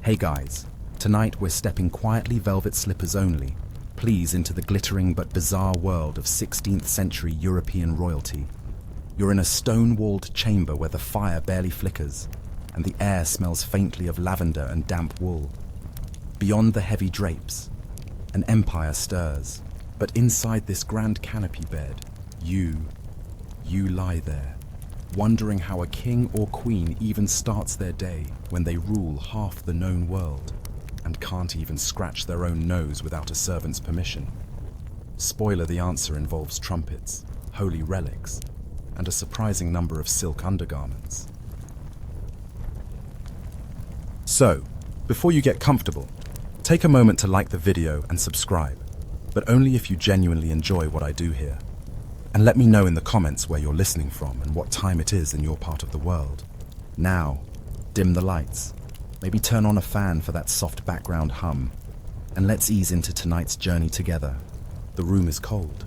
Hey guys, tonight we're stepping quietly velvet slippers only, please, into the glittering but bizarre world of 16th century European royalty. You're in a stone-walled chamber where the fire barely flickers, and the air smells faintly of lavender and damp wool. Beyond the heavy drapes, an empire stirs, but inside this grand canopy bed, you lie there, wondering how a king or queen even starts their day when they rule half the known world and can't even scratch their own nose without a servant's permission. Spoiler, the answer involves trumpets, holy relics, and a surprising number of silk undergarments. So, before you get comfortable, take a moment to like the video and subscribe, but only if you genuinely enjoy what I do here. And let me know in the comments where you're listening from and what time it is in your part of the world. Now, dim the lights, maybe turn on a fan for that soft background hum, and let's ease into tonight's journey together. The room is cold,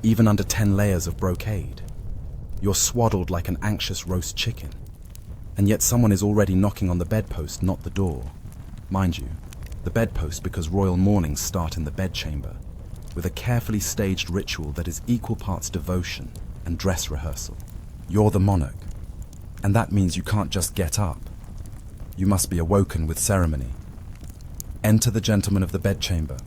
even under 10 layers of brocade. You're swaddled like an anxious roast chicken, and yet someone is already knocking on the bedpost, not the door. Mind you, the bedpost, because royal mornings start in the bedchamber, with a carefully staged ritual that is equal parts devotion and dress rehearsal. You're the monarch, and that means you can't just get up. You must be awoken with ceremony. Enter the gentleman of the bedchamber,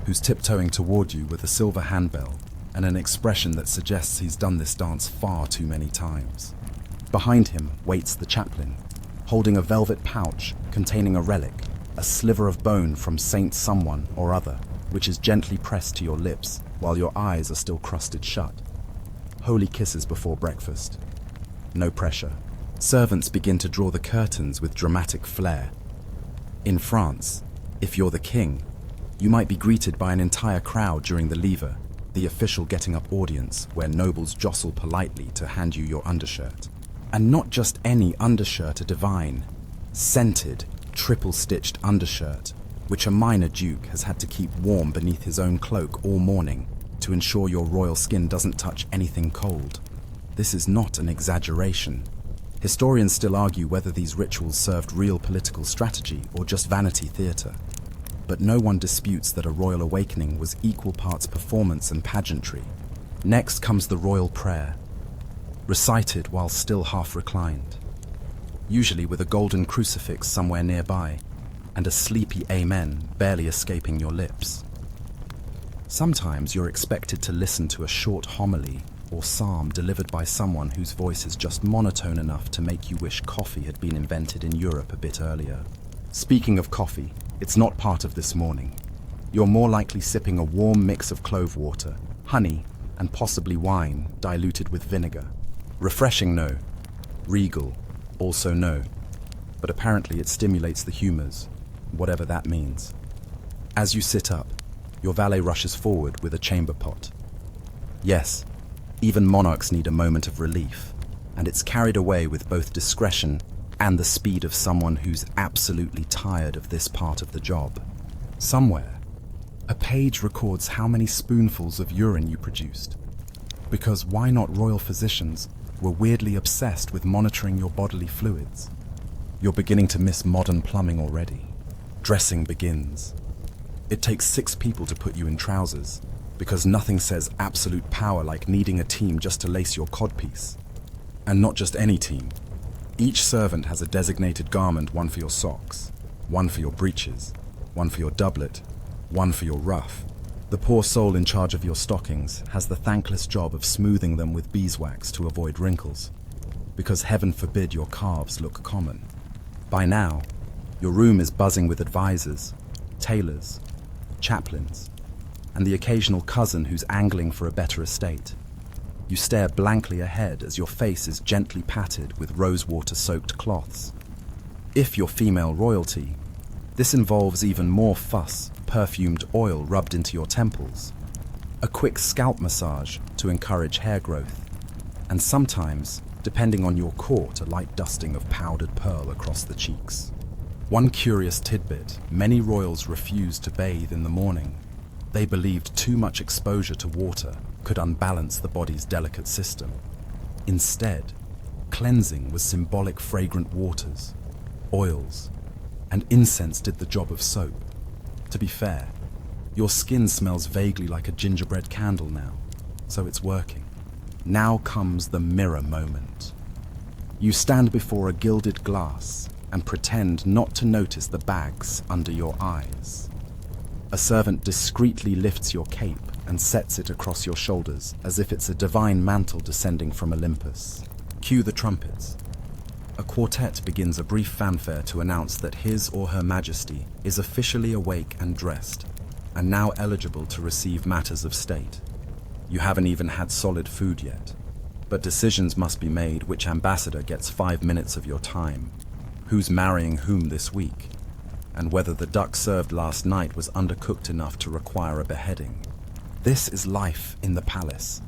who's tiptoeing toward you with a silver handbell and an expression that suggests he's done this dance far too many times. Behind him waits the chaplain, holding a velvet pouch containing a relic, a sliver of bone from Saint someone or other, which is gently pressed to your lips while your eyes are still crusted shut. Holy kisses before breakfast. No pressure. Servants begin to draw the curtains with dramatic flair. In France, if you're the king, you might be greeted by an entire crowd during the lever, the official getting up audience where nobles jostle politely to hand you your undershirt. And not just any undershirt, a divine, scented, triple-stitched undershirt, which a minor duke has had to keep warm beneath his own cloak all morning to ensure your royal skin doesn't touch anything cold. This is not an exaggeration. Historians still argue whether these rituals served real political strategy or just vanity theatre. But no one disputes that a royal awakening was equal parts performance and pageantry. Next comes the royal prayer, recited while still half reclined, usually with a golden crucifix somewhere nearby, and a sleepy amen barely escaping your lips. Sometimes you're expected to listen to a short homily or psalm delivered by someone whose voice is just monotone enough to make you wish coffee had been invented in Europe a bit earlier. Speaking of coffee, it's not part of this morning. You're more likely sipping a warm mix of clove water, honey, and possibly wine diluted with vinegar. Refreshing, no. Regal, also no. But apparently it stimulates the humors, whatever that means. As you sit up, your valet rushes forward with a chamber pot. Yes, even monarchs need a moment of relief, and it's carried away with both discretion and the speed of someone who's absolutely tired of this part of the job. Somewhere, a page records how many spoonfuls of urine you produced, because why not royal physicians were weirdly obsessed with monitoring your bodily fluids. You're beginning to miss modern plumbing already. Dressing begins. It takes 6 people to put you in trousers, because nothing says absolute power like needing a team just to lace your codpiece. And not just any team. Each servant has a designated garment, one for your socks, one for your breeches, one for your doublet, one for your ruff. The poor soul in charge of your stockings has the thankless job of smoothing them with beeswax to avoid wrinkles, because heaven forbid your calves look common. By now, your room is buzzing with advisors, tailors, chaplains, and the occasional cousin who's angling for a better estate. You stare blankly ahead as your face is gently patted with rosewater-soaked cloths. If you're female royalty, this involves even more fuss, perfumed oil rubbed into your temples, a quick scalp massage to encourage hair growth, and sometimes, depending on your court, a light dusting of powdered pearl across the cheeks. One curious tidbit: many royals refused to bathe in the morning. They believed too much exposure to water could unbalance the body's delicate system. Instead, cleansing was symbolic fragrant waters, oils, and incense did the job of soap. To be fair, your skin smells vaguely like a gingerbread candle now, so it's working. Now comes the mirror moment. You stand before a gilded glass and pretend not to notice the bags under your eyes. A servant discreetly lifts your cape and sets it across your shoulders as if it's a divine mantle descending from Olympus. Cue the trumpets. A quartet begins a brief fanfare to announce that His or Her Majesty is officially awake and dressed, and now eligible to receive matters of state. You haven't even had solid food yet, but decisions must be made which ambassador gets 5 minutes of your time, who's marrying whom this week, and whether the duck served last night was undercooked enough to require a beheading. This is life in the palace.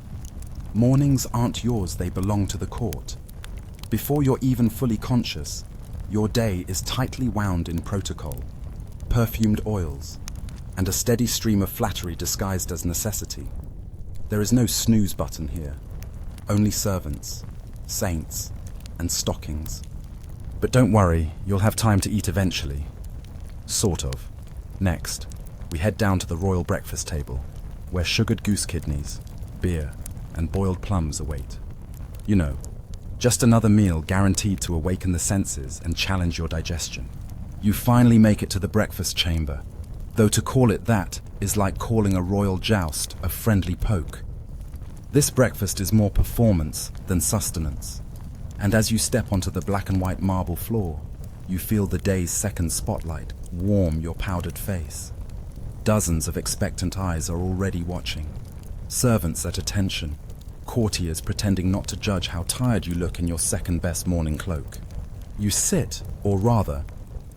Mornings aren't yours, they belong to the court. Before you're even fully conscious, your day is tightly wound in protocol, perfumed oils, and a steady stream of flattery disguised as necessity. There is no snooze button here, only servants, saints, and stockings. But don't worry, you'll have time to eat eventually. Sort of. Next, we head down to the royal breakfast table, where sugared goose kidneys, beer, and boiled plums await. You know, just another meal guaranteed to awaken the senses and challenge your digestion. You finally make it to the breakfast chamber, though to call it that is like calling a royal joust a friendly poke. This breakfast is more performance than sustenance, and as you step onto the black and white marble floor, you feel the day's second spotlight warm your powdered face. Dozens of expectant eyes are already watching. Servants at attention, courtiers pretending not to judge how tired you look in your second-best morning cloak. You sit, or rather,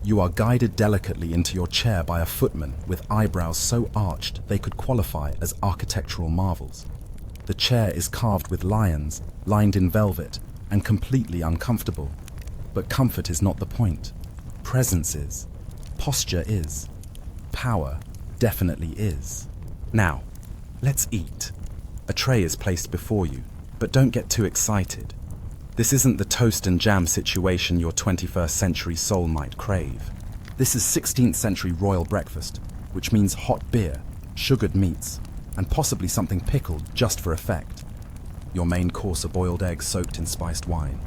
you are guided delicately into your chair by a footman with eyebrows so arched they could qualify as architectural marvels. The chair is carved with lions, lined in velvet, and completely uncomfortable. But comfort is not the point. Presence is. Posture is. Power definitely is. Now, let's eat. A tray is placed before you, but don't get too excited. This isn't the toast and jam situation your 21st century soul might crave. This is 16th century royal breakfast, which means hot beer, sugared meats, and possibly something pickled just for effect. Your main course are boiled eggs soaked in spiced wine.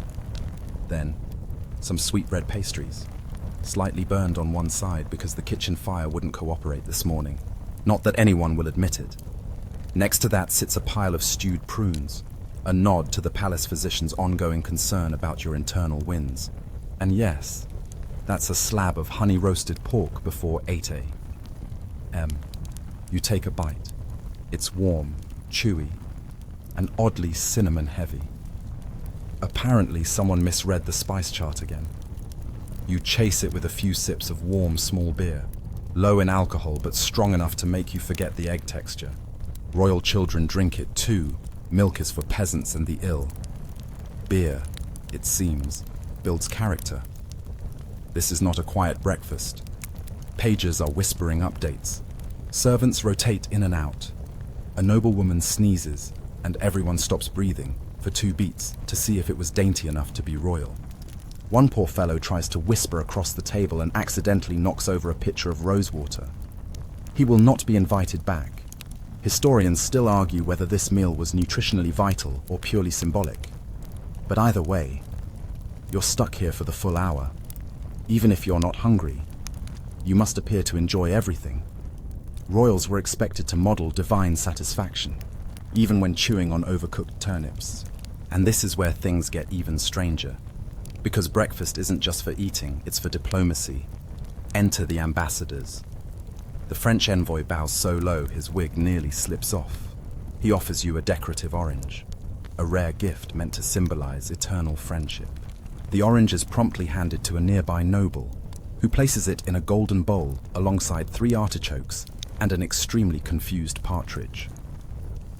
Then, some sweetbread pastries, slightly burned on one side because the kitchen fire wouldn't cooperate this morning. Not that anyone will admit it. Next to that sits a pile of stewed prunes, a nod to the palace physician's ongoing concern about your internal winds. And yes, that's a slab of honey-roasted pork before 8 a.m. You take a bite. It's warm, chewy, and oddly cinnamon-heavy. Apparently, someone misread the spice chart again. You chase it with a few sips of warm, small beer, low in alcohol but strong enough to make you forget the egg texture. Royal children drink it too. Milk is for peasants and the ill. Beer, it seems, builds character. This is not a quiet breakfast. Pages are whispering updates. Servants rotate in and out. A noblewoman sneezes, and everyone stops breathing for 2 beats to see if it was dainty enough to be royal. One poor fellow tries to whisper across the table and accidentally knocks over a pitcher of rosewater. He will not be invited back. Historians still argue whether this meal was nutritionally vital or purely symbolic. But either way, you're stuck here for the full hour. Even if you're not hungry, you must appear to enjoy everything. Royals were expected to model divine satisfaction, even when chewing on overcooked turnips. And this is where things get even stranger. Because breakfast isn't just for eating, it's for diplomacy. Enter the ambassadors. The French envoy bows so low his wig nearly slips off. He offers you a decorative orange, a rare gift meant to symbolize eternal friendship. The orange is promptly handed to a nearby noble, who places it in a golden bowl alongside 3 artichokes and an extremely confused partridge.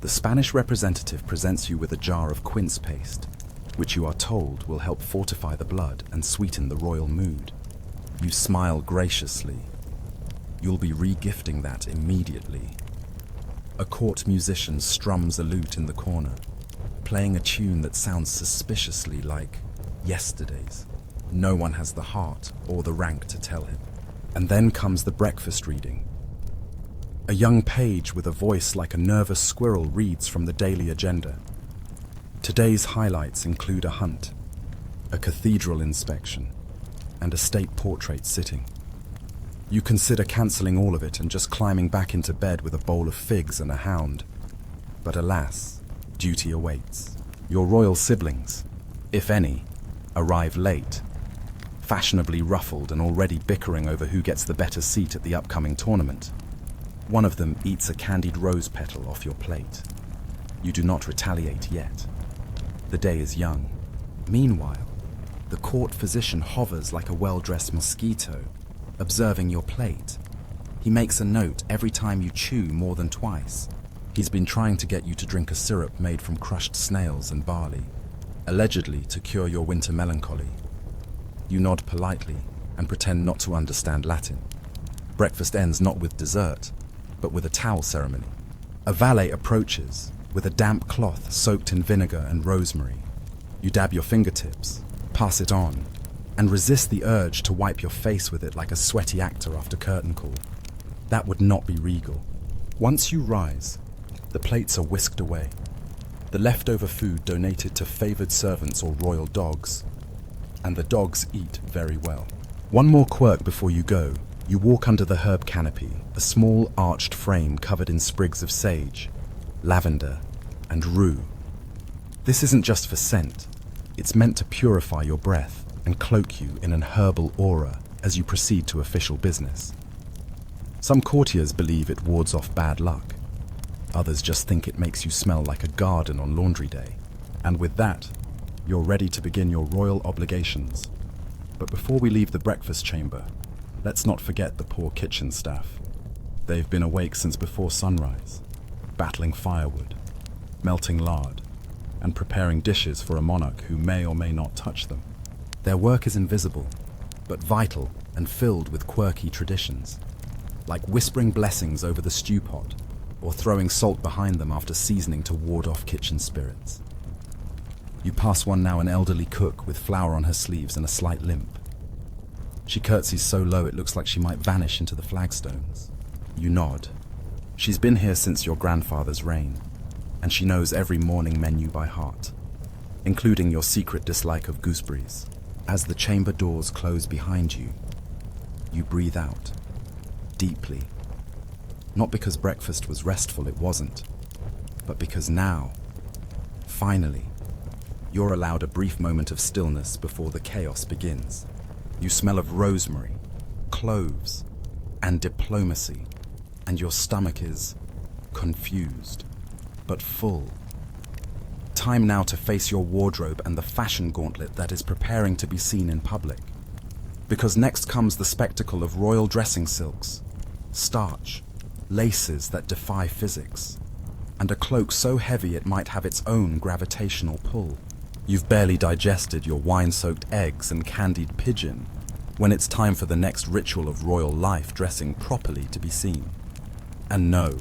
The Spanish representative presents you with a jar of quince paste, which you are told will help fortify the blood and sweeten the royal mood. You smile graciously. You'll be re-gifting that immediately. A court musician strums a lute in the corner, playing a tune that sounds suspiciously like yesterday's. No one has the heart or the rank to tell him. And then comes the breakfast reading. A young page with a voice like a nervous squirrel reads from the daily agenda. Today's highlights include a hunt, a cathedral inspection, and a state portrait sitting. You consider cancelling all of it and just climbing back into bed with a bowl of figs and a hound. But alas, duty awaits. Your royal siblings, if any, arrive late, fashionably ruffled and already bickering over who gets the better seat at the upcoming tournament. One of them eats a candied rose petal off your plate. You do not retaliate yet. The day is young. Meanwhile, the court physician hovers like a well-dressed mosquito, observing your plate. He makes a note every time you chew more than twice. He's been trying to get you to drink a syrup made from crushed snails and barley, allegedly to cure your winter melancholy. You nod politely and pretend not to understand Latin. Breakfast ends not with dessert, but with a towel ceremony. A valet approaches with a damp cloth soaked in vinegar and rosemary. You dab your fingertips, pass it on, and resist the urge to wipe your face with it like a sweaty actor after curtain call. That would not be regal. Once you rise, the plates are whisked away. The leftover food donated to favored servants or royal dogs, and the dogs eat very well. One more quirk before you go. You walk under the herb canopy, a small arched frame covered in sprigs of sage, lavender, and rue. This isn't just for scent. It's meant to purify your breath and cloak you in an herbal aura as you proceed to official business. Some courtiers believe it wards off bad luck. Others just think it makes you smell like a garden on laundry day. And with that, you're ready to begin your royal obligations. But before we leave the breakfast chamber, let's not forget the poor kitchen staff. They've been awake since before sunrise, battling firewood, melting lard, and preparing dishes for a monarch who may or may not touch them. Their work is invisible, but vital and filled with quirky traditions, like whispering blessings over the stew pot or throwing salt behind them after seasoning to ward off kitchen spirits. You pass one now, an elderly cook with flour on her sleeves and a slight limp. She curtsies so low it looks like she might vanish into the flagstones. You nod. She's been here since your grandfather's reign, and she knows every morning menu by heart, including your secret dislike of gooseberries. As the chamber doors close behind you, you breathe out, deeply. Not because breakfast was restful, it wasn't, but because now, finally, you're allowed a brief moment of stillness before the chaos begins. You smell of rosemary, cloves, and diplomacy, and your stomach is confused, but full. Time now to face your wardrobe and the fashion gauntlet that is preparing to be seen in public. Because next comes the spectacle of royal dressing silks, starch, laces that defy physics, and a cloak so heavy it might have its own gravitational pull. You've barely digested your wine-soaked eggs and candied pigeon when it's time for the next ritual of royal life dressing properly to be seen. And no,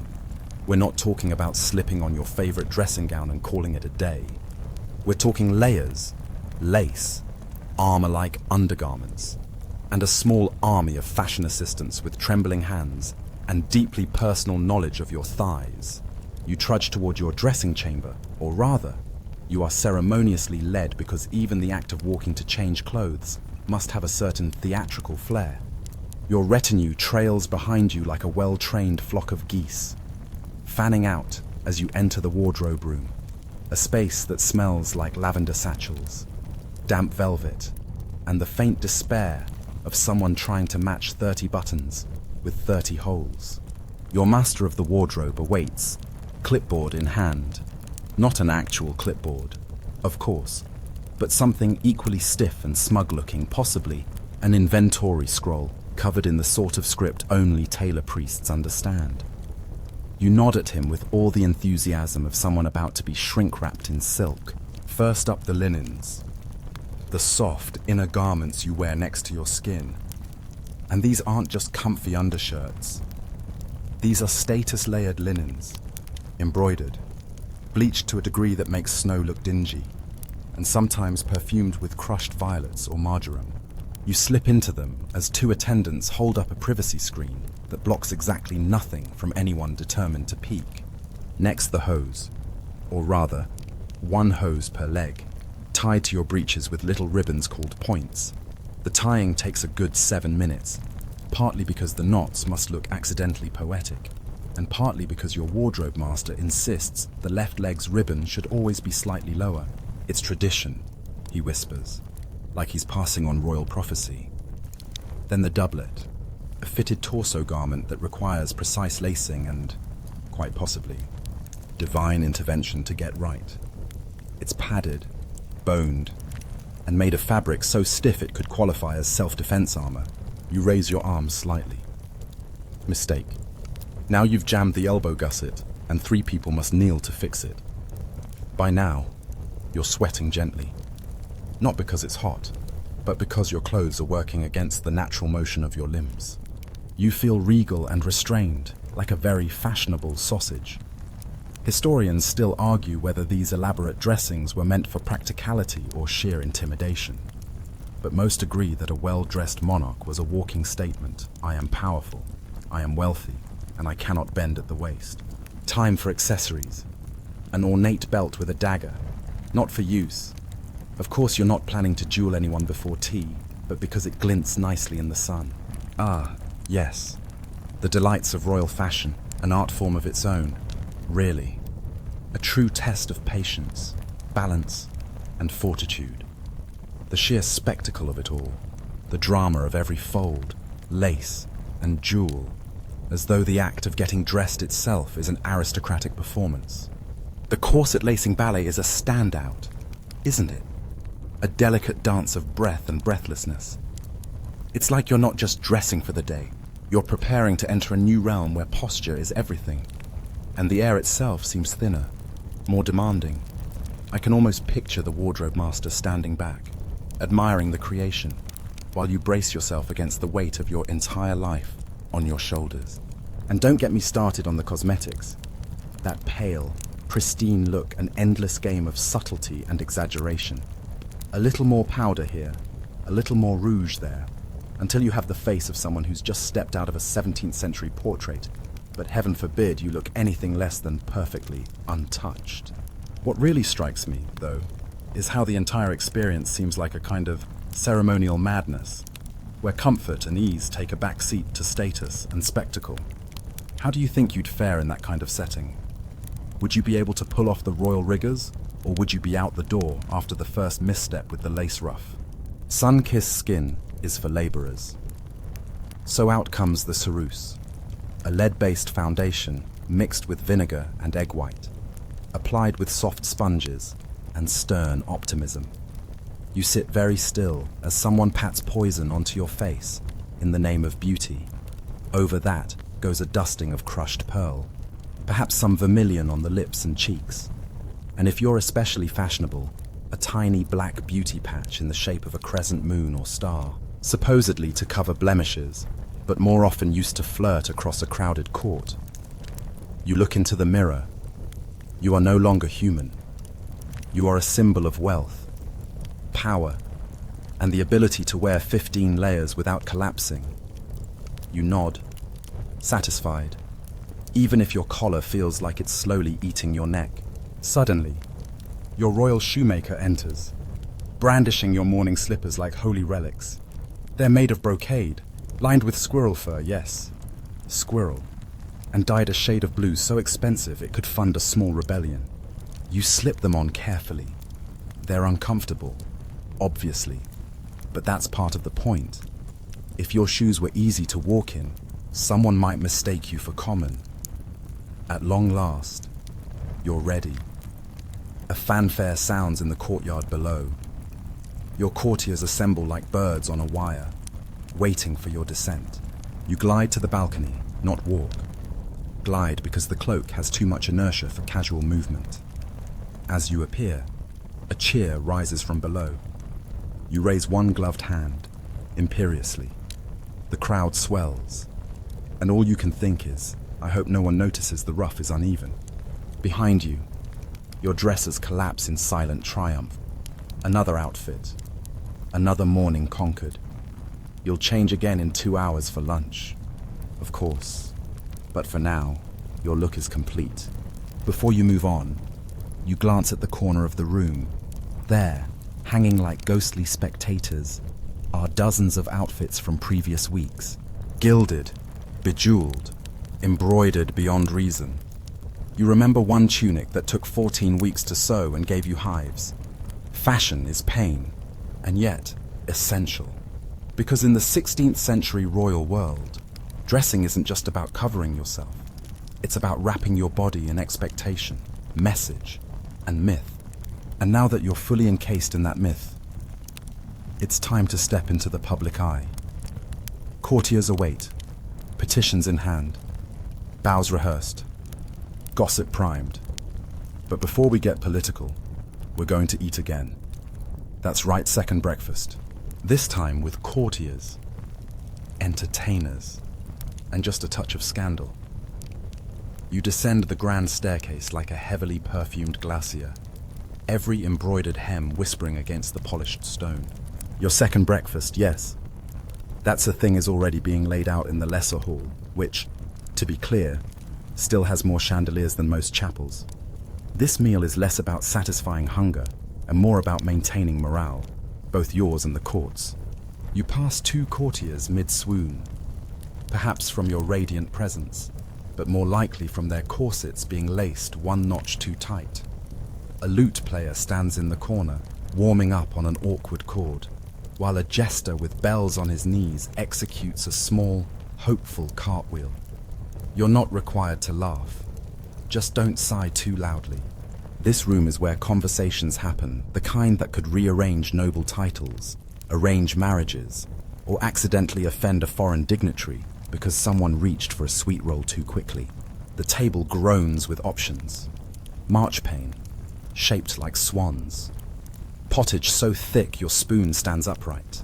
we're not talking about slipping on your favorite dressing gown and calling it a day. We're talking layers, lace, armor-like undergarments, and a small army of fashion assistants with trembling hands and deeply personal knowledge of your thighs. You trudge toward your dressing chamber, or rather, you are ceremoniously led because even the act of walking to change clothes must have a certain theatrical flair. Your retinue trails behind you like a well-trained flock of geese, fanning out as you enter the wardrobe room, a space that smells like lavender satchels, damp velvet, and the faint despair of someone trying to match 30 buttons with 30 holes. Your master of the wardrobe awaits, clipboard in hand. Not an actual clipboard, of course, but something equally stiff and smug-looking, possibly an inventory scroll covered in the sort of script only tailor priests understand. You nod at him with all the enthusiasm of someone about to be shrink-wrapped in silk. First up, the linens, the soft inner garments you wear next to your skin. And these aren't just comfy undershirts. These are status-layered linens, embroidered, bleached to a degree that makes snow look dingy, and sometimes perfumed with crushed violets or marjoram. You slip into them as two attendants hold up a privacy screen that blocks exactly nothing from anyone determined to peek. Next, the hose, or rather, one hose per leg, tied to your breeches with little ribbons called points. The tying takes a good 7 minutes, partly because the knots must look accidentally poetic, and partly because your wardrobe master insists the left leg's ribbon should always be slightly lower. It's tradition, he whispers, like he's passing on royal prophecy. Then the doublet, a fitted torso garment that requires precise lacing and, quite possibly, divine intervention to get right. It's padded, boned, and made of fabric so stiff it could qualify as self-defense armor. You raise your arms slightly. Mistake. Now you've jammed the elbow gusset, and 3 people must kneel to fix it. By now, you're sweating gently. Not because it's hot, but because your clothes are working against the natural motion of your limbs. You feel regal and restrained, like a very fashionable sausage. Historians still argue whether these elaborate dressings were meant for practicality or sheer intimidation. But most agree that a well-dressed monarch was a walking statement: I am powerful, I am wealthy, and I cannot bend at the waist. Time for accessories. An ornate belt with a dagger, not for use. Of course you're not planning to duel anyone before tea, but because it glints nicely in the sun. Ah, yes. The delights of royal fashion, an art form of its own. Really. A true test of patience, balance, and fortitude. The sheer spectacle of it all, the drama of every fold, lace, and jewel, as though the act of getting dressed itself is an aristocratic performance. The corset-lacing ballet is a standout, isn't it? A delicate dance of breath and breathlessness. It's like you're not just dressing for the day, you're preparing to enter a new realm where posture is everything. And the air itself seems thinner, more demanding. I can almost picture the wardrobe master standing back, admiring the creation, while you brace yourself against the weight of your entire life on your shoulders. And don't get me started on the cosmetics. That pale, pristine look, an endless game of subtlety and exaggeration. A little more powder here, a little more rouge there, until you have the face of someone who's just stepped out of a 17th century portrait, but heaven forbid you look anything less than perfectly untouched. What really strikes me, though, is how the entire experience seems like a kind of ceremonial madness, where comfort and ease take a back seat to status and spectacle. How do you think you'd fare in that kind of setting? Would you be able to pull off the royal rigors, or would you be out the door after the first misstep with the lace ruff? Sun-kissed skin is for laborers. So out comes the ceruse, a lead-based foundation mixed with vinegar and egg white, applied with soft sponges and stern optimism. You sit very still as someone pats poison onto your face in the name of beauty. Over that goes a dusting of crushed pearl, perhaps some vermilion on the lips and cheeks, and if you're especially fashionable, a tiny black beauty patch in the shape of a crescent moon or star, supposedly to cover blemishes, but more often used to flirt across a crowded court. You look into the mirror. You are no longer human. You are a symbol of wealth, power, and the ability to wear 15 layers without collapsing. You nod, satisfied, even if your collar feels like it's slowly eating your neck. Suddenly, your royal shoemaker enters, brandishing your morning slippers like holy relics. They're made of brocade, lined with squirrel fur, yes, squirrel, and dyed a shade of blue so expensive it could fund a small rebellion. You slip them on carefully. They're uncomfortable, obviously, but that's part of the point. If your shoes were easy to walk in, someone might mistake you for common. At long last, you're ready. A fanfare sounds in the courtyard below. Your courtiers assemble like birds on a wire, waiting for your descent. You glide to the balcony, not walk. Glide because the cloak has too much inertia for casual movement. As you appear, a cheer rises from below. You raise one gloved hand, imperiously. The crowd swells, and all you can think is, I hope no one notices the ruff is uneven. Behind you, your dresses collapse in silent triumph. Another outfit. Another morning conquered. You'll change again in 2 hours for lunch. Of course. But for now, your look is complete. Before you move on, you glance at the corner of the room. There, hanging like ghostly spectators, are dozens of outfits from previous weeks. Gilded, bejeweled, embroidered beyond reason. You remember one tunic that took 14 weeks to sew and gave you hives. Fashion is pain, and yet essential. Because in the 16th century royal world, dressing isn't just about covering yourself. It's about wrapping your body in expectation, message, and myth. And now that you're fully encased in that myth, it's time to step into the public eye. Courtiers await, petitions in hand, bows rehearsed, gossip primed. But before we get political, we're going to eat again. That's right, second breakfast. This time with courtiers, entertainers, and just a touch of scandal. You descend the grand staircase like a heavily perfumed glacier, every embroidered hem whispering against the polished stone. Your second breakfast, yes. That's a thing is already being laid out in the lesser hall, which, to be clear, still has more chandeliers than most chapels. This meal is less about satisfying hunger and more about maintaining morale, both yours and the court's. You pass 2 courtiers mid-swoon, perhaps from your radiant presence, but more likely from their corsets being laced 1 notch too tight. A lute player stands in the corner, warming up on an awkward chord, while a jester with bells on his knees executes a small, hopeful cartwheel. You're not required to laugh. Just don't sigh too loudly. This room is where conversations happen, the kind that could rearrange noble titles, arrange marriages, or accidentally offend a foreign dignitary because someone reached for a sweet roll too quickly. The table groans with options. Marchpane, shaped like swans. Pottage so thick your spoon stands upright.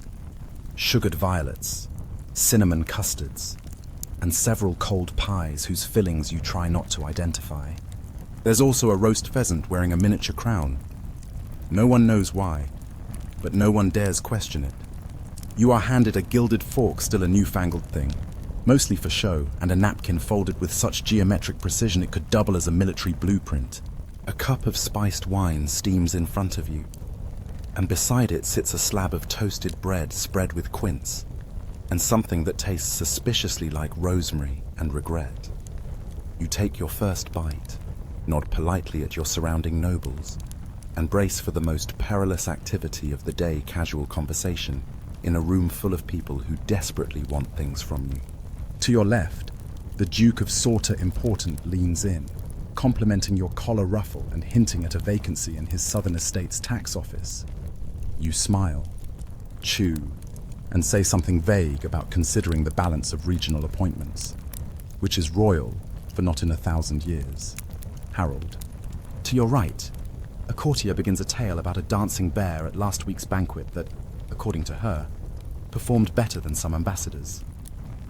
Sugared violets, cinnamon custards, and several cold pies whose fillings you try not to identify. There's also a roast pheasant wearing a miniature crown. No one knows why, but no one dares question it. You are handed a gilded fork, still a newfangled thing, mostly for show, and a napkin folded with such geometric precision it could double as a military blueprint. A cup of spiced wine steams in front of you, and beside it sits a slab of toasted bread spread with quince, and something that tastes suspiciously like rosemary and regret. You take your first bite, nod politely at your surrounding nobles, and brace for the most perilous activity of the day, casual conversation, in a room full of people who desperately want things from you. To your left, the Duke of Sorta Important leans in, complimenting your collar ruffle and hinting at a vacancy in his Southern Estates tax office. You smile, chew, and say something vague about considering the balance of regional appointments, which is royal, but not in 1,000 years. Harold. To your right, a courtier begins a tale about a dancing bear at last week's banquet that, according to her, performed better than some ambassadors.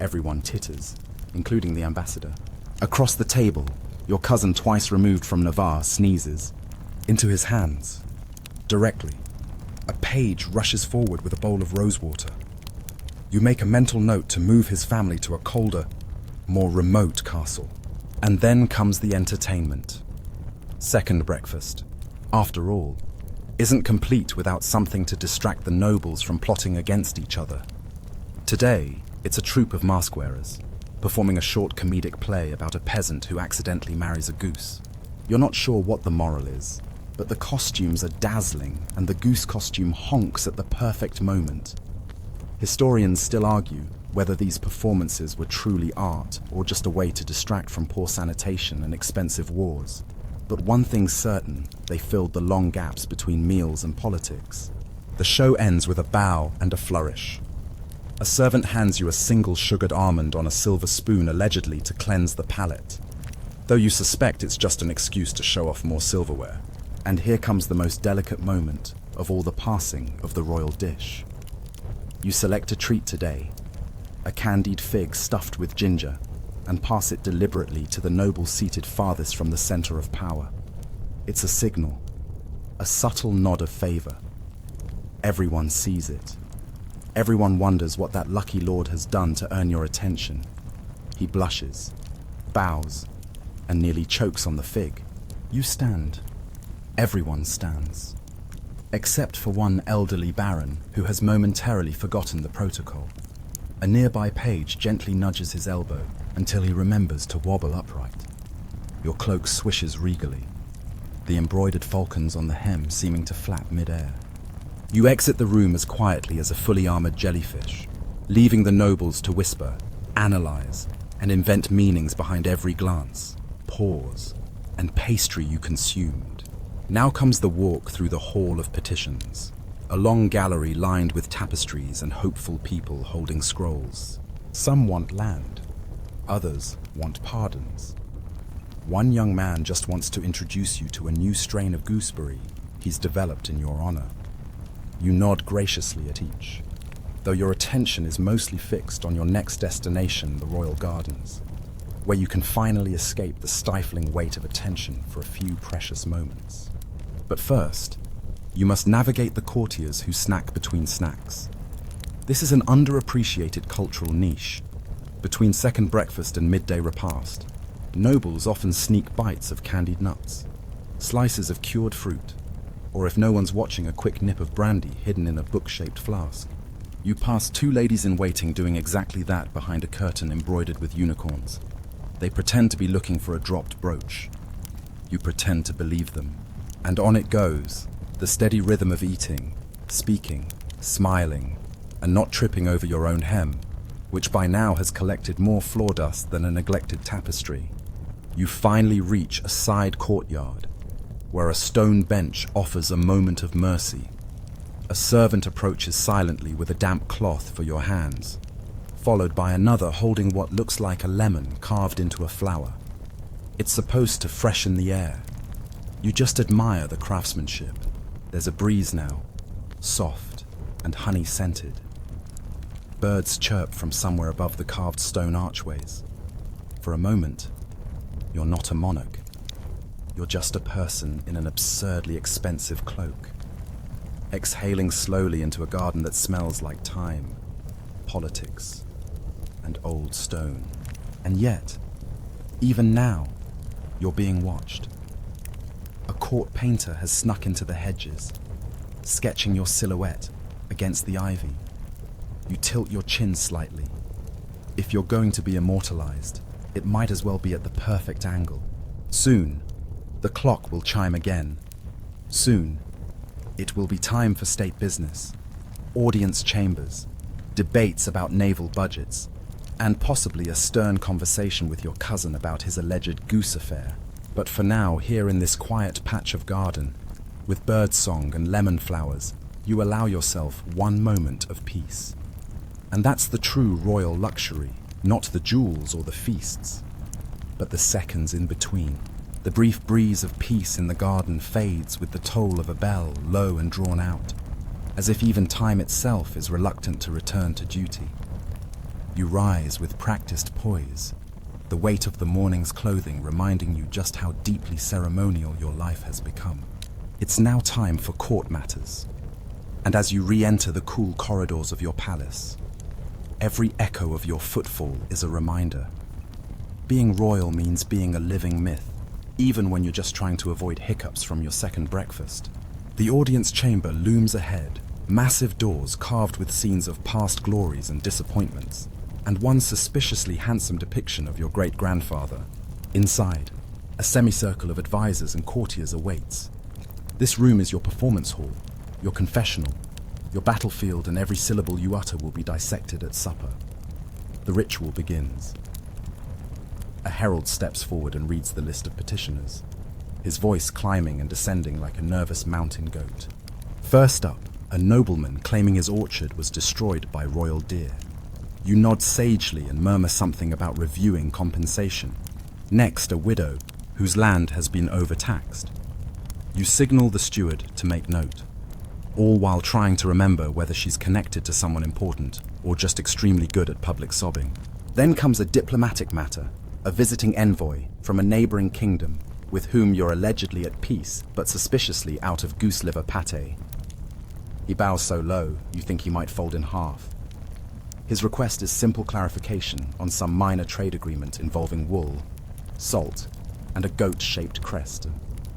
Everyone titters, including the ambassador. Across the table, your cousin twice removed from Navarre sneezes. Into his hands, directly, a page rushes forward with a bowl of rosewater. You make a mental note to move his family to a colder, more remote castle. And then comes the entertainment. Second breakfast, after all, isn't complete without something to distract the nobles from plotting against each other. Today, it's a troupe of mask wearers, performing a short comedic play about a peasant who accidentally marries a goose. You're not sure what the moral is, but the costumes are dazzling and the goose costume honks at the perfect moment. Historians still argue whether these performances were truly art or just a way to distract from poor sanitation and expensive wars. But one thing's certain, they filled the long gaps between meals and politics. The show ends with a bow and a flourish. A servant hands you a single sugared almond on a silver spoon, allegedly to cleanse the palate, though you suspect it's just an excuse to show off more silverware. And here comes the most delicate moment of all, the passing of the royal dish. You select a treat today, a candied fig stuffed with ginger, and pass it deliberately to the noble seated farthest from the center of power. It's a signal, a subtle nod of favor, Everyone sees it. Everyone wonders what that lucky lord has done to earn your attention. He blushes, bows, and nearly chokes on the fig. You stand. Everyone stands. Except for one elderly baron who has momentarily forgotten the protocol. A nearby page gently nudges his elbow until he remembers to wobble upright. Your cloak swishes regally, the embroidered falcons on the hem seeming to flap mid-air. You exit the room as quietly as a fully armored jellyfish, leaving the nobles to whisper, analyze, and invent meanings behind every glance, pause, and pastry you consumed. Now comes the walk through the Hall of Petitions, a long gallery lined with tapestries and hopeful people holding scrolls. Some want land, others want pardons. One young man just wants to introduce you to a new strain of gooseberry he's developed in your honor. You nod graciously at each, though your attention is mostly fixed on your next destination, the Royal Gardens, where you can finally escape the stifling weight of attention for a few precious moments. But first, you must navigate the courtiers who snack between snacks. This is an underappreciated cultural niche. Between second breakfast and midday repast, nobles often sneak bites of candied nuts, slices of cured fruit, or if no one's watching, a quick nip of brandy hidden in a book-shaped flask. You pass two ladies-in-waiting doing exactly that behind a curtain embroidered with unicorns. They pretend to be looking for a dropped brooch. You pretend to believe them. And on it goes, the steady rhythm of eating, speaking, smiling, and not tripping over your own hem, which by now has collected more floor dust than a neglected tapestry. You finally reach a side courtyard, where a stone bench offers a moment of mercy. A servant approaches silently with a damp cloth for your hands, followed by another holding what looks like a lemon carved into a flower. It's supposed to freshen the air. You just admire the craftsmanship. There's a breeze now, soft and honey-scented. Birds chirp from somewhere above the carved stone archways. For a moment, you're not a monarch. You're just a person in an absurdly expensive cloak, exhaling slowly into a garden that smells like time, politics, and old stone. And yet, even now, you're being watched. A court painter has snuck into the hedges, sketching your silhouette against the ivy. You tilt your chin slightly. If you're going to be immortalized, it might as well be at the perfect angle. Soon, the clock will chime again. Soon, it will be time for state business, audience chambers, debates about naval budgets, and possibly a stern conversation with your cousin about his alleged goose affair. But for now, here in this quiet patch of garden, with birdsong and lemon flowers, you allow yourself one moment of peace. And that's the true royal luxury, not the jewels or the feasts, but the seconds in between. The brief breeze of peace in the garden fades with the toll of a bell, low and drawn out, as if even time itself is reluctant to return to duty. You rise with practiced poise, the weight of the morning's clothing reminding you just how deeply ceremonial your life has become. It's now time for court matters, and as you re-enter the cool corridors of your palace, every echo of your footfall is a reminder. Being royal means being a living myth, even when you're just trying to avoid hiccups from your second breakfast. The audience chamber looms ahead, massive doors carved with scenes of past glories and disappointments, and one suspiciously handsome depiction of your great-grandfather. Inside, a semicircle of advisors and courtiers awaits. This room is your performance hall, your confessional, your battlefield, and every syllable you utter will be dissected at supper. The ritual begins. A herald steps forward and reads the list of petitioners, his voice climbing and descending like a nervous mountain goat. First up, a nobleman claiming his orchard was destroyed by royal deer. You nod sagely and murmur something about reviewing compensation. Next, a widow whose land has been overtaxed. You signal the steward to make note, all while trying to remember whether she's connected to someone important or just extremely good at public sobbing. Then comes a diplomatic matter, a visiting envoy from a neighboring kingdom with whom you're allegedly at peace but suspiciously out of goose liver pate. He bows so low, you think he might fold in half. His request is simple clarification on some minor trade agreement involving wool, salt, and a goat-shaped crest.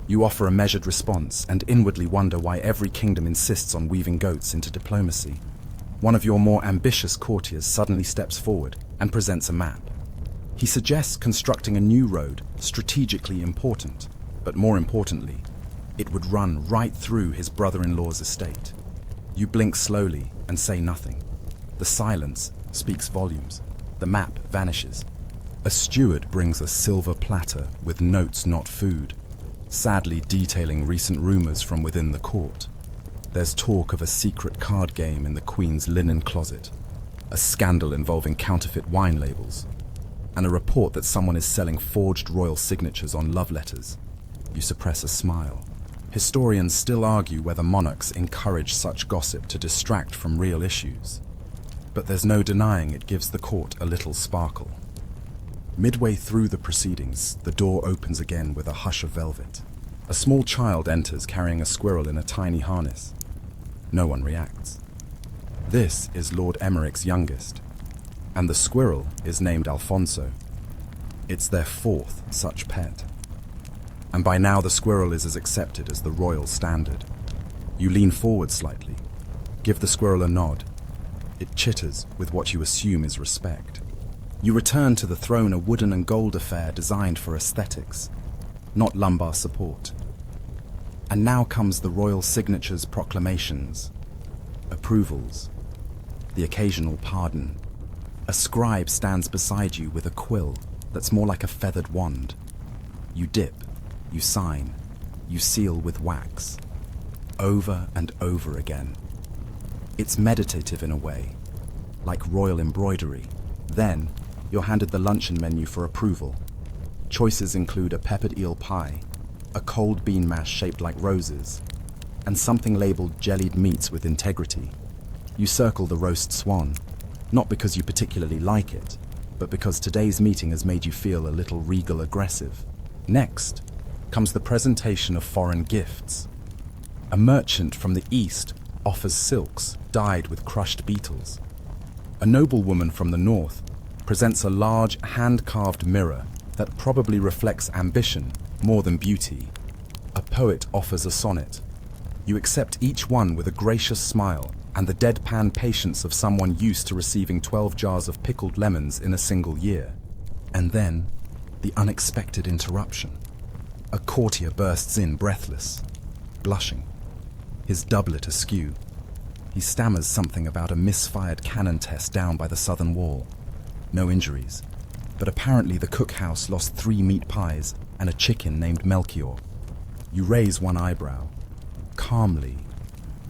You offer a measured response and inwardly wonder why every kingdom insists on weaving goats into diplomacy. One of your more ambitious courtiers suddenly steps forward and presents a map. He suggests constructing a new road, strategically important, but more importantly, it would run right through his brother-in-law's estate. You blink slowly and say nothing. The silence speaks volumes. The map vanishes. A steward brings a silver platter with notes not food, sadly detailing recent rumors from within the court. There's talk of a secret card game in the Queen's linen closet, a scandal involving counterfeit wine labels, and a report that someone is selling forged royal signatures on love letters. You suppress a smile. Historians still argue whether monarchs encourage such gossip to distract from real issues. But there's no denying it gives the court a little sparkle. Midway through the proceedings, the door opens again with a hush of velvet. A small child enters carrying a squirrel in a tiny harness. No one reacts. This is Lord Emmerich's youngest, and the squirrel is named Alfonso. It's their fourth such pet. And by now the squirrel is as accepted as the royal standard. You lean forward slightly, give the squirrel a nod. It chitters with what you assume is respect. You return to the throne, a wooden and gold affair designed for aesthetics, not lumbar support. And now comes the royal signatures, proclamations, approvals, the occasional pardon. A scribe stands beside you with a quill that's more like a feathered wand. You dip, you sign, you seal with wax, over and over again. It's meditative in a way, like royal embroidery. Then, you're handed the luncheon menu for approval. Choices include a peppered eel pie, a cold bean mash shaped like roses, and something labeled jellied meats with integrity. You circle the roast swan, not because you particularly like it, but because today's meeting has made you feel a little regal aggressive. Next comes the presentation of foreign gifts. A merchant from the East offers silks dyed with crushed beetles. A noblewoman from the North presents a large hand-carved mirror that probably reflects ambition more than beauty. A poet offers a sonnet. You accept each one with a gracious smile and the deadpan patience of someone used to receiving 12 jars of pickled lemons in a single year. And then, the unexpected interruption. A courtier bursts in, breathless, blushing, his doublet askew. He stammers something about a misfired cannon test down by the southern wall. No injuries, but apparently the cookhouse lost 3 meat pies and a chicken named Melchior. You raise one eyebrow, calmly,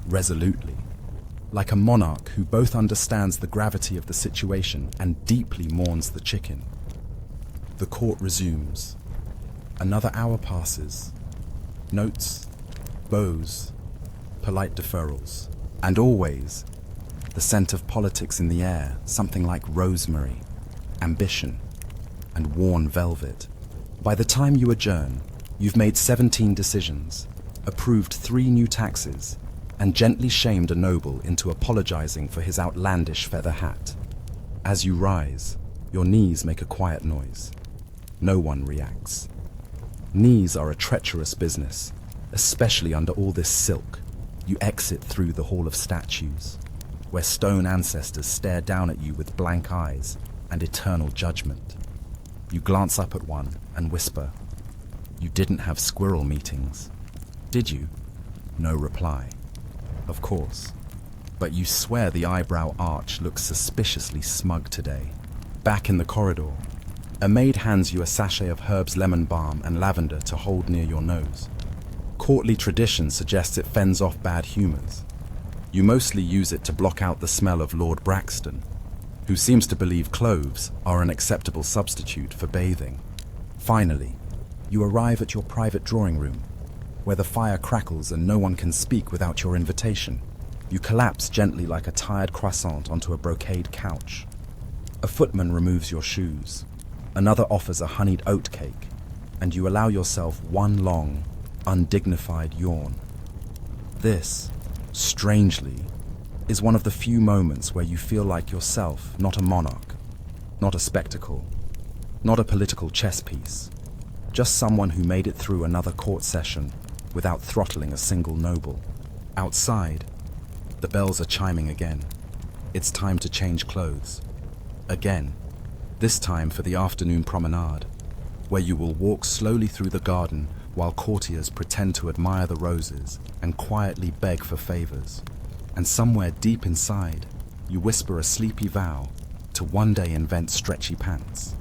resolutely, like a monarch who both understands the gravity of the situation and deeply mourns the chicken. The court resumes. Another hour passes. Notes, bows, polite deferrals, and always the scent of politics in the air, something like rosemary, ambition, and worn velvet. By the time you adjourn, you've made 17 decisions, approved 3 new taxes, and gently shamed a noble into apologizing for his outlandish feather hat. As you rise, your knees make a quiet noise. No one reacts. Knees are a treacherous business, especially under all this silk. You exit through the Hall of Statues, where stone ancestors stare down at you with blank eyes and eternal judgment. You glance up at one and whisper, "You didn't have squirrel meetings, did you?" No reply. Of course. But you swear the eyebrow arch looks suspiciously smug today. Back in the corridor, a maid hands you a sachet of herbs, lemon balm, and lavender to hold near your nose. Courtly tradition suggests it fends off bad humors. You mostly use it to block out the smell of Lord Braxton, who seems to believe cloves are an acceptable substitute for bathing. Finally, you arrive at your private drawing room, where the fire crackles and no one can speak without your invitation. You collapse gently like a tired croissant onto a brocade couch. A footman removes your shoes. Another offers a honeyed oat cake, and you allow yourself one long, undignified yawn. This, strangely, is one of the few moments where you feel like yourself, not a monarch, not a spectacle, not a political chess piece, just someone who made it through another court session without throttling a single noble. Outside, the bells are chiming again. It's time to change clothes. Again, this time for the afternoon promenade, where you will walk slowly through the garden while courtiers pretend to admire the roses and quietly beg for favors. And somewhere deep inside, you whisper a sleepy vow to one day invent stretchy pants.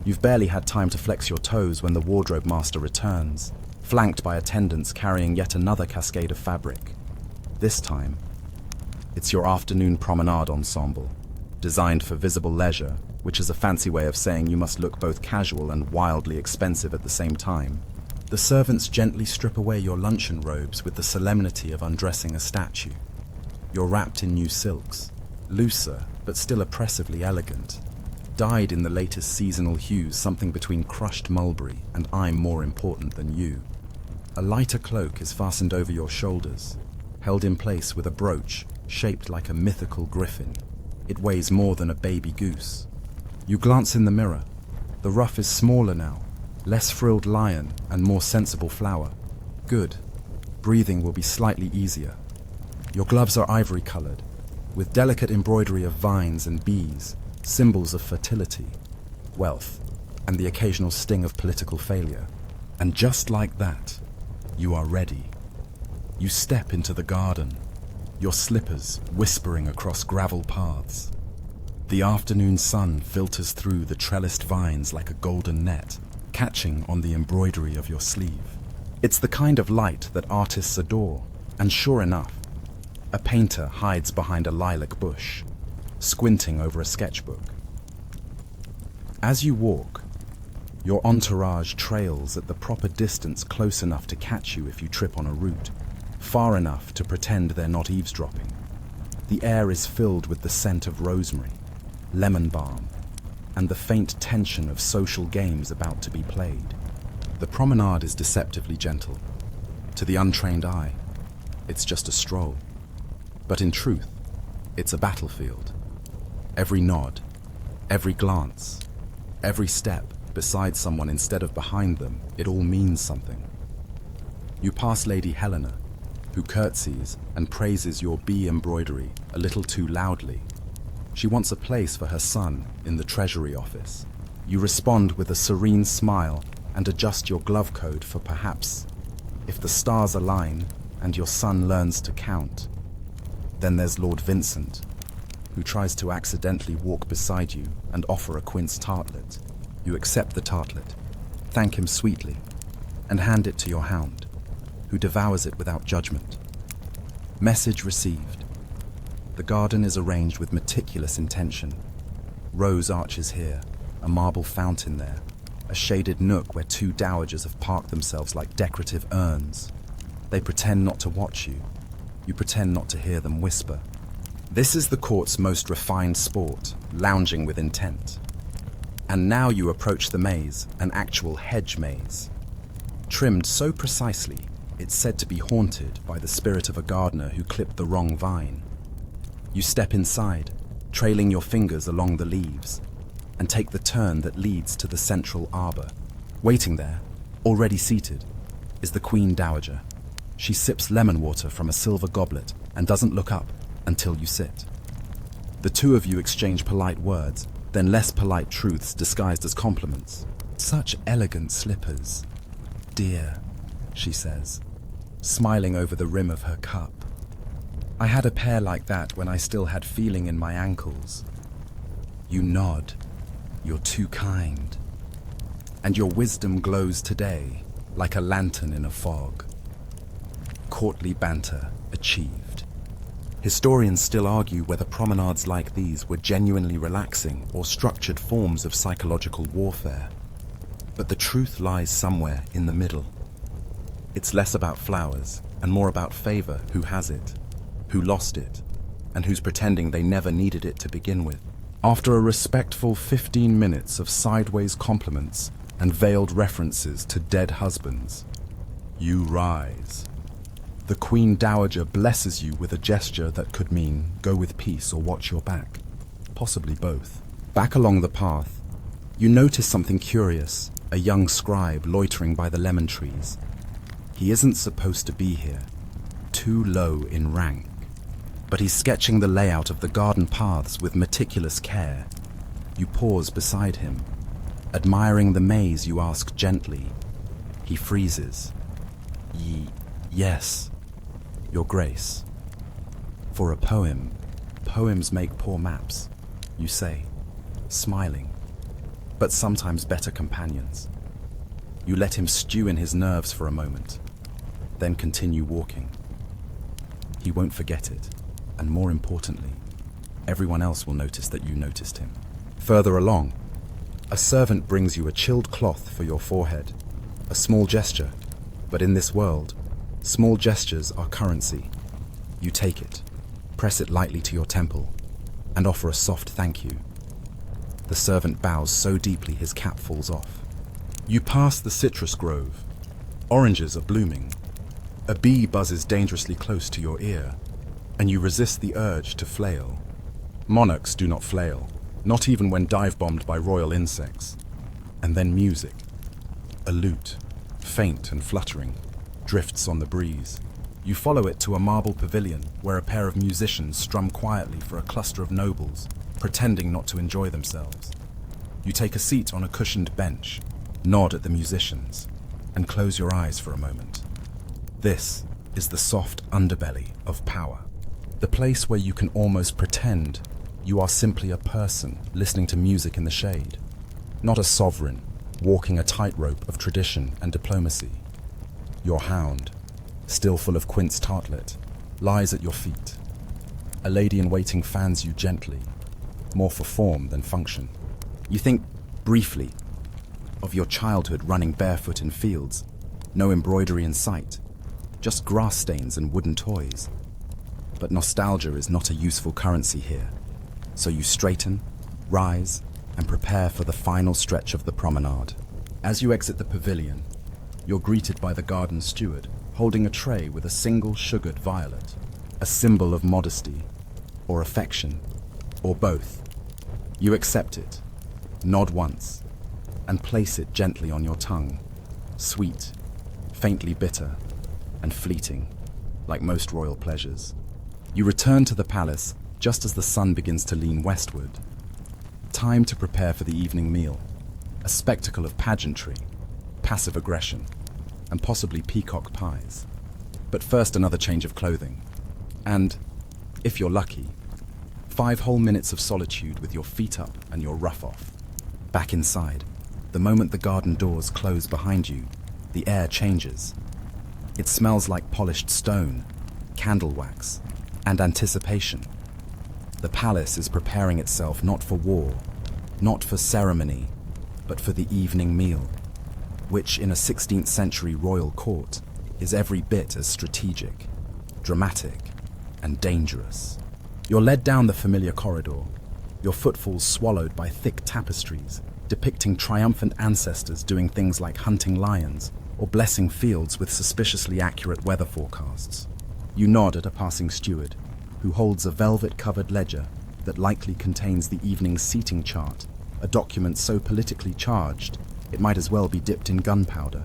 You've barely had time to flex your toes when the wardrobe master returns, flanked by attendants carrying yet another cascade of fabric. This time, it's your afternoon promenade ensemble, designed for visible leisure, which is a fancy way of saying you must look both casual and wildly expensive at the same time. The servants gently strip away your luncheon robes with the solemnity of undressing a statue. You're wrapped in new silks, looser but still oppressively elegant, dyed in the latest seasonal hues, something between crushed mulberry and I'm more important than you. A lighter cloak is fastened over your shoulders, held in place with a brooch shaped like a mythical griffin. It weighs more than a baby goose. You glance in the mirror. The ruff is smaller now, less frilled lion and more sensible flower. Good. Breathing will be slightly easier. Your gloves are ivory-colored, with delicate embroidery of vines and bees, symbols of fertility, wealth, and the occasional sting of political failure. And just like that, you are ready. You step into the garden, your slippers whispering across gravel paths. The afternoon sun filters through the trellised vines like a golden net, catching on the embroidery of your sleeve. It's the kind of light that artists adore, and sure enough, a painter hides behind a lilac bush, squinting over a sketchbook. As you walk, your entourage trails at the proper distance, close enough to catch you if you trip on a root, far enough to pretend they're not eavesdropping. The air is filled with the scent of rosemary, lemon balm, and the faint tension of social games about to be played. The promenade is deceptively gentle. To the untrained eye, it's just a stroll. But in truth, it's a battlefield. Every nod, every glance, every step beside someone instead of behind them, it all means something. You pass Lady Helena, who curtsies and praises your bee embroidery a little too loudly. She wants a place for her son in the Treasury office. You respond with a serene smile and adjust your glove code for perhaps, if the stars align and your son learns to count. Then there's Lord Vincent, who tries to accidentally walk beside you and offer a quince tartlet. You accept the tartlet, thank him sweetly, and hand it to your hound, who devours it without judgment. Message received. The garden is arranged with meticulous intention. Rose arches here, a marble fountain there, a shaded nook where two dowagers have parked themselves like decorative urns. They pretend not to watch you. You pretend not to hear them whisper. This is the court's most refined sport, lounging with intent. And now you approach the maze, an actual hedge maze. Trimmed so precisely, it's said to be haunted by the spirit of a gardener who clipped the wrong vine. You step inside, trailing your fingers along the leaves, and take the turn that leads to the central arbor. Waiting there, already seated, is the Queen Dowager. She sips lemon water from a silver goblet and doesn't look up until you sit. The two of you exchange polite words, then less polite truths disguised as compliments. Such elegant slippers. Dear, she says, smiling over the rim of her cup. I had a pair like that when I still had feeling in my ankles. You nod. You're too kind. And your wisdom glows today like a lantern in a fog. Courtly banter achieved. Historians still argue whether promenades like these were genuinely relaxing or structured forms of psychological warfare. But the truth lies somewhere in the middle. It's less about flowers and more about favor, who has it, who lost it, and who's pretending they never needed it to begin with. After a respectful 15 minutes of sideways compliments and veiled references to dead husbands, you rise. The Queen Dowager blesses you with a gesture that could mean go with peace or watch your back, possibly both. Back along the path, you notice something curious, a young scribe loitering by the lemon trees. He isn't supposed to be here, too low in rank, but he's sketching the layout of the garden paths with meticulous care. You pause beside him. Admiring the maze, you ask gently. He freezes. Yes, Your Grace. For a poem, poems make poor maps, you say, smiling, but sometimes better companions. You let him stew in his nerves for a moment, then continue walking. He won't forget it, and more importantly, everyone else will notice that you noticed him. Further along, a servant brings you a chilled cloth for your forehead, a small gesture, but in this world, small gestures are currency. You take it, press it lightly to your temple, and offer a soft thank you. The servant bows so deeply his cap falls off. You pass the citrus grove. Oranges are blooming. A bee buzzes dangerously close to your ear, and you resist the urge to flail. Monarchs do not flail, not even when dive-bombed by royal insects. And then music. A lute, faint and fluttering, drifts on the breeze. You follow it to a marble pavilion where a pair of musicians strum quietly for a cluster of nobles, pretending not to enjoy themselves. You take a seat on a cushioned bench, nod at the musicians, and close your eyes for a moment. This is the soft underbelly of power. The place where you can almost pretend you are simply a person listening to music in the shade, not a sovereign walking a tightrope of tradition and diplomacy. Your hound, still full of quince tartlet, lies at your feet. A lady-in-waiting fans you gently, more for form than function. You think, briefly, of your childhood running barefoot in fields, no embroidery in sight, just grass stains and wooden toys. But nostalgia is not a useful currency here, so you straighten, rise, and prepare for the final stretch of the promenade. As you exit the pavilion, you're greeted by the garden steward, holding a tray with a single sugared violet, a symbol of modesty, or affection, or both. You accept it, nod once, and place it gently on your tongue, sweet, faintly bitter, and fleeting, like most royal pleasures. You return to the palace just as the sun begins to lean westward. Time to prepare for the evening meal, a spectacle of pageantry, passive aggression, and possibly peacock pies. But first, another change of clothing. And, if you're lucky, 5 whole minutes of solitude with your feet up and your ruff off. Back inside, the moment the garden doors close behind you, the air changes. It smells like polished stone, candle wax, and anticipation. The palace is preparing itself not for war, not for ceremony, but for the evening meal, which in a 16th century royal court is every bit as strategic, dramatic, and dangerous. You're led down the familiar corridor, your footfalls swallowed by thick tapestries depicting triumphant ancestors doing things like hunting lions or blessing fields with suspiciously accurate weather forecasts. You nod at a passing steward, who holds a velvet-covered ledger that likely contains the evening's seating chart, a document so politically charged it might as well be dipped in gunpowder.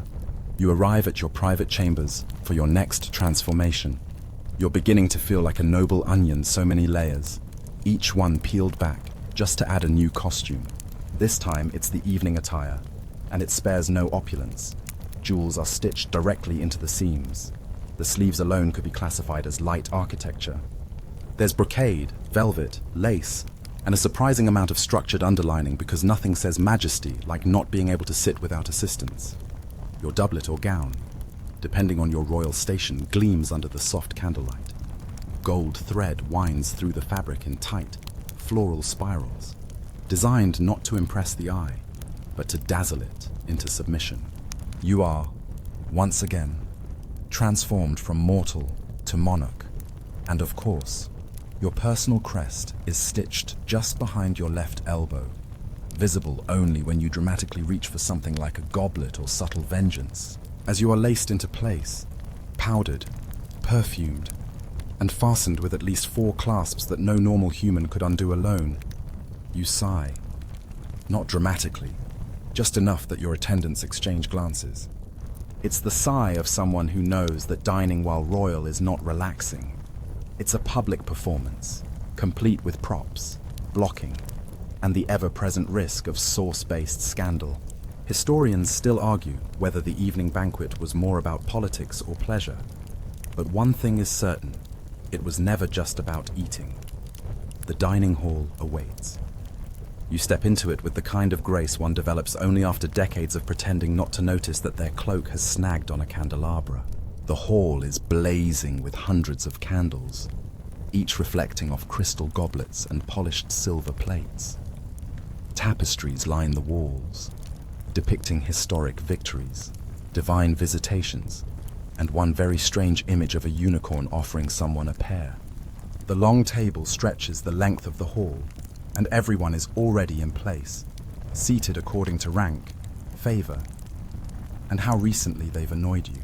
You arrive at your private chambers for your next transformation. You're beginning to feel like a noble onion, so many layers, each one peeled back just to add a new costume. This time it's the evening attire, and it spares no opulence. Jewels are stitched directly into the seams. The sleeves alone could be classified as light architecture. There's brocade, velvet, lace, and a surprising amount of structured underlining because nothing says majesty like not being able to sit without assistance. Your doublet or gown, depending on your royal station, gleams under the soft candlelight. Gold thread winds through the fabric in tight, floral spirals, designed not to impress the eye, but to dazzle it into submission. You are, once again, transformed from mortal to monarch, and of course, your personal crest is stitched just behind your left elbow, visible only when you dramatically reach for something like a goblet or subtle vengeance. As you are laced into place, powdered, perfumed, and fastened with at least 4 clasps that no normal human could undo alone. You sigh. Not dramatically, just enough that your attendants exchange glances. It's the sigh of someone who knows that dining while royal is not relaxing. It's a public performance, complete with props, blocking, and the ever-present risk of sauce-based scandal. Historians still argue whether the evening banquet was more about politics or pleasure. But one thing is certain, it was never just about eating. The dining hall awaits. You step into it with the kind of grace one develops only after decades of pretending not to notice that their cloak has snagged on a candelabra. The hall is blazing with hundreds of candles, each reflecting off crystal goblets and polished silver plates. Tapestries line the walls, depicting historic victories, divine visitations, and one very strange image of a unicorn offering someone a pear. The long table stretches the length of the hall, and everyone is already in place, seated according to rank, favor, and how recently they've annoyed you.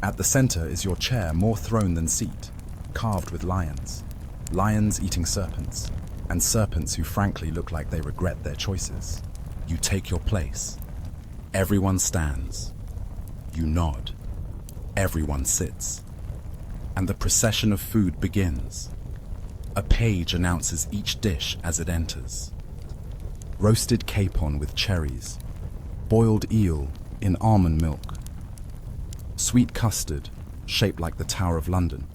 At the center is your chair, more throne than seat, carved with lions. Lions eating serpents, and serpents who frankly look like they regret their choices. You take your place. Everyone stands. You nod. Everyone sits. And the procession of food begins. A page announces each dish as it enters. Roasted capon with cherries, boiled eel in almond milk, sweet custard shaped like the Tower of London.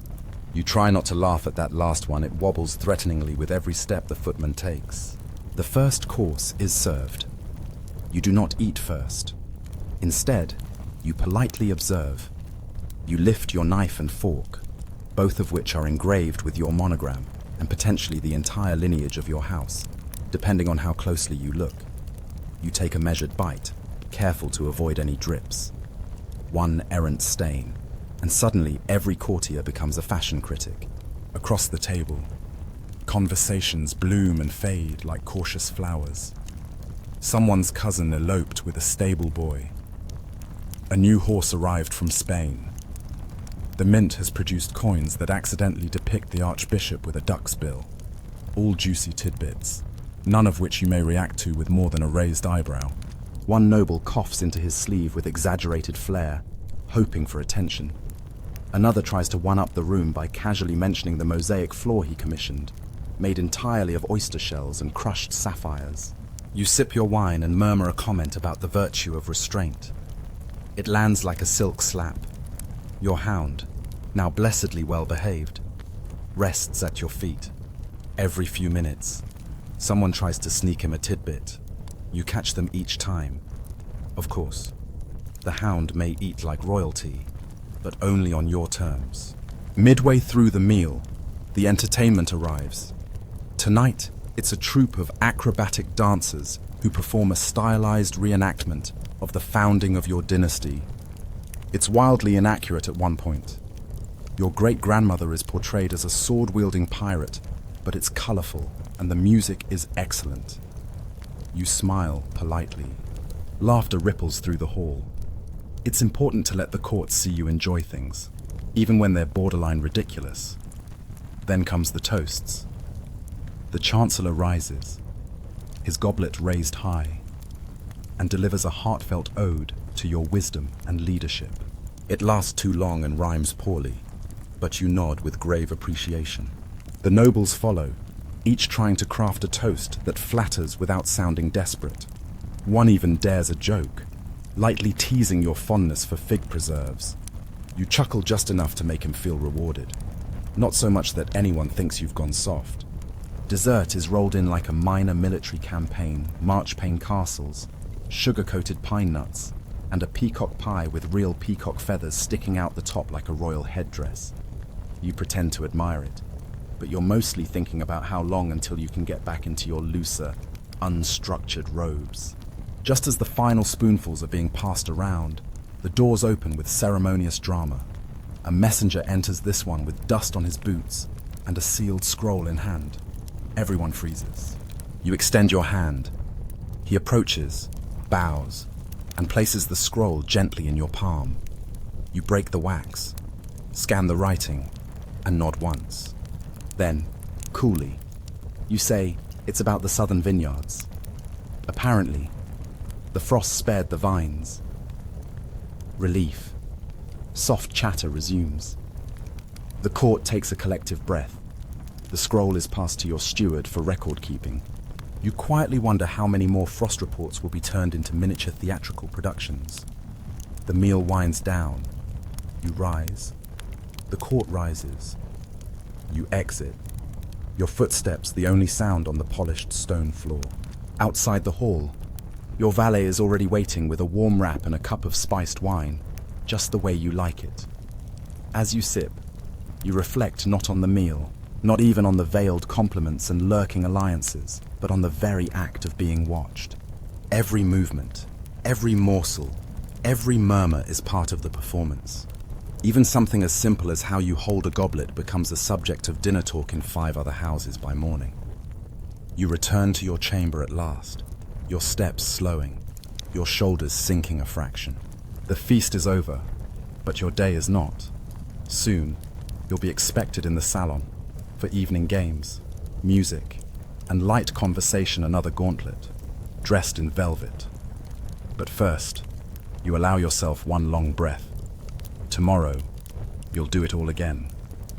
You try not to laugh at that last one, it wobbles threateningly with every step the footman takes. The first course is served. You do not eat first. Instead, you politely observe. You lift your knife and fork, both of which are engraved with your monogram and potentially the entire lineage of your house, depending on how closely you look. You take a measured bite, careful to avoid any drips. One errant stain, and suddenly every courtier becomes a fashion critic. Across the table, conversations bloom and fade like cautious flowers. Someone's cousin eloped with a stable boy. A new horse arrived from Spain. The mint has produced coins that accidentally depict the archbishop with a duck's bill. All juicy tidbits, none of which you may react to with more than a raised eyebrow. One noble coughs into his sleeve with exaggerated flair, hoping for attention. Another tries to one-up the room by casually mentioning the mosaic floor he commissioned, made entirely of oyster shells and crushed sapphires. You sip your wine and murmur a comment about the virtue of restraint. It lands like a silk slap. Your hound, now blessedly well behaved, rests at your feet. Every few minutes, someone tries to sneak him a tidbit. You catch them each time. Of course, the hound may eat like royalty, but only on your terms. Midway through the meal, the entertainment arrives. Tonight, it's a troupe of acrobatic dancers who perform a stylized reenactment of the founding of your dynasty. It's wildly inaccurate at one point. Your great-grandmother is portrayed as a sword-wielding pirate, but it's colorful and the music is excellent. You smile politely. Laughter ripples through the hall. It's important to let the court see you enjoy things, even when they're borderline ridiculous. Then comes the toasts. The Chancellor rises, his goblet raised high, and delivers a heartfelt ode to your wisdom and leadership. It lasts too long and rhymes poorly, but you nod with grave appreciation. The nobles follow, each trying to craft a toast that flatters without sounding desperate. One even dares a joke, lightly teasing your fondness for fig preserves. You chuckle just enough to make him feel rewarded, not so much that anyone thinks you've gone soft. Dessert is rolled in like a minor military campaign, marchpane castles, sugar-coated pine nuts, and a peacock pie with real peacock feathers sticking out the top like a royal headdress. You pretend to admire it, but you're mostly thinking about how long until you can get back into your looser, unstructured robes. Just as the final spoonfuls are being passed around, the doors open with ceremonious drama. A messenger enters this one with dust on his boots and a sealed scroll in hand. Everyone freezes. You extend your hand. He approaches, bows, and places the scroll gently in your palm. You break the wax. scan the writing, and nod once. Then, coolly, you say it's about the southern vineyards. Apparently, the frost spared the vines. Relief. Soft chatter resumes. The court takes a collective breath. The scroll is passed to your steward for record keeping. You quietly wonder how many more frost reports will be turned into miniature theatrical productions. The meal winds down. You rise. The court rises. You exit. Your footsteps the only sound on the polished stone floor. Outside the hall, your valet is already waiting with a warm wrap and a cup of spiced wine, just the way you like it. As you sip, you reflect not on the meal, not even on the veiled compliments and lurking alliances, but on the very act of being watched. Every movement, every morsel, every murmur is part of the performance. Even something as simple as how you hold a goblet becomes the subject of dinner talk in 5 other houses by morning. You return to your chamber at last, your steps slowing, your shoulders sinking a fraction. The feast is over, but your day is not. Soon, you'll be expected in the salon for evening games, music, and light conversation, another gauntlet, dressed in velvet. But first, you allow yourself one long breath. Tomorrow, you'll do it all again.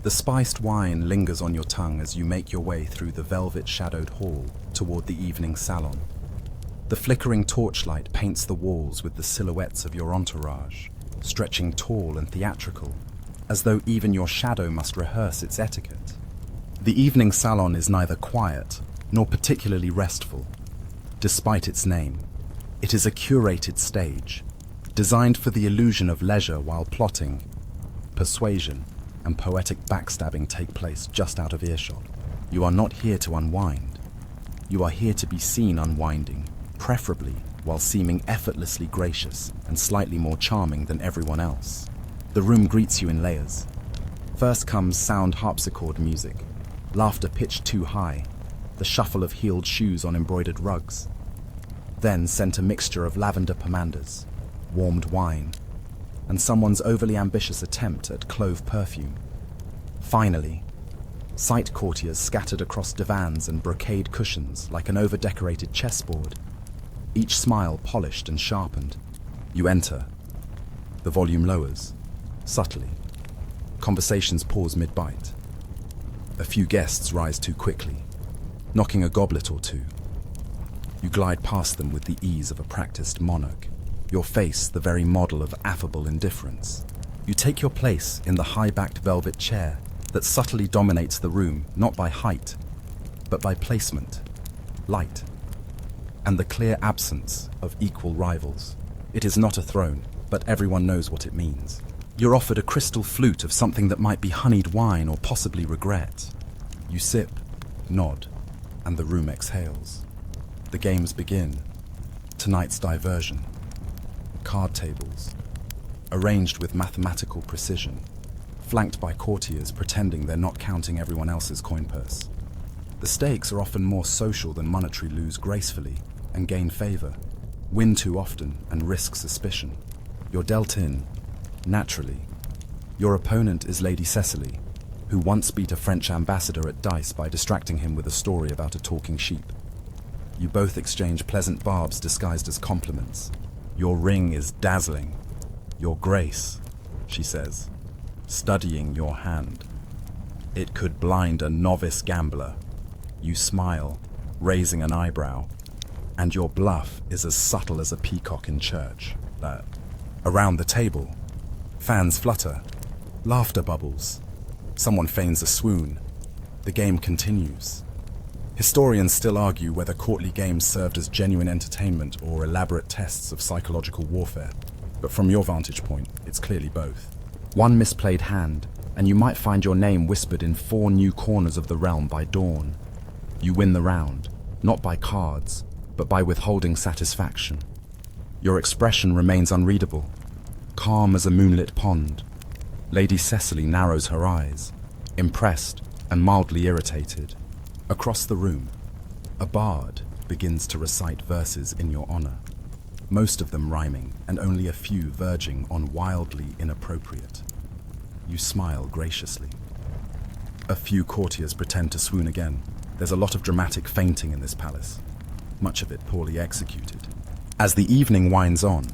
The spiced wine lingers on your tongue as you make your way through the velvet-shadowed hall toward the evening salon. The flickering torchlight paints the walls with the silhouettes of your entourage, stretching tall and theatrical, as though even your shadow must rehearse its etiquette. The evening salon is neither quiet nor particularly restful. Despite its name, it is a curated stage, designed for the illusion of leisure while plotting, persuasion, and poetic backstabbing take place just out of earshot. You are not here to unwind. You are here to be seen unwinding, preferably while seeming effortlessly gracious and slightly more charming than everyone else. The room greets you in layers. First comes sound harpsichord music, laughter pitched too high, the shuffle of heeled shoes on embroidered rugs. Then scent a mixture of lavender pomanders, warmed wine, and someone's overly ambitious attempt at clove perfume. Finally, sight courtiers scattered across divans and brocade cushions like an over-decorated chessboard, each smile polished and sharpened. You enter. The volume lowers, subtly. Conversations pause mid-bite. A few guests rise too quickly, knocking a goblet or two. You glide past them with the ease of a practiced monarch, your face the very model of affable indifference. You take your place in the high-backed velvet chair that subtly dominates the room, not by height, but by placement, light, and the clear absence of equal rivals. It is not a throne, but everyone knows what it means. You're offered a crystal flute of something that might be honeyed wine or possibly regret. You sip, nod, and the room exhales. The games begin. Tonight's diversion. Card tables, arranged with mathematical precision, flanked by courtiers pretending they're not counting everyone else's coin purse. The stakes are often more social than monetary. Lose gracefully and gain favor, win too often and risk suspicion. You're dealt in, naturally. Your opponent is Lady Cecily, who once beat a French ambassador at dice by distracting him with a story about a talking sheep. You both exchange pleasant barbs disguised as compliments. Your ring is dazzling. Your grace, she says, studying your hand. It could blind a novice gambler. You smile, raising an eyebrow, and your bluff is as subtle as a peacock in church. Around the table, fans flutter, laughter bubbles. Someone feigns a swoon. The game continues. Historians still argue whether courtly games served as genuine entertainment or elaborate tests of psychological warfare. But from your vantage point, it's clearly both. One misplayed hand, and you might find your name whispered in 4 new corners of the realm by dawn. You win the round, not by cards, but by withholding satisfaction. Your expression remains unreadable, calm as a moonlit pond. Lady Cecily narrows her eyes, impressed and mildly irritated. Across the room, a bard begins to recite verses in your honor, most of them rhyming and only a few verging on wildly inappropriate. You smile graciously. A few courtiers pretend to swoon again. There's a lot of dramatic fainting in this palace, much of it poorly executed. As the evening winds on,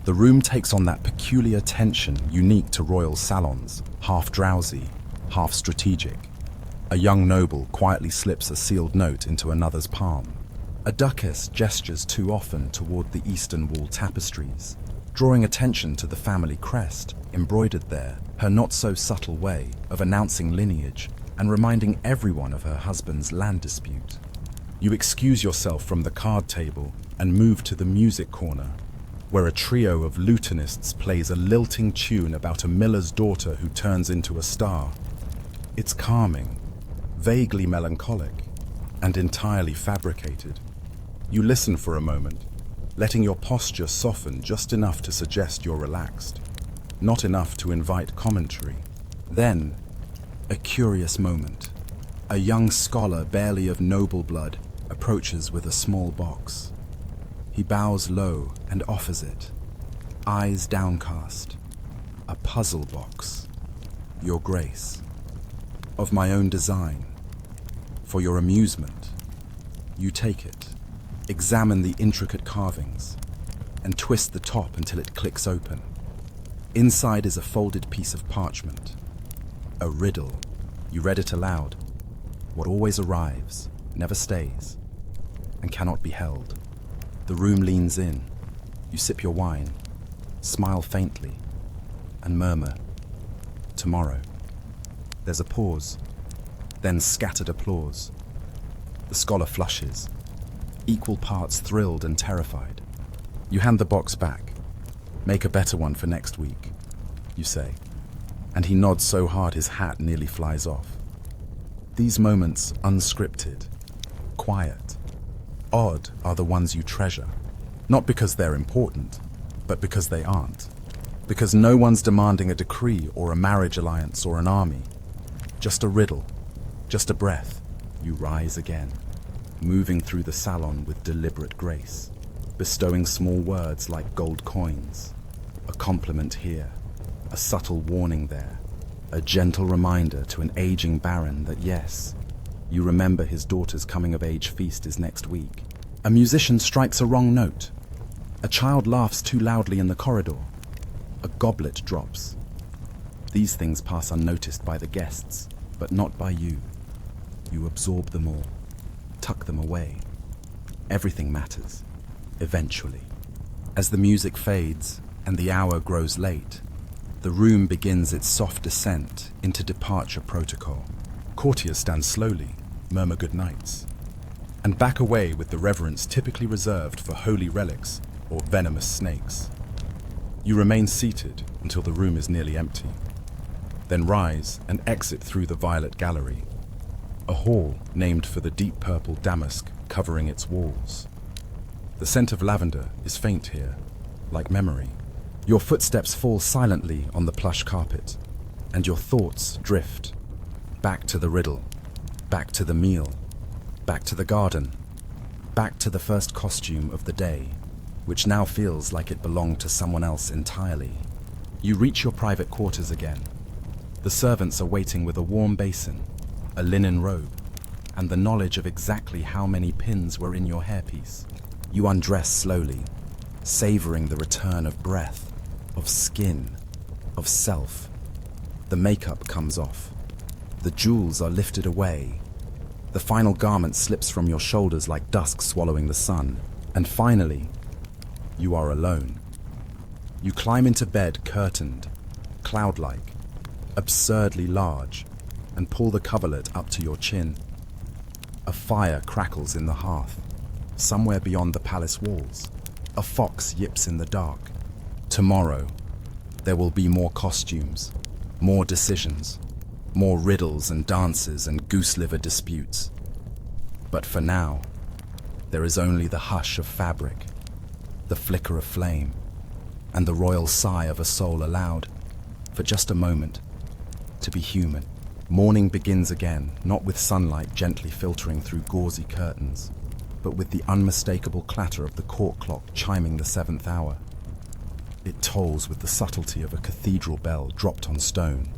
the room takes on that peculiar tension unique to royal salons, half drowsy, half strategic. A young noble quietly slips a sealed note into another's palm. A duchess gestures too often toward the eastern wall tapestries, drawing attention to the family crest embroidered there, her not-so-subtle way of announcing lineage and reminding everyone of her husband's land dispute. You excuse yourself from the card table and move to the music corner, where a trio of lutanists plays a lilting tune about a miller's daughter who turns into a star. It's calming, vaguely melancholic, and entirely fabricated. You listen for a moment, letting your posture soften just enough to suggest you're relaxed, not enough to invite commentary. Then, a curious moment. A young scholar, barely of noble blood, approaches with a small box. He bows low and offers it, eyes downcast. A puzzle box, Your Grace, of my own design. For your amusement, you take it, examine the intricate carvings, and twist the top until it clicks open. Inside is a folded piece of parchment. A riddle. You read it aloud. What always arrives, never stays, and cannot be held. The room leans in. You sip your wine, smile faintly, and murmur, "Tomorrow." There's a pause, then scattered applause. The scholar flushes, equal parts thrilled and terrified. You hand the box back. "Make a better one for next week," you say, and he nods so hard his hat nearly flies off. These moments, unscripted, quiet, odd, are the ones you treasure. Not because they're important, but because they aren't. Because no one's demanding a decree or a marriage alliance or an army. Just a riddle, just a breath. You rise again, moving through the salon with deliberate grace, bestowing small words like gold coins. A compliment here, a subtle warning there, a gentle reminder to an aging baron that yes, you remember his daughter's coming-of-age feast is next week. A musician strikes a wrong note. A child laughs too loudly in the corridor. A goblet drops. These things pass unnoticed by the guests, but not by you. You absorb them all, tuck them away. Everything matters, eventually. As the music fades and the hour grows late, the room begins its soft descent into departure protocol. Courtiers stand slowly, murmur good nights, and back away with the reverence typically reserved for holy relics or venomous snakes. You remain seated until the room is nearly empty, then rise and exit through the violet gallery, a hall named for the deep purple damask covering its walls. The scent of lavender is faint here, like memory. Your footsteps fall silently on the plush carpet, and your thoughts drift back to the riddle, back to the meal, back to the garden, back to the first costume of the day, which now feels like it belonged to someone else entirely. You reach your private quarters again. The servants are waiting with a warm basin, a linen robe, and the knowledge of exactly how many pins were in your hairpiece. You undress slowly, savoring the return of breath, of skin, of self. The makeup comes off. The jewels are lifted away. The final garment slips from your shoulders like dusk swallowing the sun. And finally, you are alone. You climb into bed curtained, cloud-like, absurdly large, and pull the coverlet up to your chin. A fire crackles in the hearth, somewhere beyond the palace walls. A fox yips in the dark. Tomorrow, there will be more costumes, more decisions, more riddles and dances and goose-liver disputes. But for now, there is only the hush of fabric, the flicker of flame, and the royal sigh of a soul allowed, for just a moment, to be human. Morning begins again, not with sunlight gently filtering through gauzy curtains, but with the unmistakable clatter of the court clock chiming the 7th hour. It tolls with the subtlety of a cathedral bell dropped on stone,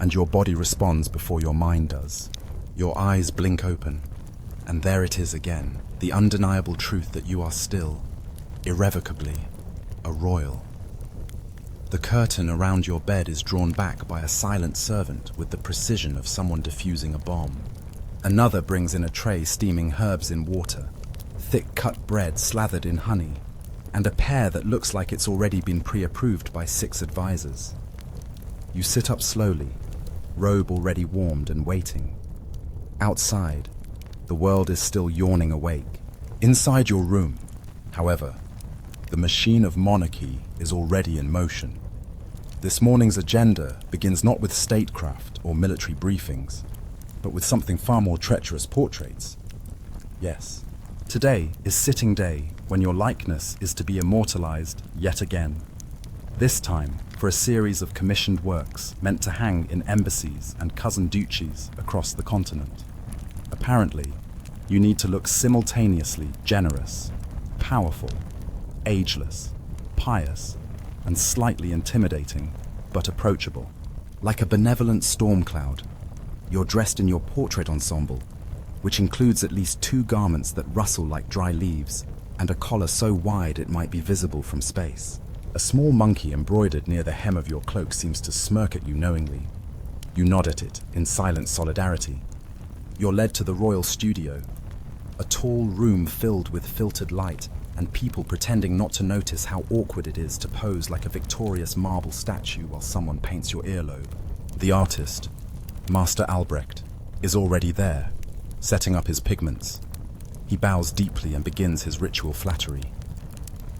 and your body responds before your mind does. Your eyes blink open, and there it is again, the undeniable truth that you are still, irrevocably, a royal. The curtain around your bed is drawn back by a silent servant with the precision of someone defusing a bomb. Another brings in a tray steaming herbs in water, thick cut bread slathered in honey, and a pear that looks like it's already been pre-approved by 6 advisors. You sit up slowly, robe already warmed and waiting. Outside, the world is still yawning awake. Inside your room, however, the machine of monarchy is already in motion. This morning's agenda begins not with statecraft or military briefings, but with something far more treacherous: portraits. Yes, today is sitting day when your likeness is to be immortalized yet again. This time for a series of commissioned works meant to hang in embassies and cousin duchies across the continent. Apparently, you need to look simultaneously generous, powerful, ageless, pious, and slightly intimidating, but approachable. Like a benevolent storm cloud, you're dressed in your portrait ensemble, which includes at least 2 garments that rustle like dry leaves, and a collar so wide it might be visible from space. A small monkey embroidered near the hem of your cloak seems to smirk at you knowingly. You nod at it in silent solidarity. You're led to the royal studio, a tall room filled with filtered light and people pretending not to notice how awkward it is to pose like a victorious marble statue while someone paints your earlobe. The artist, Master Albrecht, is already there, setting up his pigments. He bows deeply and begins his ritual flattery.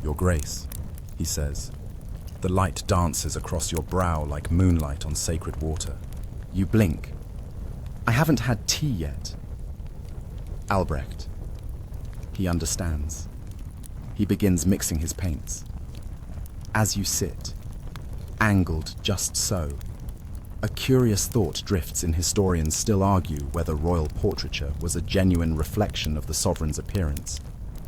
"Your Grace," he says. The light dances across your brow like moonlight on sacred water. You blink. "I haven't had tea yet." Albrecht. He understands. He begins mixing his paints. As you sit, angled just so, a curious thought drifts in. Historians still argue whether royal portraiture was a genuine reflection of the sovereign's appearance,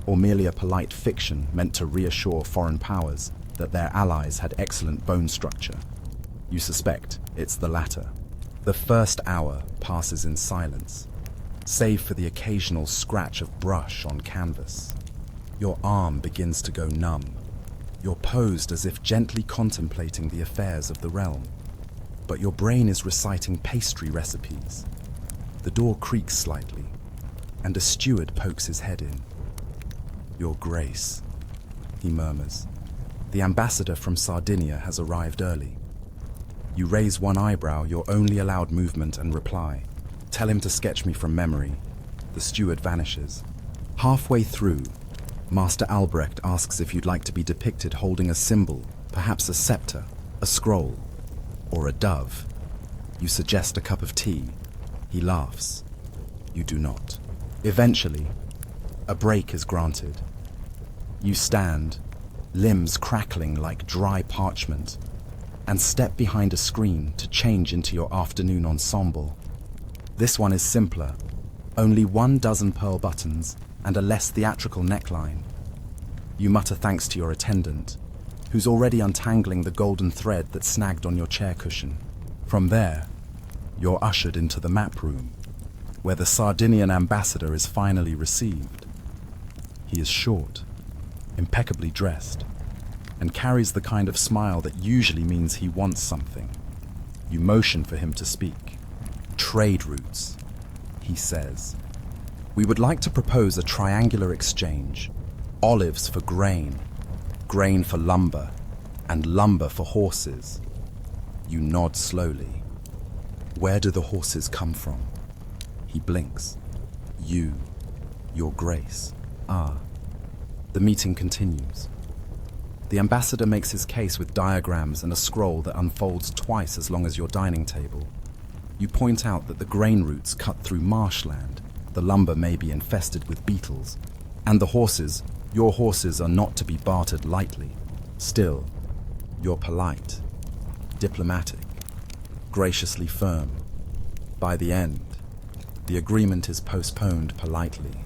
or merely a polite fiction meant to reassure foreign powers that their allies had excellent bone structure. You suspect it's the latter. The first hour passes in silence, save for the occasional scratch of brush on canvas. Your arm begins to go numb. You're posed as if gently contemplating the affairs of the realm, but your brain is reciting pastry recipes. The door creaks slightly, and a steward pokes his head in. "Your Grace," he murmurs. "The ambassador from Sardinia has arrived early." You raise one eyebrow, your only allowed movement, and reply, "Tell him to sketch me from memory." The steward vanishes. Halfway through, Master Albrecht asks if you'd like to be depicted holding a symbol, perhaps a scepter, a scroll, or a dove. You suggest a cup of tea. He laughs. You do not. Eventually, a break is granted. You stand, limbs crackling like dry parchment, and step behind a screen to change into your afternoon ensemble. This one is simpler, only 12 pearl buttons and a less theatrical neckline. You mutter thanks to your attendant, who's already untangling the golden thread that snagged on your chair cushion. From there, you're ushered into the map room, where the Sardinian ambassador is finally received. He is short, impeccably dressed, and carries the kind of smile that usually means he wants something. You motion for him to speak. "Trade routes," he says. "We would like to propose a triangular exchange. Olives for grain, grain for lumber, and lumber for horses." You nod slowly. "Where do the horses come from?" He blinks. "You, Your Grace." "Ah." The meeting continues. The ambassador makes his case with diagrams and a scroll that unfolds twice as long as your dining table. You point out that the grain routes cut through marshland, the lumber may be infested with beetles, and the horses, your horses, are not to be bartered lightly. Still, you're polite, diplomatic, graciously firm. By the end, the agreement is postponed politely.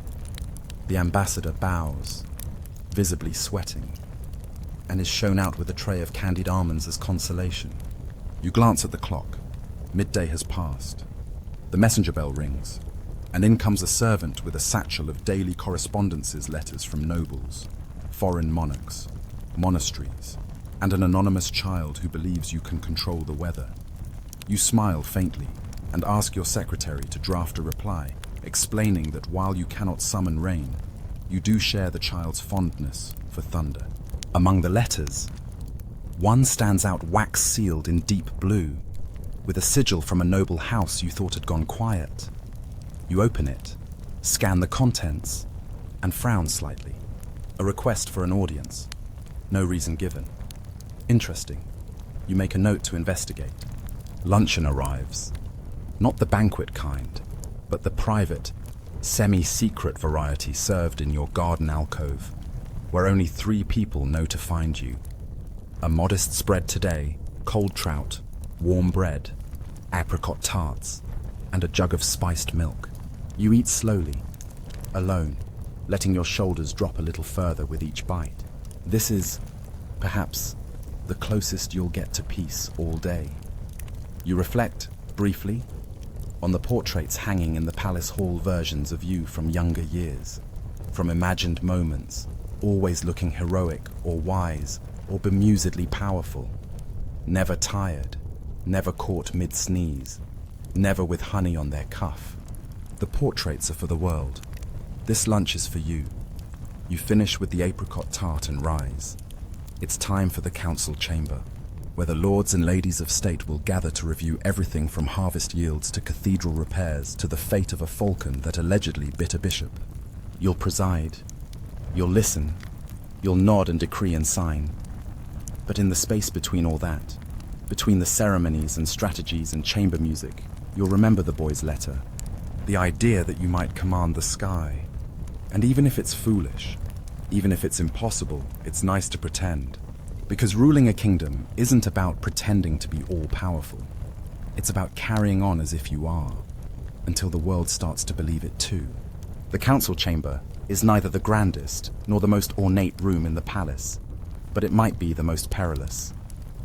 The ambassador bows, visibly sweating, and is shown out with a tray of candied almonds as consolation. You glance at the clock. Midday has passed. The messenger bell rings, and in comes a servant with a satchel of daily correspondences letters from nobles, foreign monarchs, monasteries, and an anonymous child who believes you can control the weather. You smile faintly and ask your secretary to draft a reply, explaining that while you cannot summon rain, you do share the child's fondness for thunder. Among the letters, one stands out wax-sealed in deep blue, with a sigil from a noble house you thought had gone quiet. You open it, scan the contents, and frown slightly. A request for an audience. No reason given. Interesting. You make a note to investigate. Luncheon arrives. Not the banquet kind, but the private, semi-secret variety served in your garden alcove, where only 3 people know to find you. A modest spread today, cold trout, warm bread, apricot tarts, and a jug of spiced milk. You eat slowly, alone, letting your shoulders drop a little further with each bite. This is, perhaps, the closest you'll get to peace all day. You reflect, briefly, on the portraits hanging in the palace hall versions of you from younger years, from imagined moments, always looking heroic or wise or bemusedly powerful, never tired, never caught mid-sneeze, never with honey on their cuff. The portraits are for the world. This lunch is for you. You finish with the apricot tart and rise. It's time for the council chamber, where the lords and ladies of state will gather to review everything from harvest yields to cathedral repairs to the fate of a falcon that allegedly bit a bishop. You'll preside. You'll listen. You'll nod and decree and sign. But in the space between all that, between the ceremonies and strategies and chamber music, you'll remember the boy's letter. The idea that you might command the sky. And even if it's foolish, even if it's impossible, it's nice to pretend. Because ruling a kingdom isn't about pretending to be all-powerful. It's about carrying on as if you are, until the world starts to believe it too. The council chamber is neither the grandest nor the most ornate room in the palace, but it might be the most perilous.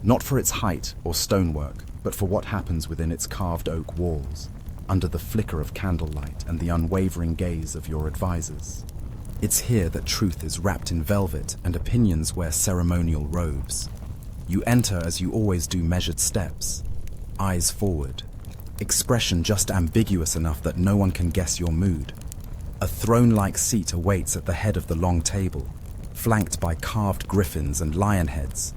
Not for its height or stonework, but for what happens within its carved oak walls, under the flicker of candlelight and the unwavering gaze of your advisors. It's here that truth is wrapped in velvet and opinions wear ceremonial robes. You enter as you always do, measured steps, eyes forward, expression just ambiguous enough that no one can guess your mood. A throne-like seat awaits at the head of the long table, flanked by carved griffins and lion heads,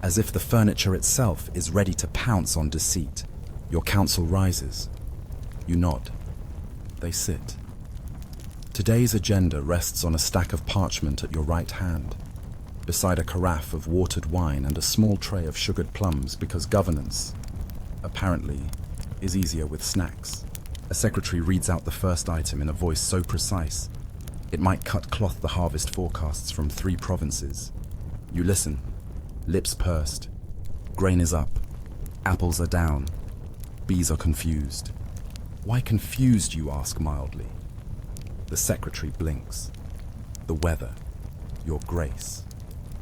as if the furniture itself is ready to pounce on deceit. Your council rises. You nod. They sit. Today's agenda rests on a stack of parchment at your right hand, beside a carafe of watered wine and a small tray of sugared plums, because governance, apparently, is easier with snacks. A secretary reads out the first item in a voice so precise, it might cut cloth the harvest forecasts from 3 provinces. You listen, lips pursed. Grain is up, apples are down, bees are confused. Why confused, you ask mildly? The secretary blinks. The weather, your grace.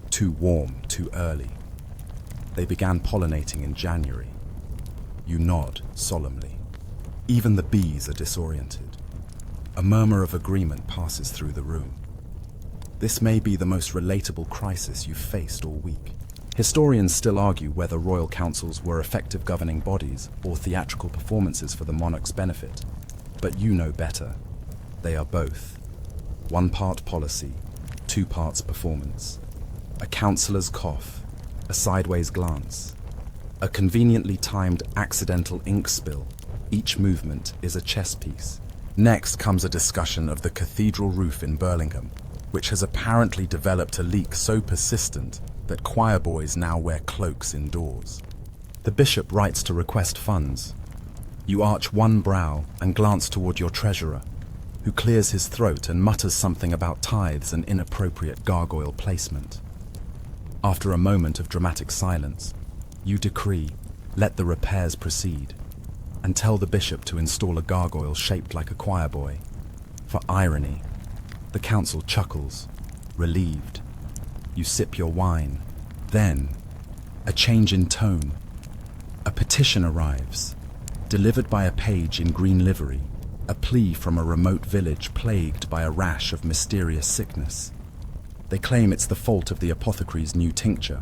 Too warm, too early. They began pollinating in January. You nod solemnly. Even the bees are disoriented. A murmur of agreement passes through the room. This may be the most relatable crisis you've faced all week. Historians still argue whether royal councils were effective governing bodies or theatrical performances for the monarch's benefit. But you know better. They are both. 1 part policy, 2 parts performance. A councillor's cough, a sideways glance, a conveniently timed accidental ink spill. Each movement is a chess piece. Next comes a discussion of the cathedral roof in Birmingham, which has apparently developed a leak so persistent that choir boys now wear cloaks indoors. The bishop writes to request funds. You arch one brow and glance toward your treasurer, who clears his throat and mutters something about tithes and inappropriate gargoyle placement. After a moment of dramatic silence, you decree, let the repairs proceed, and tell the bishop to install a gargoyle shaped like a choir boy. For irony, the council chuckles, relieved. You sip your wine. Then, a change in tone. A petition arrives. delivered by a page in green livery, a plea from a remote village plagued by a rash of mysterious sickness. They claim it's the fault of the apothecary's new tincture,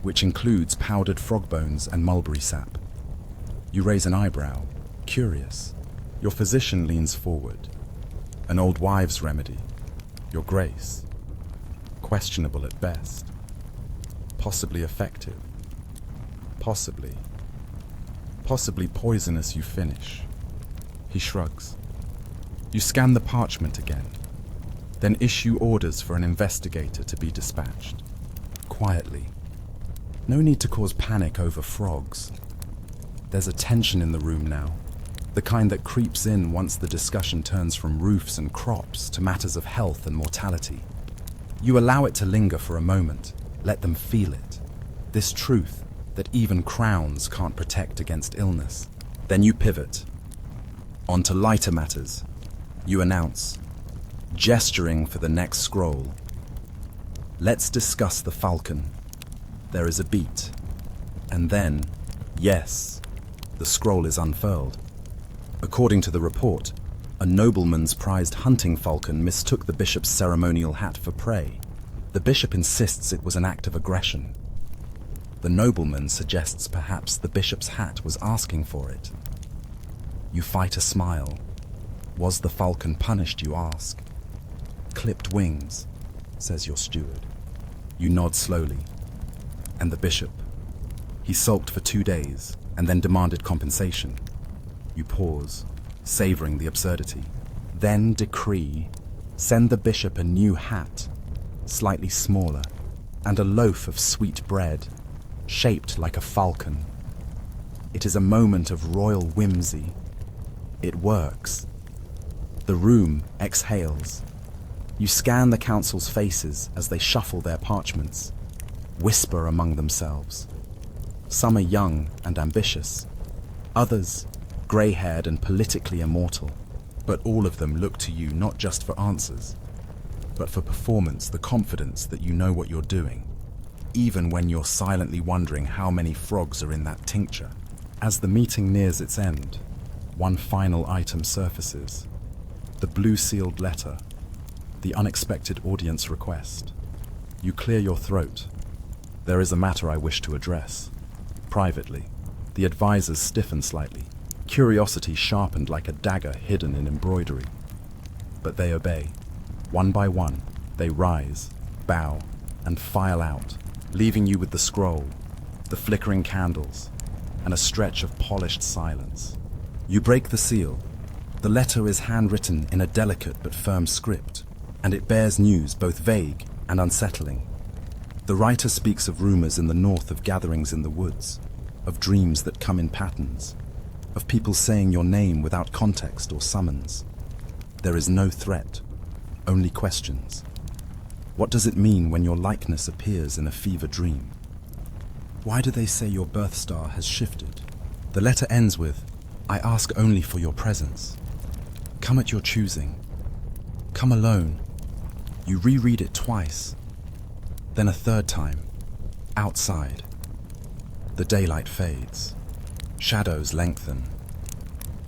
which includes powdered frog bones and mulberry sap. You raise an eyebrow, curious. Your physician leans forward. An old wives' remedy, your grace. Questionable at best. Possibly effective. Possibly poisonous, you finish. He shrugs. You scan the parchment again, then issue orders for an investigator to be dispatched. Quietly. No need to cause panic over frogs. There's a tension in the room now, the kind that creeps in once the discussion turns from roofs and crops to matters of health and mortality. You allow it to linger for a moment, let them feel it. This truth that even crowns can't protect against illness. Then you pivot. On to lighter matters. You announce, gesturing for the next scroll. Let's discuss the falcon. There is a beat. And then, yes, the scroll is unfurled. According to the report, a nobleman's prized hunting falcon mistook the bishop's ceremonial hat for prey. The bishop insists it was an act of aggression. The nobleman suggests perhaps the bishop's hat was asking for it. You fight a smile. Was the falcon punished, you ask? Clipped wings, says your steward. You nod slowly. And the bishop? He sulked for 2 days and then demanded compensation. You pause, savoring the absurdity. Then decree, send the bishop a new hat, slightly smaller, and a loaf of sweet bread, shaped like a falcon. It is a moment of royal whimsy. It works. The room exhales. You scan the council's faces as they shuffle their parchments, whisper among themselves. Some are young and ambitious, others grey-haired and politically immortal, but all of them look to you not just for answers, but for performance, the confidence that you know what you're doing, even when you're silently wondering how many frogs are in that tincture. As the meeting nears its end, one final item surfaces. The blue-sealed letter, the unexpected audience request. You clear your throat. There is a matter I wish to address. Privately. The advisors stiffen slightly, curiosity sharpened like a dagger hidden in embroidery. But they obey. One by one, they rise, bow, and file out, leaving you with the scroll, the flickering candles, and a stretch of polished silence. You break the seal. The letter is handwritten in a delicate but firm script, and it bears news both vague and unsettling. The writer speaks of rumors in the north of gatherings in the woods, of dreams that come in patterns, of people saying your name without context or summons. There is no threat, only questions. What does it mean when your likeness appears in a fever dream? Why do they say your birth star has shifted? The letter ends with, I ask only for your presence. Come at your choosing. Come alone. You reread it twice. Then a third time. Outside. The daylight fades. Shadows lengthen.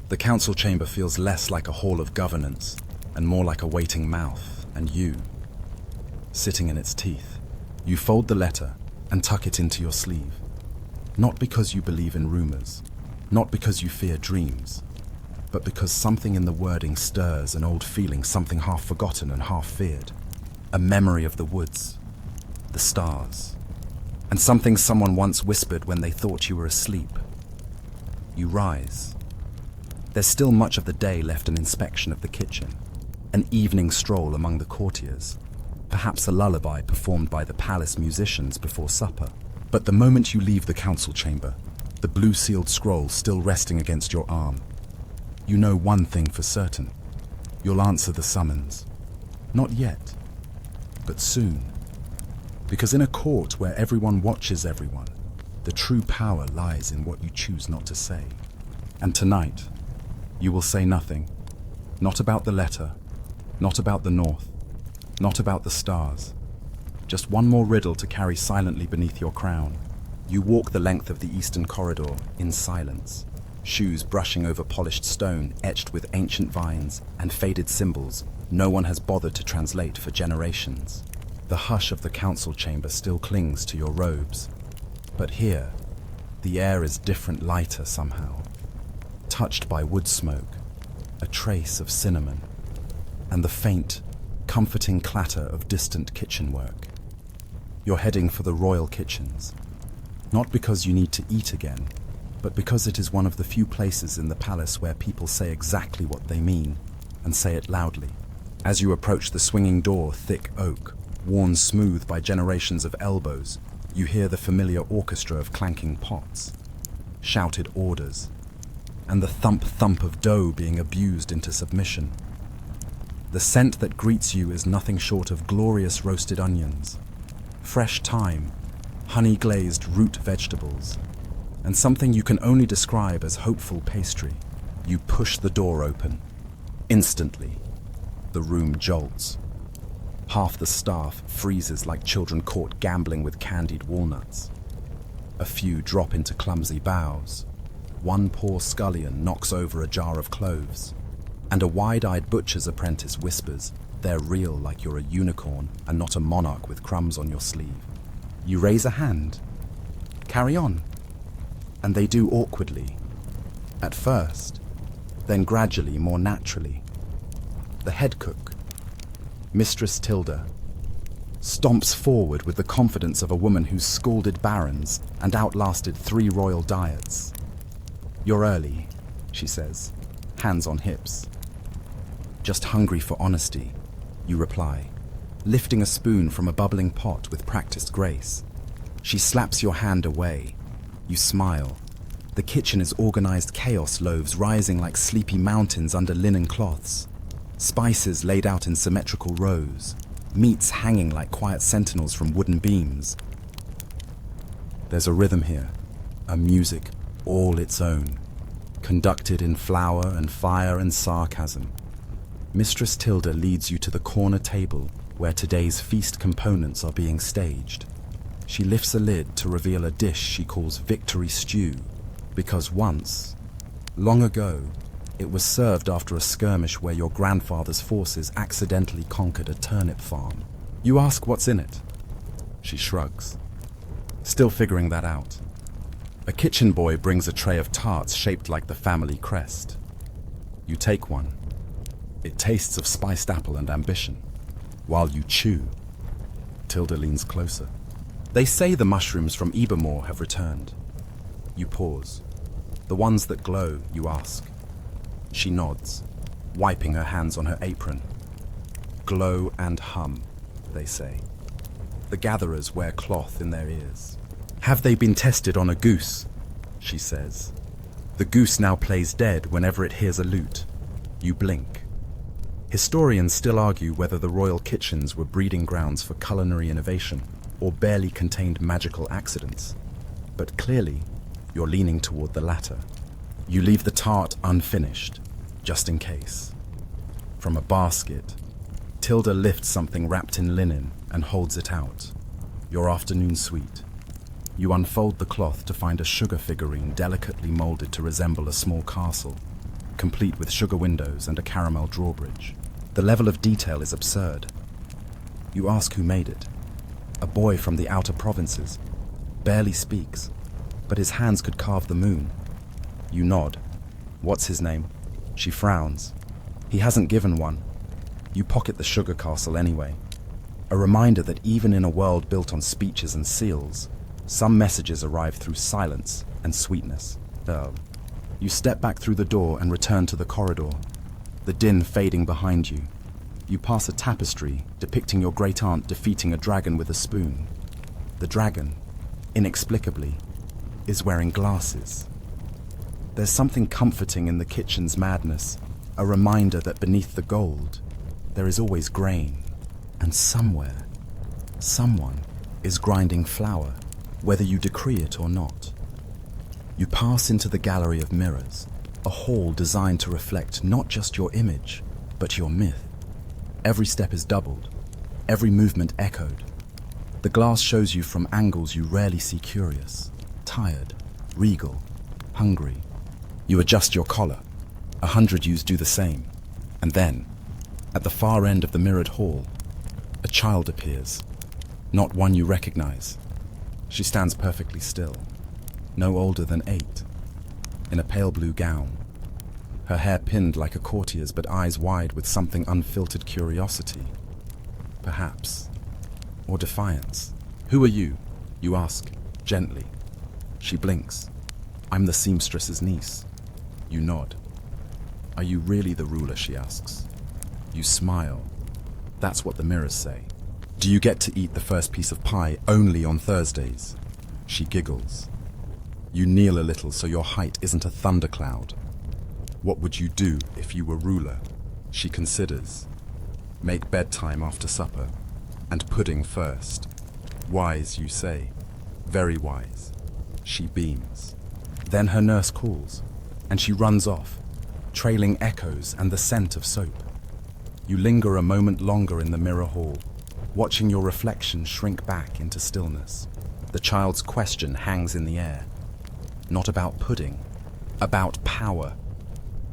The council chamber feels less like a hall of governance and more like a waiting mouth, and you, sitting in its teeth. You fold the letter and tuck it into your sleeve. Not because you believe in rumors, not because you fear dreams, but because something in the wording stirs an old feeling, something half forgotten and half feared. A memory of the woods, the stars, and something someone once whispered when they thought you were asleep. You rise. There's still much of the day left, an inspection of the kitchen, an evening stroll among the courtiers, perhaps a lullaby performed by the palace musicians before supper. But the moment you leave the council chamber, the blue-sealed scroll still resting against your arm, you know one thing for certain. You'll answer the summons. Not yet, but soon. Because in a court where everyone watches everyone, the true power lies in what you choose not to say. And tonight, you will say nothing. Not about the letter, not about the north, not about the stars. Just one more riddle to carry silently beneath your crown. You walk the length of the eastern corridor in silence. shoes brushing over polished stone etched with ancient vines and faded symbols no one has bothered to translate for generations. The hush of the council chamber still clings to your robes, but here, the air is different, lighter somehow, touched by wood smoke, a trace of cinnamon, and the faint, comforting clatter of distant kitchen work. You're heading for the royal kitchens, not because you need to eat again, but because it is one of the few places in the palace where people say exactly what they mean, and say it loudly. As you approach the swinging door, thick oak, worn smooth by generations of elbows, you hear the familiar orchestra of clanking pots, shouted orders, and the thump-thump of dough being abused into submission. The scent that greets you is nothing short of glorious roasted onions, fresh thyme, honey-glazed root vegetables, and something you can only describe as hopeful pastry. You push the door open. Instantly, the room jolts. Half the staff freezes like children caught gambling with candied walnuts. A few drop into clumsy bows. One poor scullion knocks over a jar of cloves. And a wide-eyed butcher's apprentice whispers, "They're real, like you're a unicorn and not a monarch with crumbs on your sleeve." You raise a hand. "Carry on." And they do awkwardly. At first, then gradually, more naturally. The head cook, Mistress Tilda, stomps forward with the confidence of a woman who's scalded barons and outlasted 3 royal diets. "You're early," she says, hands on hips. "Just hungry for honesty," you reply, lifting a spoon from a bubbling pot with practiced grace. She slaps your hand away. You smile. The kitchen is organized chaos, loaves rising like sleepy mountains under linen cloths, spices laid out in symmetrical rows, meats hanging like quiet sentinels from wooden beams. There's a rhythm here, a music all its own, conducted in flour and fire and sarcasm. Mistress Tilda leads you to the corner table where today's feast components are being staged. She lifts a lid to reveal a dish she calls Victory Stew, because once, long ago, it was served after a skirmish where your grandfather's forces accidentally conquered a turnip farm. You ask what's in it. She shrugs, still figuring that out. A kitchen boy brings a tray of tarts shaped like the family crest. You take one. It tastes of spiced apple and ambition. While you chew, Tilda leans closer. "They say the mushrooms from Ebermoor have returned." You pause. "The ones that glow," you ask. She nods, wiping her hands on her apron. "Glow and hum," they say. The gatherers wear cloth in their ears. "Have they been tested on a goose?" she says. The goose now plays dead whenever it hears a lute. You blink. Historians still argue whether the royal kitchens were breeding grounds for culinary innovation or barely contained magical accidents. But clearly, you're leaning toward the latter. You leave the tart unfinished, just in case. From a basket, Tilda lifts something wrapped in linen and holds it out. Your afternoon sweet. You unfold the cloth to find a sugar figurine delicately molded to resemble a small castle, complete with sugar windows and a caramel drawbridge. The level of detail is absurd. You ask who made it. A boy from the outer provinces. Barely speaks, but his hands could carve the moon. You nod. "What's his name?" She frowns. "He hasn't given one." You pocket the sugar castle anyway. A reminder that even in a world built on speeches and seals, some messages arrive through silence and sweetness. You step back through the door and return to the corridor, the din fading behind you. You pass a tapestry depicting your great-aunt defeating a dragon with a spoon. The dragon, inexplicably, is wearing glasses. There's something comforting in the kitchen's madness, a reminder that beneath the gold, there is always grain. And somewhere, someone is grinding flour, whether you decree it or not. You pass into the gallery of mirrors, a hall designed to reflect not just your image, but your myth. Every step is doubled, every movement echoed. The glass shows you from angles you rarely see: curious, tired, regal, hungry. You adjust your collar. 100 yous do the same. And then, at the far end of the mirrored hall, a child appears. Not one you recognize. She stands perfectly still, no older than 8, in a pale blue gown, her hair pinned like a courtier's but eyes wide with something unfiltered curiosity, perhaps, or defiance. "Who are you?" you ask, gently. She blinks. "I'm the seamstress's niece." You nod. "Are you really the ruler?" she asks. You smile. That's what the mirrors say. "Do you get to eat the first piece of pie only on Thursdays?" She giggles. You kneel a little so your height isn't a thundercloud. "What would you do if you were ruler?" She considers. "Make bedtime after supper, and pudding first." Wise, you say. Very wise. She beams. Then her nurse calls, and she runs off, trailing echoes and the scent of soap. You linger a moment longer in the mirror hall, watching your reflection shrink back into stillness. The child's question hangs in the air. Not about pudding, about power,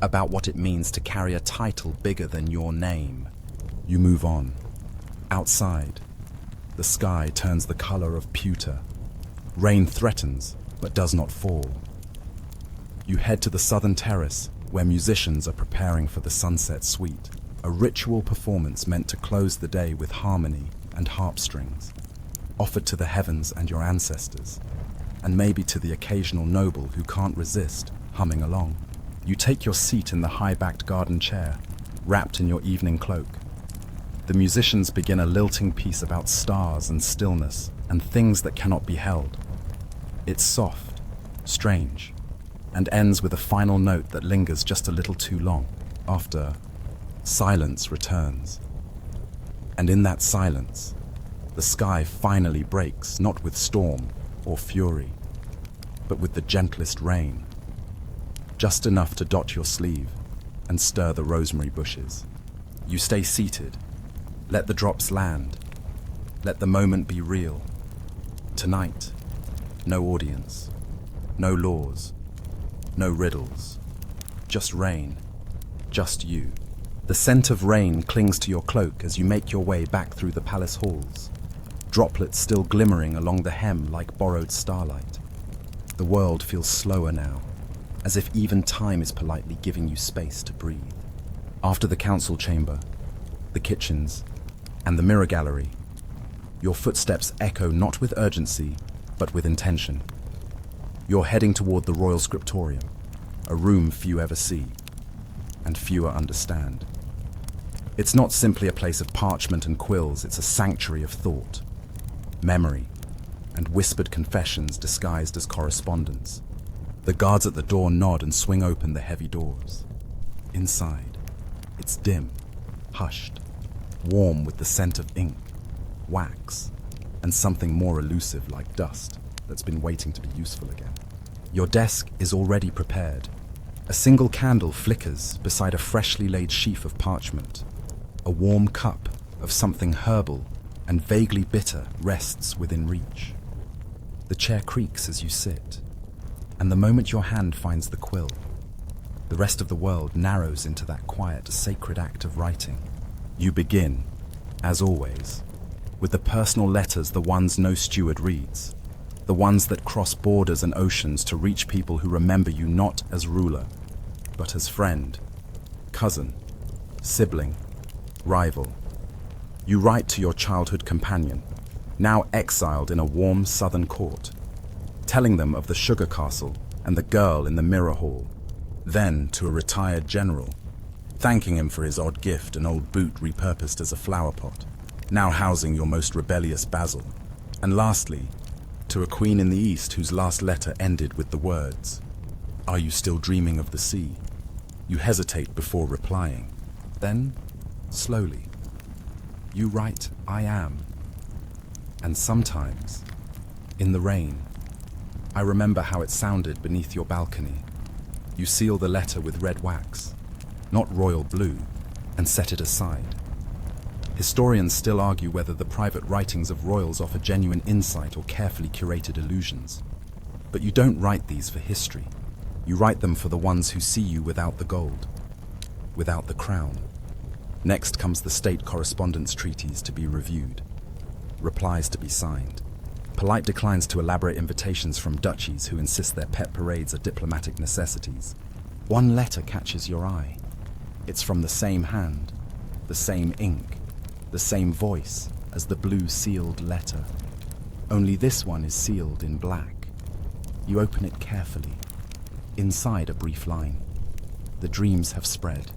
about what it means to carry a title bigger than your name. You move on. Outside, the sky turns the color of pewter. Rain threatens, but does not fall. You head to the southern terrace, where musicians are preparing for the sunset suite, a ritual performance meant to close the day with harmony and harp strings, offered to the heavens and your ancestors, and maybe to the occasional noble who can't resist humming along. You take your seat in the high-backed garden chair, wrapped in your evening cloak. The musicians begin a lilting piece about stars and stillness and things that cannot be held. It's soft, strange, and ends with a final note that lingers just a little too long. After, silence returns. And in that silence, the sky finally breaks, not with storm or fury, but with the gentlest rain, just enough to dot your sleeve and stir the rosemary bushes. You stay seated. Let the drops land. Let the moment be real. Tonight, no audience, no laws, no riddles, just rain, just you. The scent of rain clings to your cloak as you make your way back through the palace halls, droplets still glimmering along the hem like borrowed starlight. The world feels slower now, as if even time is politely giving you space to breathe. After the council chamber, the kitchens, and the mirror gallery, your footsteps echo not with urgency, but with intention. You're heading toward the royal scriptorium, a room few ever see, and fewer understand. It's not simply a place of parchment and quills, it's a sanctuary of thought, memory, and whispered confessions disguised as correspondence. The guards at the door nod and swing open the heavy doors. Inside, it's dim, hushed, warm with the scent of ink, wax, and something more elusive like dust that's been waiting to be useful again. Your desk is already prepared. A single candle flickers beside a freshly laid sheaf of parchment. A warm cup of something herbal and vaguely bitter rests within reach. The chair creaks as you sit, and the moment your hand finds the quill, the rest of the world narrows into that quiet, sacred act of writing. You begin, as always, with the personal letters, the ones no steward reads, the ones that cross borders and oceans to reach people who remember you not as ruler, but as friend, cousin, sibling, rival. You write to your childhood companion, now exiled in a warm southern court, telling them of the sugar castle and the girl in the mirror hall, then to a retired general, thanking him for his odd gift, an old boot repurposed as a flower pot, now housing your most rebellious basil, and lastly, to a queen in the east whose last letter ended with the words, "Are you still dreaming of the sea?" You hesitate before replying. Then, slowly, you write, "I am." And sometimes, in the rain, I remember how it sounded beneath your balcony. You seal the letter with red wax, not royal blue, and set it aside. Historians still argue whether the private writings of royals offer genuine insight or carefully curated illusions. But you don't write these for history. You write them for the ones who see you without the gold, without the crown. Next comes the state correspondence treaties to be reviewed, replies to be signed, polite declines to elaborate invitations from duchies who insist their pet parades are diplomatic necessities. One letter catches your eye. It's from the same hand, the same ink, the same voice as the blue sealed letter. Only this one is sealed in black. You open it carefully. Inside a brief line. The dreams have spread.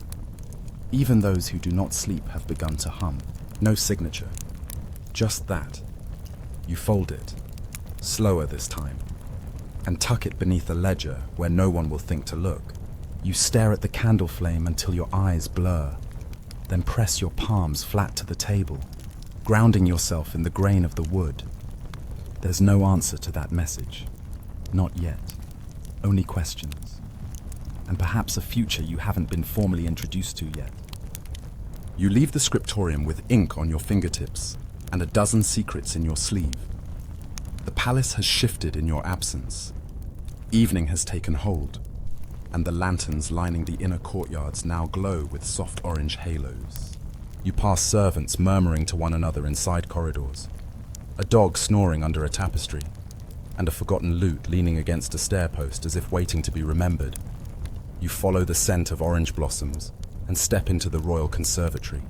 Even those who do not sleep have begun to hum. No signature. Just that. You fold it, slower this time, and tuck it beneath a ledger where no one will think to look. You stare at the candle flame until your eyes blur, then press your palms flat to the table, grounding yourself in the grain of the wood. There's no answer to that message. Not yet. Only questions. And perhaps a future you haven't been formally introduced to yet. You leave the scriptorium with ink on your fingertips and a dozen secrets in your sleeve. The palace has shifted in your absence. Evening has taken hold, and the lanterns lining the inner courtyards now glow with soft orange halos. You pass servants murmuring to one another in side corridors, a dog snoring under a tapestry, and a forgotten lute leaning against a stair post as if waiting to be remembered. You follow the scent of orange blossoms and step into the royal conservatory,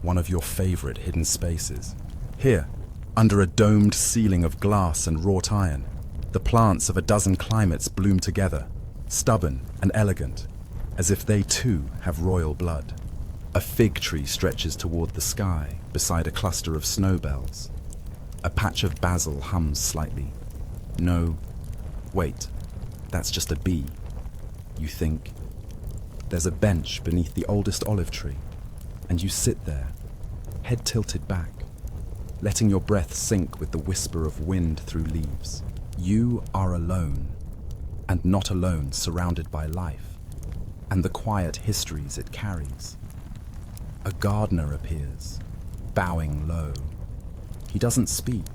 one of your favorite hidden spaces. Here, under a domed ceiling of glass and wrought iron, the plants of a dozen climates bloom together, stubborn and elegant, as if they too have royal blood. A fig tree stretches toward the sky beside a cluster of snowbells. A patch of basil hums slightly. No, wait, that's just a bee. You think. There's a bench beneath the oldest olive tree, and you sit there, head tilted back, letting your breath sink with the whisper of wind through leaves. You are alone, and not alone, surrounded by life, and the quiet histories it carries. A gardener appears, bowing low. He doesn't speak,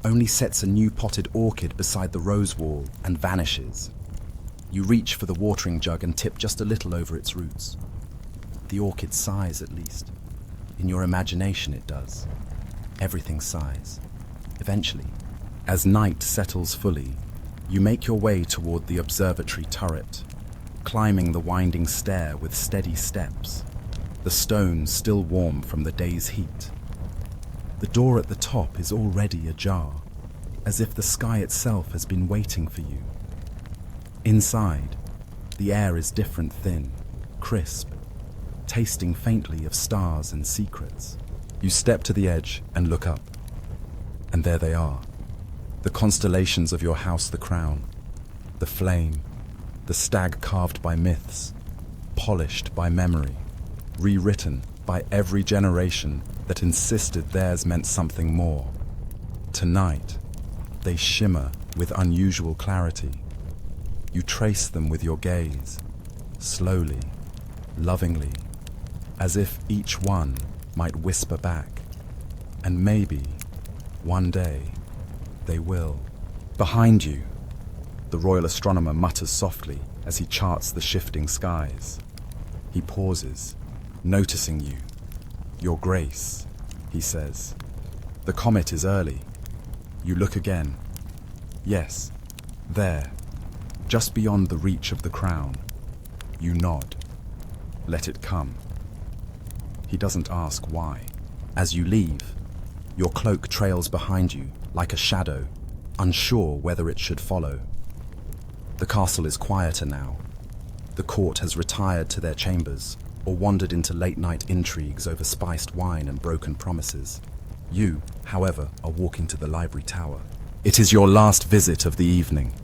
only sets a new potted orchid beside the rose wall and vanishes. You reach for the watering jug and tip just a little over its roots. The orchid sighs, at least. In your imagination it does. Everything sighs. Eventually, as night settles fully, you make your way toward the observatory turret, climbing the winding stair with steady steps, the stones still warm from the day's heat. The door at the top is already ajar, as if the sky itself has been waiting for you. Inside, the air is different, thin, crisp, tasting faintly of stars and secrets. You step to the edge and look up, and there they are, the constellations of your house, the crown, the flame, the stag carved by myths, polished by memory, rewritten by every generation that insisted theirs meant something more. Tonight, they shimmer with unusual clarity. You trace them with your gaze, slowly, lovingly, as if each one might whisper back, and maybe, one day, they will. Behind you, the royal astronomer mutters softly as he charts the shifting skies. He pauses, noticing you. Your Grace, he says. The comet is early. You look again. Yes, there, just beyond the reach of the crown. You nod. Let it come. He doesn't ask why. As you leave, your cloak trails behind you like a shadow, unsure whether it should follow. The castle is quieter now. The court has retired to their chambers or wandered into late-night intrigues over spiced wine and broken promises. You, however, are walking to the library tower. It is your last visit of the evening.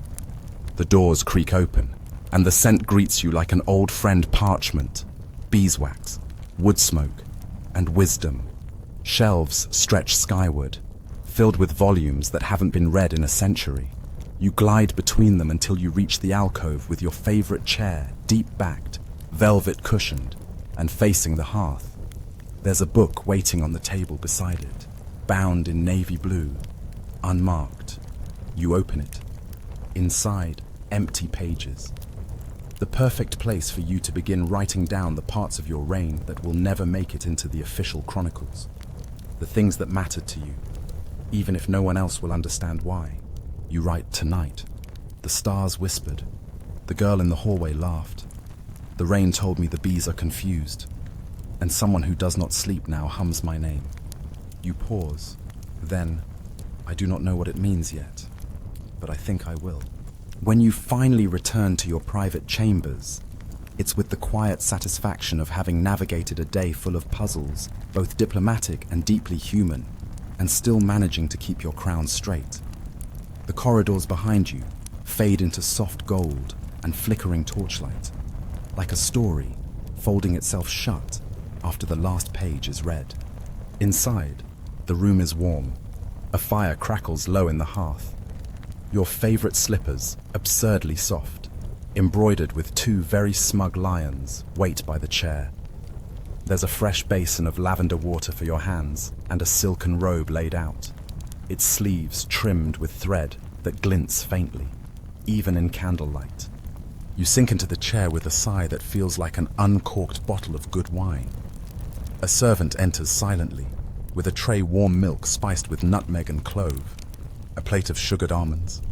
The doors creak open, and the scent greets you like an old friend: parchment, beeswax, wood smoke, and wisdom. Shelves stretch skyward, filled with volumes that haven't been read in a century. You glide between them until you reach the alcove with your favorite chair, deep-backed, velvet cushioned, and facing the hearth. There's a book waiting on the table beside it, bound in navy blue, unmarked. You open it. Inside, empty pages, The perfect place for you to begin writing down the parts of your reign that will never make it into the official chronicles. The things that mattered to you, even if no one else will understand why. You write tonight. The stars whispered. The girl in the hallway laughed. The rain told me the bees are confused. And someone who does not sleep now hums my name. You pause. Then, I do not know what it means yet, but I think I will. When you finally return to your private chambers, it's with the quiet satisfaction of having navigated a day full of puzzles, both diplomatic and deeply human, and still managing to keep your crown straight. The corridors behind you fade into soft gold and flickering torchlight, like a story folding itself shut after the last page is read. Inside, the room is warm. A fire crackles low in the hearth. Your favorite slippers, absurdly soft, embroidered with two very smug lions, wait by the chair. There's a fresh basin of lavender water for your hands and a silken robe laid out, its sleeves trimmed with thread that glints faintly, even in candlelight. You sink into the chair with a sigh that feels like an uncorked bottle of good wine. A servant enters silently, with a tray warm milk spiced with nutmeg and clove, a plate of sugared almonds,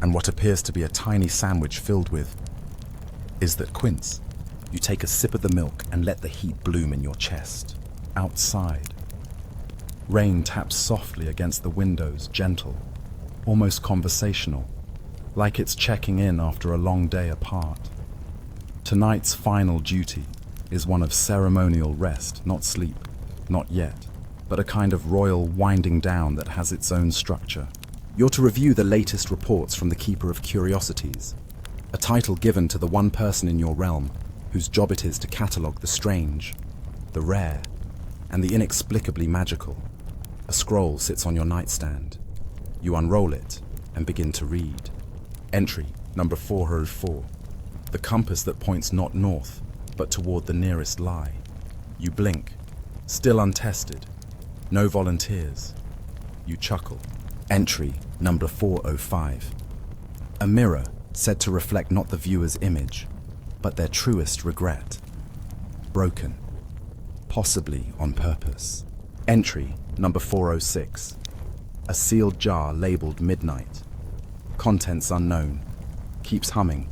and what appears to be a tiny sandwich filled with is that quince. You take a sip of the milk and let the heat bloom in your chest. Outside, rain taps softly against the windows, gentle, almost conversational, like it's checking in after a long day apart. Tonight's final duty is one of ceremonial rest, not sleep, not yet, but a kind of royal winding down that has its own structure. You're to review the latest reports from the Keeper of Curiosities, a title given to the one person in your realm whose job it is to catalogue the strange, the rare, and the inexplicably magical. A scroll sits on your nightstand. You unroll it and begin to read. Entry number 404. The compass that points not north, but toward the nearest lie. You blink. Still untested. No volunteers. You chuckle. Entry number 405. A mirror said to reflect not the viewer's image, but their truest regret. Broken. Possibly on purpose. Entry number 406. A sealed jar labeled midnight. Contents unknown. Keeps humming.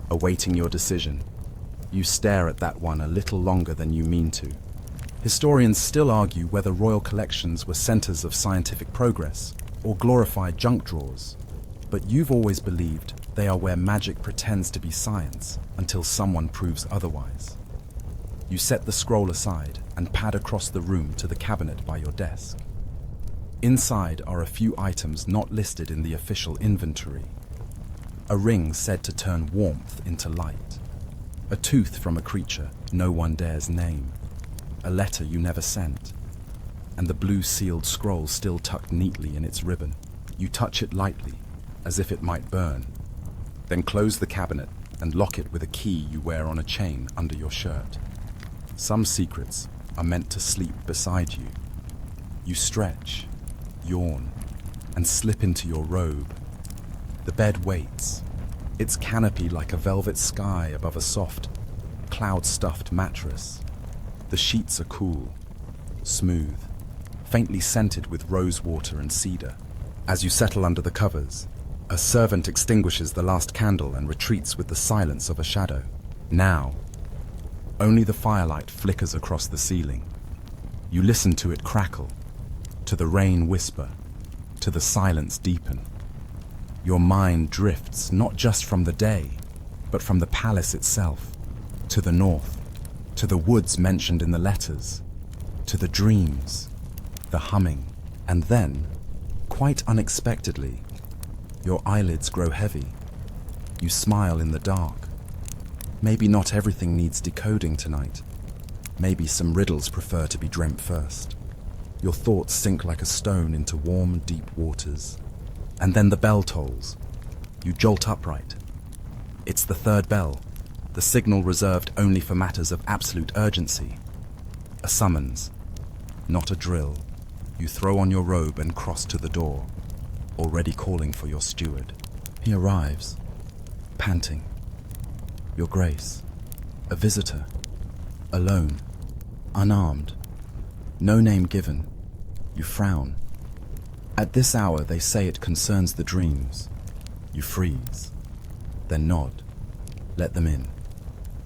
Awaiting your decision. You stare at that one a little longer than you mean to. Historians still argue whether royal collections were centers of scientific progress or glorified junk drawers, but you've always believed they are where magic pretends to be science until someone proves otherwise. You set the scroll aside and pad across the room to the cabinet by your desk. Inside are a few items not listed in the official inventory. A ring said to turn warmth into light. A tooth from a creature no one dares name. A letter you never sent. And the blue sealed scroll still tucked neatly in its ribbon. You touch it lightly, as if it might burn. Then close the cabinet and lock it with a key you wear on a chain under your shirt. Some secrets are meant to sleep beside you. You stretch, yawn, and slip into your robe. The bed waits, its canopy like a velvet sky above a soft, cloud-stuffed mattress. The sheets are cool, smooth, faintly scented with rose water and cedar. As you settle under the covers, a servant extinguishes the last candle and retreats with the silence of a shadow. Now, only the firelight flickers across the ceiling. You listen to it crackle, to the rain whisper, to the silence deepen. Your mind drifts not just from the day, but from the palace itself, to the north, to the woods mentioned in the letters, to the dreams, the humming, and then, quite unexpectedly, your eyelids grow heavy. You smile in the dark. Maybe not everything needs decoding tonight. Maybe some riddles prefer to be dreamt first. Your thoughts sink like a stone into warm, deep waters. And then the bell tolls. You jolt upright. It's the third bell, the signal reserved only for matters of absolute urgency. A summons, not a drill. You throw on your robe and cross to the door, already calling for your steward. He arrives, panting. Your Grace, a visitor, alone, unarmed, no name given. You frown. At this hour they say it concerns the dreams. You freeze, then nod. Let them in.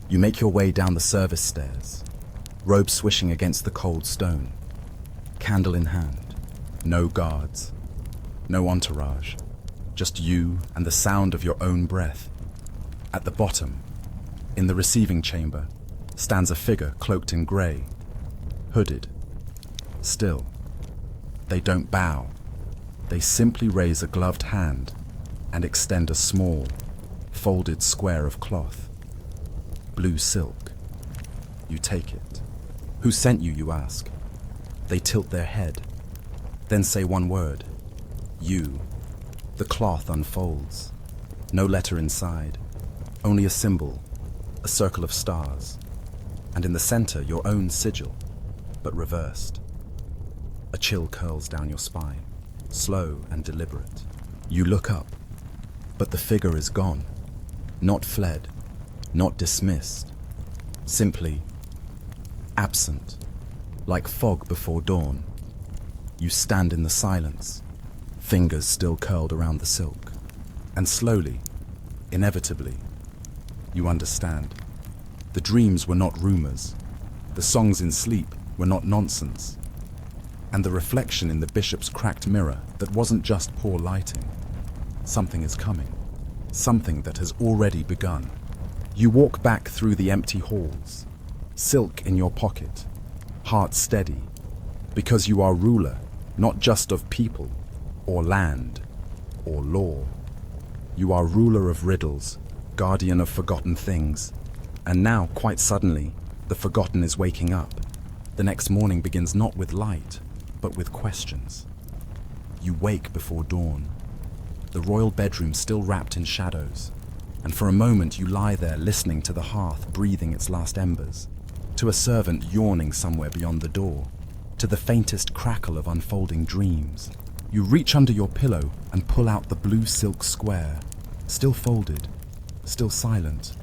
You make your way down the service stairs, robe swishing against the cold stone, candle in hand. No guards, no entourage, just you and the sound of your own breath. At the bottom, in the receiving chamber, stands a figure cloaked in grey, hooded. Still, they don't bow. They simply raise a gloved hand and extend a small, folded square of cloth. Blue silk. You take it. Who sent you, you ask? They tilt their head, then say one word. You. The cloth unfolds. No letter inside, only a symbol, a circle of stars, and in the center your own sigil, but reversed. A chill curls down your spine, slow and deliberate. You look up, but the figure is gone, not fled, not dismissed, simply absent, like fog before dawn. You stand in the silence, fingers still curled around the silk, and slowly, inevitably, you understand. The dreams were not rumors, the songs in sleep were not nonsense, and the reflection in the bishop's cracked mirror that wasn't just poor lighting. Something is coming, something that has already begun. You walk back through the empty halls, silk in your pocket, heart steady, because you are ruler, not just of people, or land, or law. You are ruler of riddles, guardian of forgotten things, and now, quite suddenly, the forgotten is waking up. The next morning begins not with light, but with questions. You wake before dawn, the royal bedroom still wrapped in shadows, and for a moment you lie there listening to the hearth breathing its last embers, to a servant yawning somewhere beyond the door, to the faintest crackle of unfolding dreams. You reach under your pillow and pull out the blue silk square, still folded, still silent.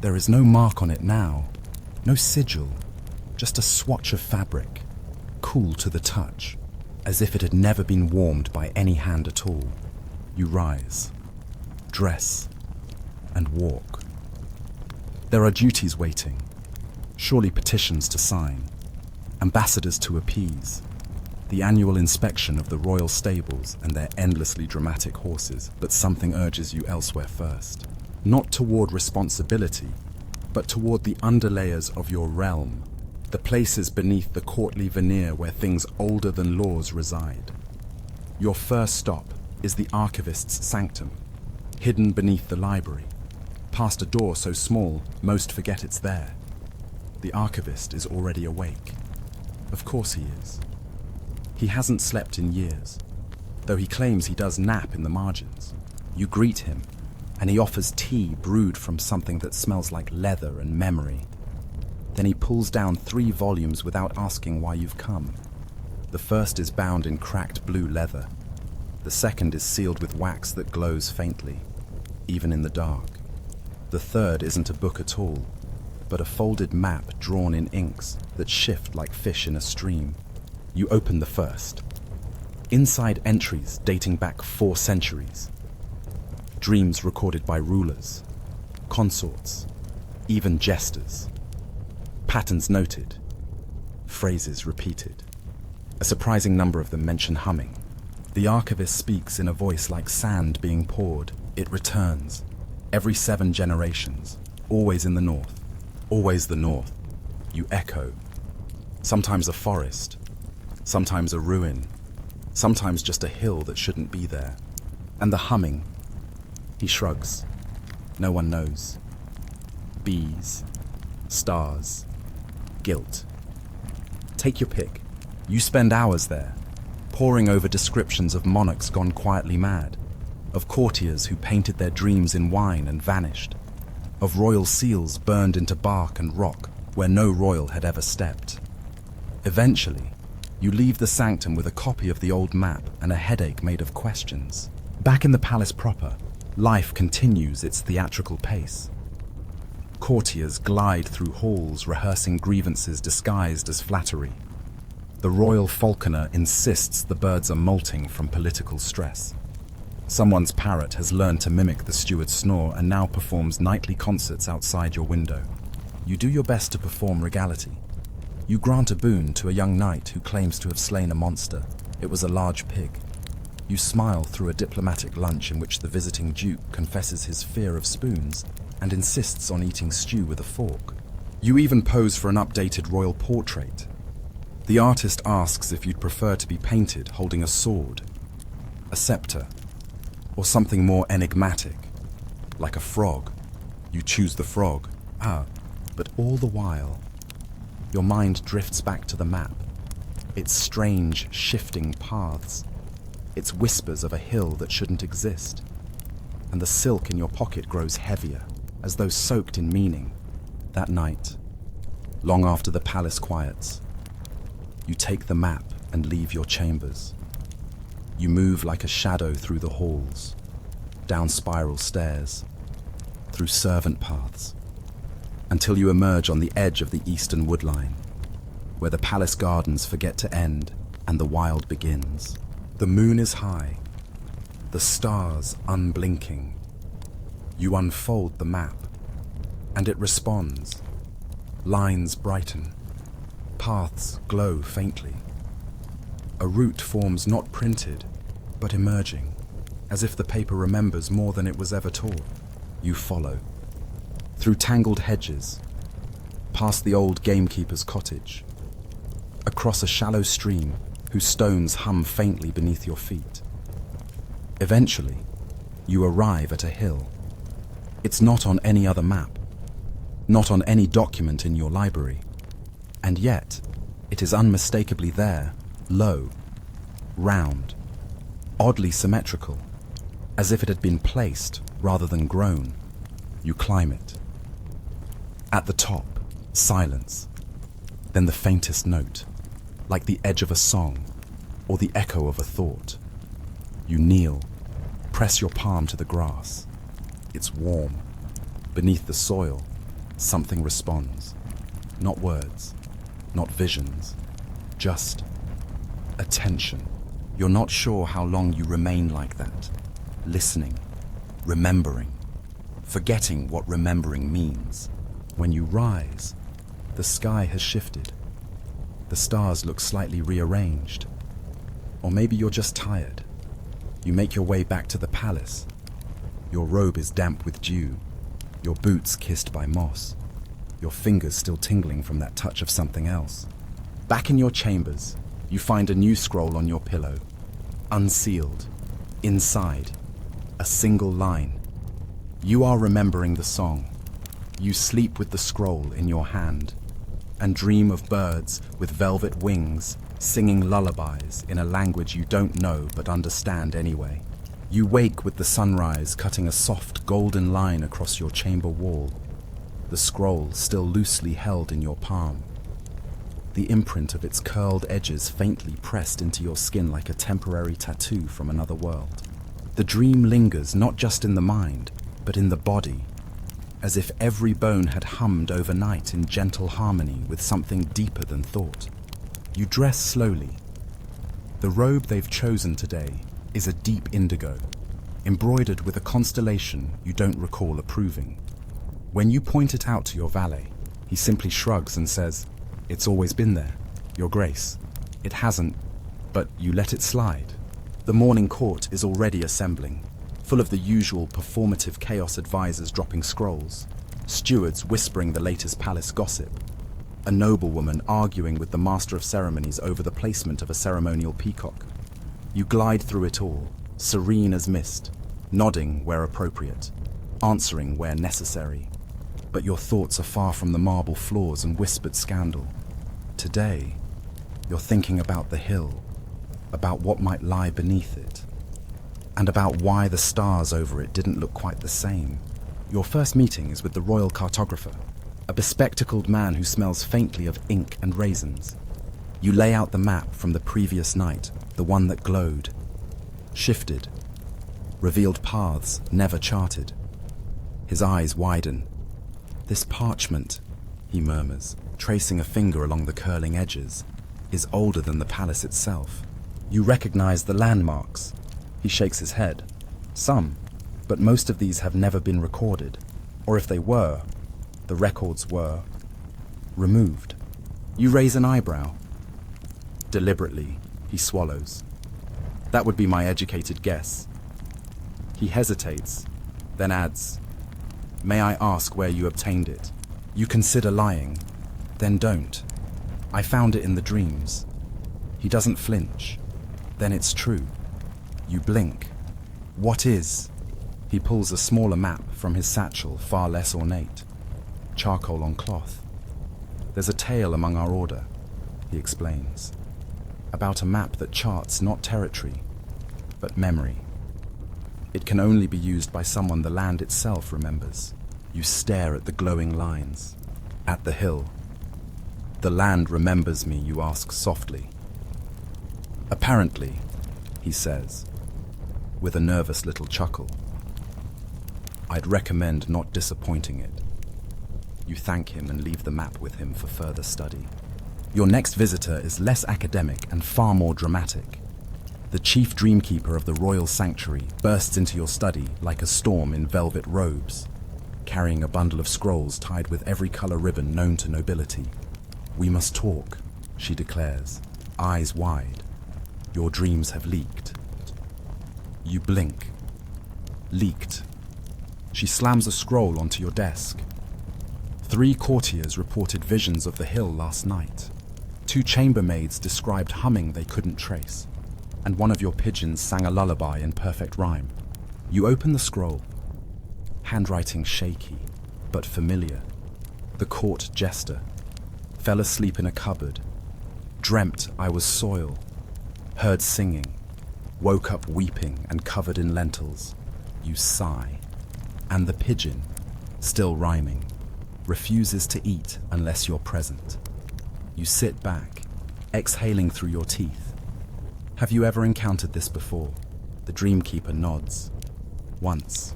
There is no mark on it now, no sigil, just a swatch of fabric, cool to the touch, as if it had never been warmed by any hand at all. You rise, dress, and walk. There are duties waiting, surely petitions to sign, ambassadors to appease, the annual inspection of the royal stables and their endlessly dramatic horses, but something urges you elsewhere first. Not toward responsibility, but toward the underlayers of your realm, the places beneath the courtly veneer where things older than laws reside. Your first stop is the archivist's sanctum, hidden beneath the library, past a door so small most forget it's there. The archivist is already awake. Of course he is. He hasn't slept in years, though he claims he does nap in the margins. You greet him, and he offers tea brewed from something that smells like leather and memory. Then he pulls down 3 volumes without asking why you've come. The first is bound in cracked blue leather. The second is sealed with wax that glows faintly, even in the dark. The third isn't a book at all, but a folded map drawn in inks that shift like fish in a stream. You open the first. Inside entries dating back 4 centuries. Dreams recorded by rulers, consorts, even jesters. Patterns noted, phrases repeated. A surprising number of them mention humming. The archivist speaks in a voice like sand being poured. It returns. Every 7 generations, always in the north, always the north. You echo. Sometimes a forest, sometimes a ruin, sometimes just a hill that shouldn't be there. And the humming, he shrugs. No one knows. Bees, stars, guilt. Take your pick. You spend hours there, poring over descriptions of monarchs gone quietly mad, of courtiers who painted their dreams in wine and vanished, of royal seals burned into bark and rock where no royal had ever stepped. Eventually, you leave the sanctum with a copy of the old map and a headache made of questions. Back in the palace proper, life continues its theatrical pace. Courtiers glide through halls rehearsing grievances disguised as flattery. The royal falconer insists the birds are molting from political stress. Someone's parrot has learned to mimic the steward's snore and now performs nightly concerts outside your window. You do your best to perform regality. You grant a boon to a young knight who claims to have slain a monster. It was a large pig. You smile through a diplomatic lunch in which the visiting duke confesses his fear of spoons and insists on eating stew with a fork. You even pose for an updated royal portrait. The artist asks if you'd prefer to be painted holding a sword, a scepter, or something more enigmatic, like a frog. You choose the frog. But all the while, your mind drifts back to the map, its strange, shifting paths, its whispers of a hill that shouldn't exist, and the silk in your pocket grows heavier, as though soaked in meaning. That night, long after the palace quiets, you take the map and leave your chambers. You move like a shadow through the halls, down spiral stairs, through servant paths, until you emerge on the edge of the eastern woodline, where the palace gardens forget to end and the wild begins. The moon is high, the stars unblinking. You unfold the map, and it responds. Lines brighten, paths glow faintly. A route forms not printed, but emerging, as if the paper remembers more than it was ever taught. You follow, through tangled hedges, past the old gamekeeper's cottage, across a shallow stream whose stones hum faintly beneath your feet. Eventually, you arrive at a hill. It's not on any other map, not on any document in your library, and yet it is unmistakably there, low, round, oddly symmetrical, as if it had been placed rather than grown. You climb it. At the top, silence, then the faintest note, like the edge of a song or the echo of a thought. You kneel, press your palm to the grass. It's warm. Beneath the soil, something responds. Not words, not visions, just attention. You're not sure how long you remain like that, listening, remembering, forgetting what remembering means. When you rise, the sky has shifted. The stars look slightly rearranged. Or maybe you're just tired. You make your way back to the palace. Your robe is damp with dew, your boots kissed by moss, your fingers still tingling from that touch of something else. Back in your chambers, you find a new scroll on your pillow, unsealed. Inside, a single line. You are remembering the song. You sleep with the scroll in your hand and dream of birds with velvet wings singing lullabies in a language you don't know but understand anyway. You wake with the sunrise cutting a soft golden line across your chamber wall, the scroll still loosely held in your palm, the imprint of its curled edges faintly pressed into your skin like a temporary tattoo from another world. The dream lingers not just in the mind, but in the body, as if every bone had hummed overnight in gentle harmony with something deeper than thought. You dress slowly. The robe they've chosen today is a deep indigo, embroidered with a constellation you don't recall approving. When you point it out to your valet, he simply shrugs and says, "It's always been there, Your Grace." It hasn't, but you let it slide. The morning court is already assembling, full of the usual performative chaos advisors dropping scrolls, stewards whispering the latest palace gossip, a noblewoman arguing with the master of ceremonies over the placement of a ceremonial peacock. You glide through it all, serene as mist, nodding where appropriate, answering where necessary. But your thoughts are far from the marble floors and whispered scandal. Today, you're thinking about the hill, about what might lie beneath it, and about why the stars over it didn't look quite the same. Your first meeting is with the royal cartographer, a bespectacled man who smells faintly of ink and raisins. You lay out the map from the previous night, the one that glowed, shifted, revealed paths never charted. His eyes widen. This parchment, he murmurs, tracing a finger along the curling edges, is older than the palace itself. You recognize the landmarks. He shakes his head. Some, but most of these have never been recorded. Or if they were, the records were removed. You raise an eyebrow. Deliberately, he swallows. That would be my educated guess. He hesitates, then adds, "May I ask where you obtained it?" You consider lying, then don't. "I found it in the dreams." He doesn't flinch. Then it's true. You blink. What is? He pulls a smaller map from his satchel, far less ornate. Charcoal on cloth. "There's a tale among our order," he explains, "about a map that charts not territory, but memory. It can only be used by someone the land itself remembers." You stare at the glowing lines, at the hill. "The land remembers me," you ask softly. "Apparently," he says, with a nervous little chuckle. "I'd recommend not disappointing it." You thank him and leave the map with him for further study. Your next visitor is less academic and far more dramatic. The chief dreamkeeper of the royal sanctuary bursts into your study like a storm in velvet robes, carrying a bundle of scrolls tied with every color ribbon known to nobility. "We must talk," she declares, eyes wide. "Your dreams have leaked." You blink. Leaked. She slams a scroll onto your desk. 3 courtiers reported visions of the hill last night. 2 chambermaids described humming they couldn't trace. And one of your pigeons sang a lullaby in perfect rhyme. You open the scroll. Handwriting shaky, but familiar. The court jester. Fell asleep in a cupboard. Dreamt I was soil. Heard singing. Woke up weeping and covered in lentils. You sigh. And the pigeon, still rhyming, refuses to eat unless you're present. You sit back, exhaling through your teeth. Have you ever encountered this before? The dreamkeeper nods. Once.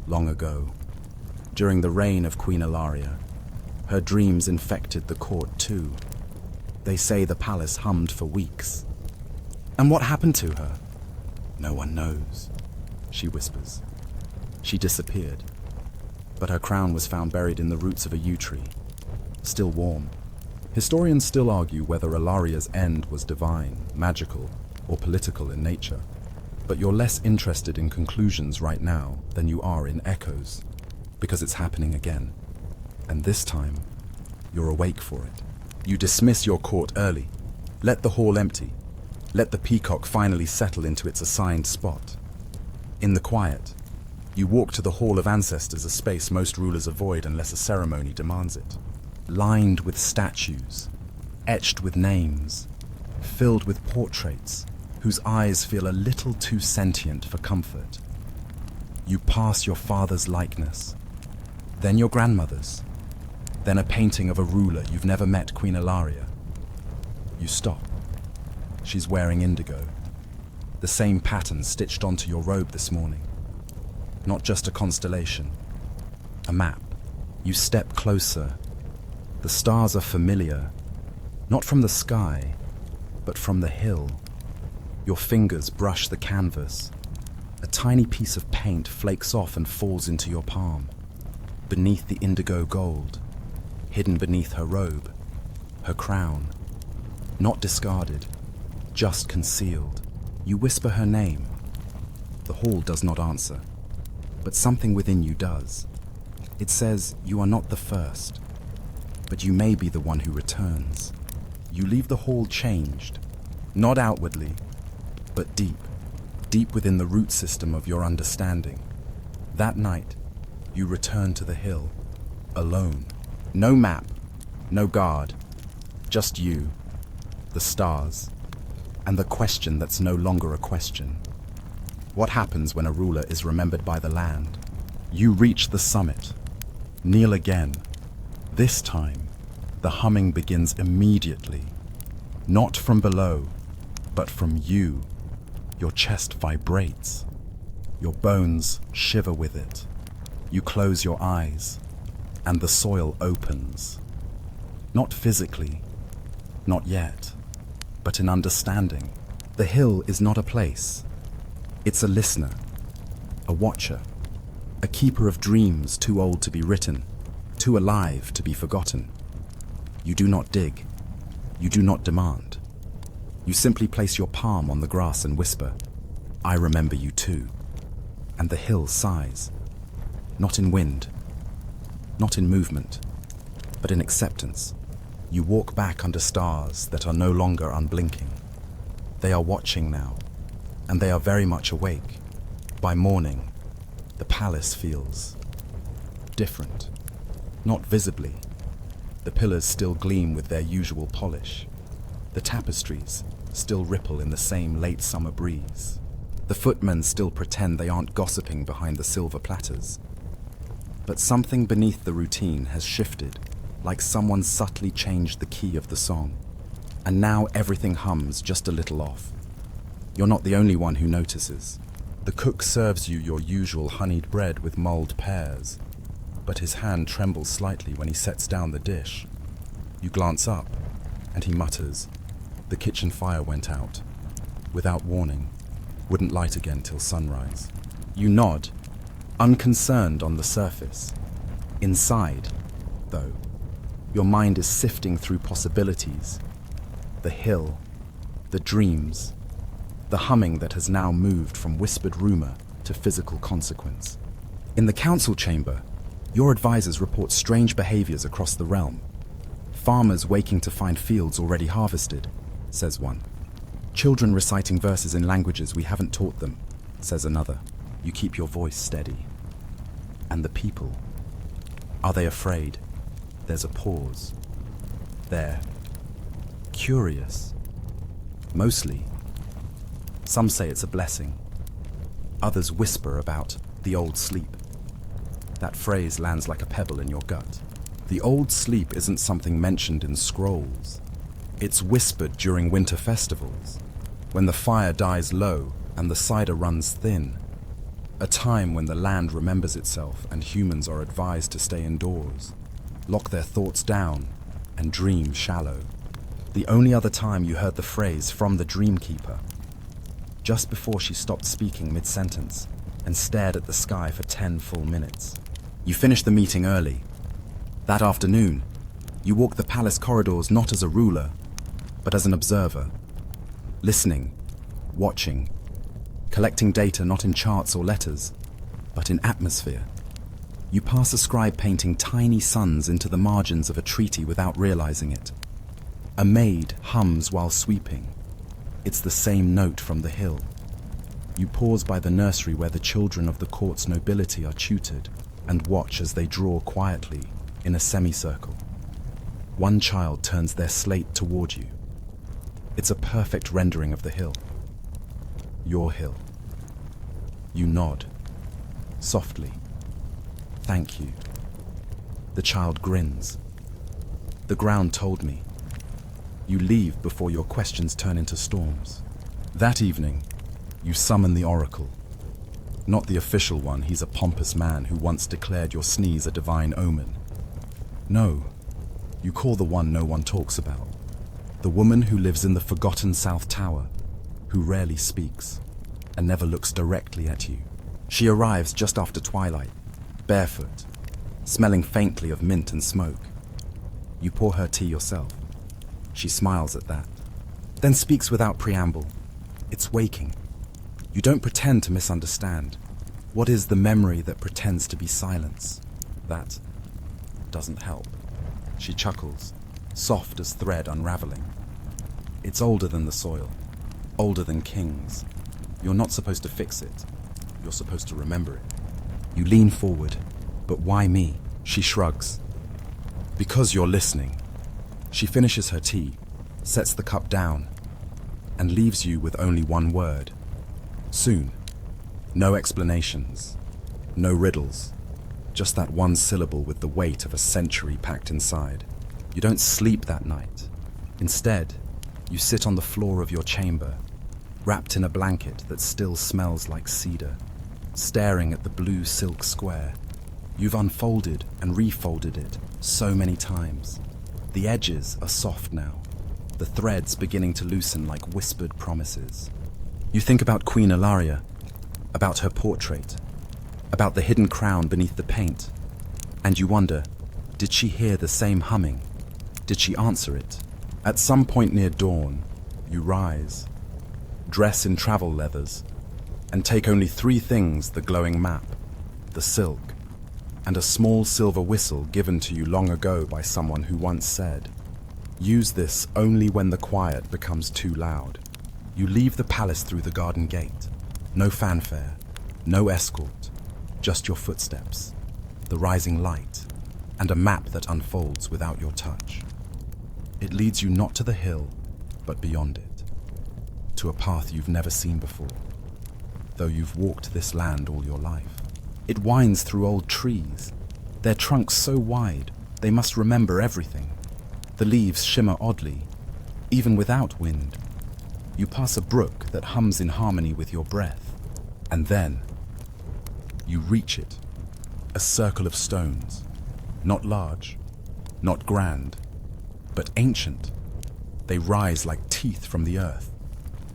Long ago, during the reign of Queen Ilaria. Her dreams infected the court too. They say the palace hummed for weeks. And what happened to her? No one knows, she whispers. She disappeared, but her crown was found buried in the roots of a yew tree, still warm. Historians still argue whether Ilaria's end was divine, magical, or political in nature. But you're less interested in conclusions right now than you are in echoes, because it's happening again. And this time, you're awake for it. You dismiss your court early. Let the hall empty. Let the peacock finally settle into its assigned spot. In the quiet, you walk to the Hall of Ancestors, a space most rulers avoid unless a ceremony demands it. Lined with statues, etched with names, filled with portraits, whose eyes feel a little too sentient for comfort. You pass your father's likeness, then your grandmother's, then a painting of a ruler you've never met, Queen Ilaria. You stop. She's wearing indigo, the same pattern stitched onto your robe this morning. Not just a constellation, a map. You step closer. The stars are familiar, not from the sky, but from the hill. Your fingers brush the canvas. A tiny piece of paint flakes off and falls into your palm. Beneath the indigo gold, hidden beneath her robe, her crown, not discarded, just concealed. You whisper her name. The hall does not answer, but something within you does. It says you are not the first, but you may be the one who returns. You leave the hall changed, not outwardly, but deep, deep within the root system of your understanding. That night, you return to the hill, alone. No map, no guard, just you, the stars, and the question that's no longer a question. What happens when a ruler is remembered by the land? You reach the summit. Kneel again. This time, the humming begins immediately. Not from below, but from you. Your chest vibrates. Your bones shiver with it. You close your eyes. and the soil opens. Not physically, not yet, but in understanding. The hill is not a place. It's a listener, a watcher, a keeper of dreams too old to be written, too alive to be forgotten. You do not dig. You do not demand. You simply place your palm on the grass and whisper, "I remember you too." And the hill sighs, not in wind, not in movement, but in acceptance. You walk back under stars that are no longer unblinking. They are watching now, and they are very much awake. By morning, the palace feels different, not visibly. The pillars still gleam with their usual polish. The tapestries still ripple in the same late summer breeze. The footmen still pretend they aren't gossiping behind the silver platters. But something beneath the routine has shifted, like someone subtly changed the key of the song. And now everything hums just a little off. You're not the only one who notices. The cook serves you your usual honeyed bread with mulled pears, but his hand trembles slightly when he sets down the dish. You glance up, and he mutters, "The kitchen fire went out. Without warning. Wouldn't light again till sunrise." You nod, unconcerned on the surface. Inside, though, your mind is sifting through possibilities. The hill, the dreams, the humming that has now moved from whispered rumor to physical consequence. In the council chamber, your advisors report strange behaviors across the realm. Farmers waking to find fields already harvested, says one. Children reciting verses in languages we haven't taught them, says another. You keep your voice steady. And the people, are they afraid? There's a pause. They're curious. Mostly. Some say it's a blessing. Others whisper about the old sleep. That phrase lands like a pebble in your gut. The old sleep isn't something mentioned in scrolls. It's whispered during winter festivals, when the fire dies low and the cider runs thin. A time when the land remembers itself and humans are advised to stay indoors, lock their thoughts down, and dream shallow. The only other time you heard the phrase from the dreamkeeper, just before she stopped speaking mid-sentence and stared at the sky for 10 full minutes. You finished the meeting early. That afternoon, you walked the palace corridors not as a ruler, but as an observer, listening, watching, collecting data not in charts or letters, but in atmosphere. You pass a scribe painting tiny suns into the margins of a treaty without realizing it. A maid hums while sweeping. It's the same note from the hill. You pause by the nursery where the children of the court's nobility are tutored and watch as they draw quietly in a semicircle. One child turns their slate toward you. It's a perfect rendering of the hill. Your hill. You nod, softly. Thank you. The child grins. The ground told me. You leave before your questions turn into storms. That evening, you summon the oracle. Not the official one, he's a pompous man who once declared your sneeze a divine omen. No, you call the one no one talks about. The woman who lives in the forgotten South Tower, who rarely speaks and never looks directly at you. She arrives just after twilight, barefoot, smelling faintly of mint and smoke. You pour her tea yourself. She smiles at that, then speaks without preamble. It's waking. You don't pretend to misunderstand. What is the memory that pretends to be silence? That doesn't help. She chuckles, soft as thread unraveling. It's older than the soil, older than kings. You're not supposed to fix it. You're supposed to remember it. You lean forward. But why me? She shrugs. Because you're listening. She finishes her tea, sets the cup down, and leaves you with only one word. Soon. No explanations. No riddles. Just that one syllable with the weight of a century packed inside. You don't sleep that night. Instead, you sit on the floor of your chamber, wrapped in a blanket that still smells like cedar, staring at the blue silk square. You've unfolded and refolded it so many times. The edges are soft now, the threads beginning to loosen like whispered promises. You think about Queen Ilaria, about her portrait, about the hidden crown beneath the paint, and you wonder, did she hear the same humming? Did she answer it? At some point near dawn, you rise, dress in travel leathers, and take only 3 things: the glowing map, the silk, and a small silver whistle given to you long ago by someone who once said, "Use this only when the quiet becomes too loud." You leave the palace through the garden gate. No fanfare, no escort, just your footsteps, the rising light, and a map that unfolds without your touch. It leads you not to the hill, but beyond it, to a path you've never seen before, though you've walked this land all your life. It winds through old trees, their trunks so wide they must remember everything. The leaves shimmer oddly, even without wind. You pass a brook that hums in harmony with your breath, and then you reach it, a circle of stones, not large, not grand, but ancient. They rise like teeth from the earth,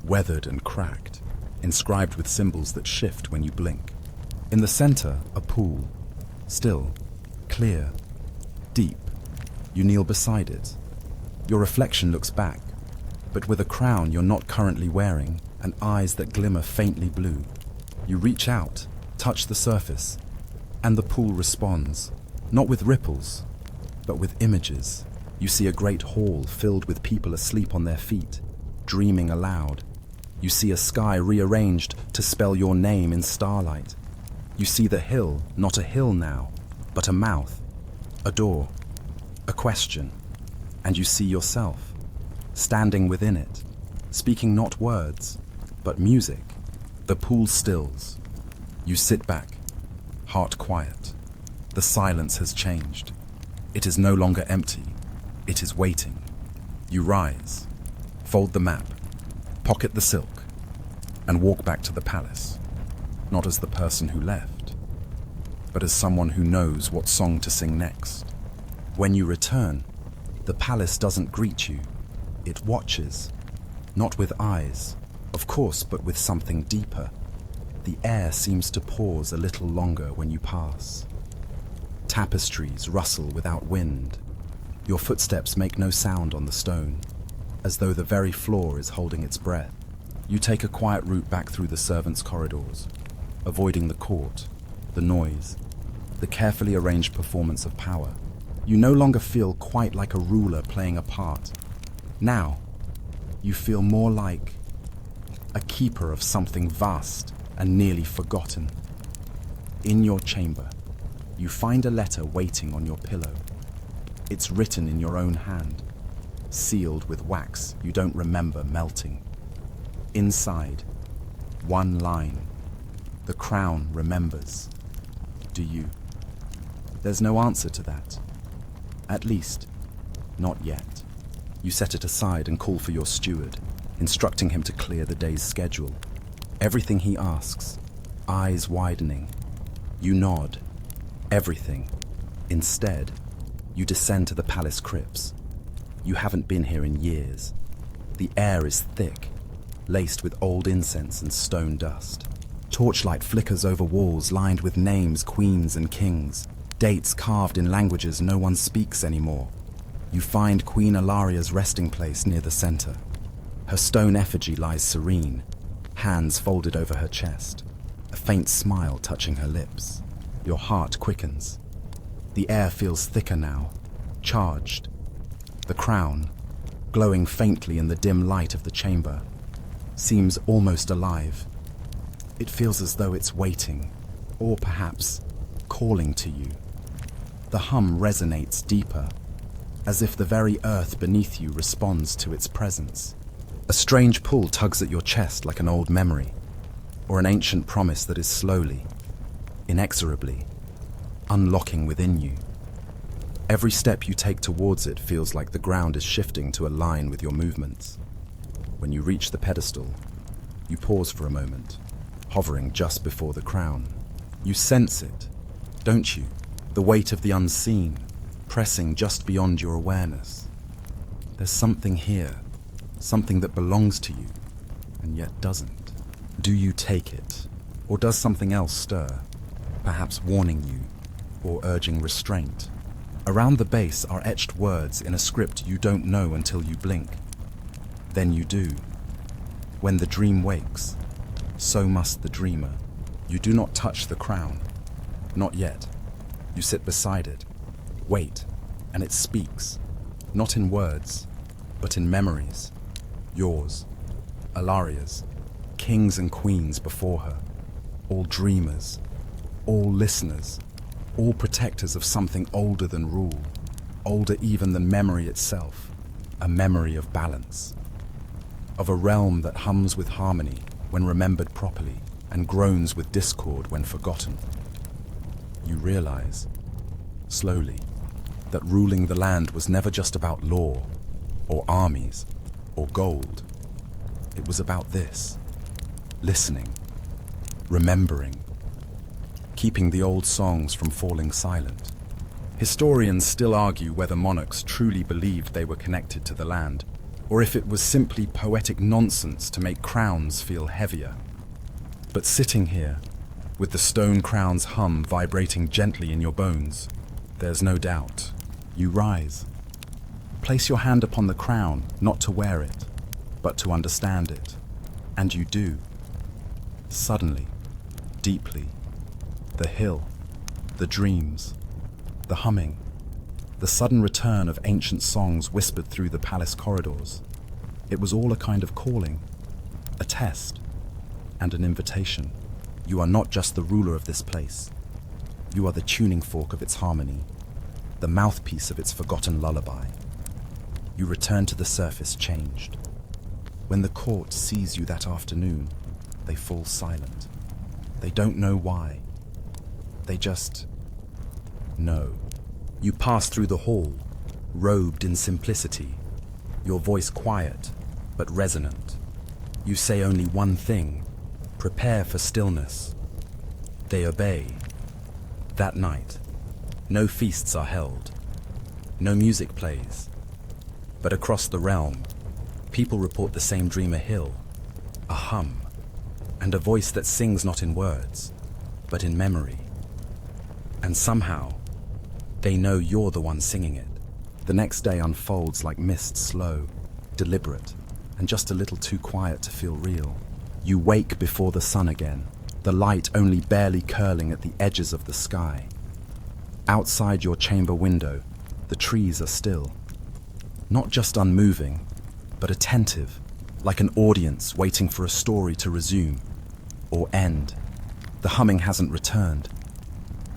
weathered and cracked, inscribed with symbols that shift when you blink. In the center, a pool, still, clear, deep. You kneel beside it. Your reflection looks back, but with a crown you're not currently wearing and eyes that glimmer faintly blue. You reach out, touch the surface, and the pool responds, not with ripples, but with images. You see a great hall filled with people asleep on their feet, dreaming aloud. You see a sky rearranged to spell your name in starlight. You see the hill, not a hill now, but a mouth, a door, a question. And you see yourself, standing within it, speaking not words, but music. The pool stills. You sit back, heart quiet. The silence has changed. It is no longer empty. It is waiting. You rise, fold the map, pocket the silk, and walk back to the palace, not as the person who left, but as someone who knows what song to sing next. When you return, the palace doesn't greet you. It watches, not with eyes, of course, but with something deeper. The air seems to pause a little longer when you pass. Tapestries rustle without wind. Your footsteps make no sound on the stone, as though the very floor is holding its breath. You take a quiet route back through the servants' corridors, avoiding the court, the noise, the carefully arranged performance of power. You no longer feel quite like a ruler playing a part. Now, you feel more like a keeper of something vast and nearly forgotten. In your chamber, you find a letter waiting on your pillow. It's written in your own hand, sealed with wax you don't remember melting. Inside, one line: the crown remembers. Do you? There's no answer to that. At least, not yet. You set it aside and call for your steward, instructing him to clear the day's schedule. Everything he asks, eyes widening. You nod. Everything. Instead, you descend to the palace crypts. You haven't been here in years. The air is thick, laced with old incense and stone dust. Torchlight flickers over walls lined with names, queens and kings, dates carved in languages no one speaks anymore. You find Queen Ilaria's resting place near the center. Her stone effigy lies serene, hands folded over her chest, a faint smile touching her lips. Your heart quickens. The air feels thicker now, charged. The crown, glowing faintly in the dim light of the chamber, seems almost alive. It feels as though it's waiting, or perhaps calling to you. The hum resonates deeper, as if the very earth beneath you responds to its presence. A strange pull tugs at your chest like an old memory, or an ancient promise that is slowly, inexorably, unlocking within you. Every step you take towards it feels like the ground is shifting to align with your movements. When you reach the pedestal, you pause for a moment, hovering just before the crown. You sense it, don't you? The weight of the unseen, pressing just beyond your awareness. There's something here, something that belongs to you, and yet doesn't. Do you take it, or does something else stir, perhaps warning you, or urging restraint? Around the base are etched words in a script you don't know until you blink. Then you do. When the dream wakes, so must the dreamer. You do not touch the crown. Not yet. You sit beside it, wait, and it speaks, not in words, but in memories. Yours, Alaria's, kings and queens before her, all dreamers, all listeners, all protectors of something older than rule, older even than memory itself, a memory of balance, of a realm that hums with harmony when remembered properly and groans with discord when forgotten. You realize, slowly, that ruling the land was never just about law, or armies, or gold. It was about this: listening, remembering, keeping the old songs from falling silent. Historians still argue whether monarchs truly believed they were connected to the land, or if it was simply poetic nonsense to make crowns feel heavier. But sitting here, with the stone crown's hum vibrating gently in your bones, there's no doubt. You rise. Place your hand upon the crown, not to wear it, but to understand it. And you do. Suddenly, deeply, the hill, the dreams, the humming, the sudden return of ancient songs whispered through the palace corridors. It was all a kind of calling, a test, and an invitation. You are not just the ruler of this place. You are the tuning fork of its harmony, the mouthpiece of its forgotten lullaby. You return to the surface changed. When the court sees you that afternoon, they fall silent. They don't know why. They just know. You pass through the hall, robed in simplicity, your voice quiet but resonant. You say only one thing: prepare for stillness. They obey. That night, no feasts are held, no music plays. But across the realm, people report the same dream: a hill, a hum, and a voice that sings not in words, but in memory. And somehow, they know you're the one singing it. The next day unfolds like mist, slow, deliberate, and just a little too quiet to feel real. You wake before the sun again, the light only barely curling at the edges of the sky. Outside your chamber window, the trees are still. Not just unmoving, but attentive, like an audience waiting for a story to resume or end. The humming hasn't returned,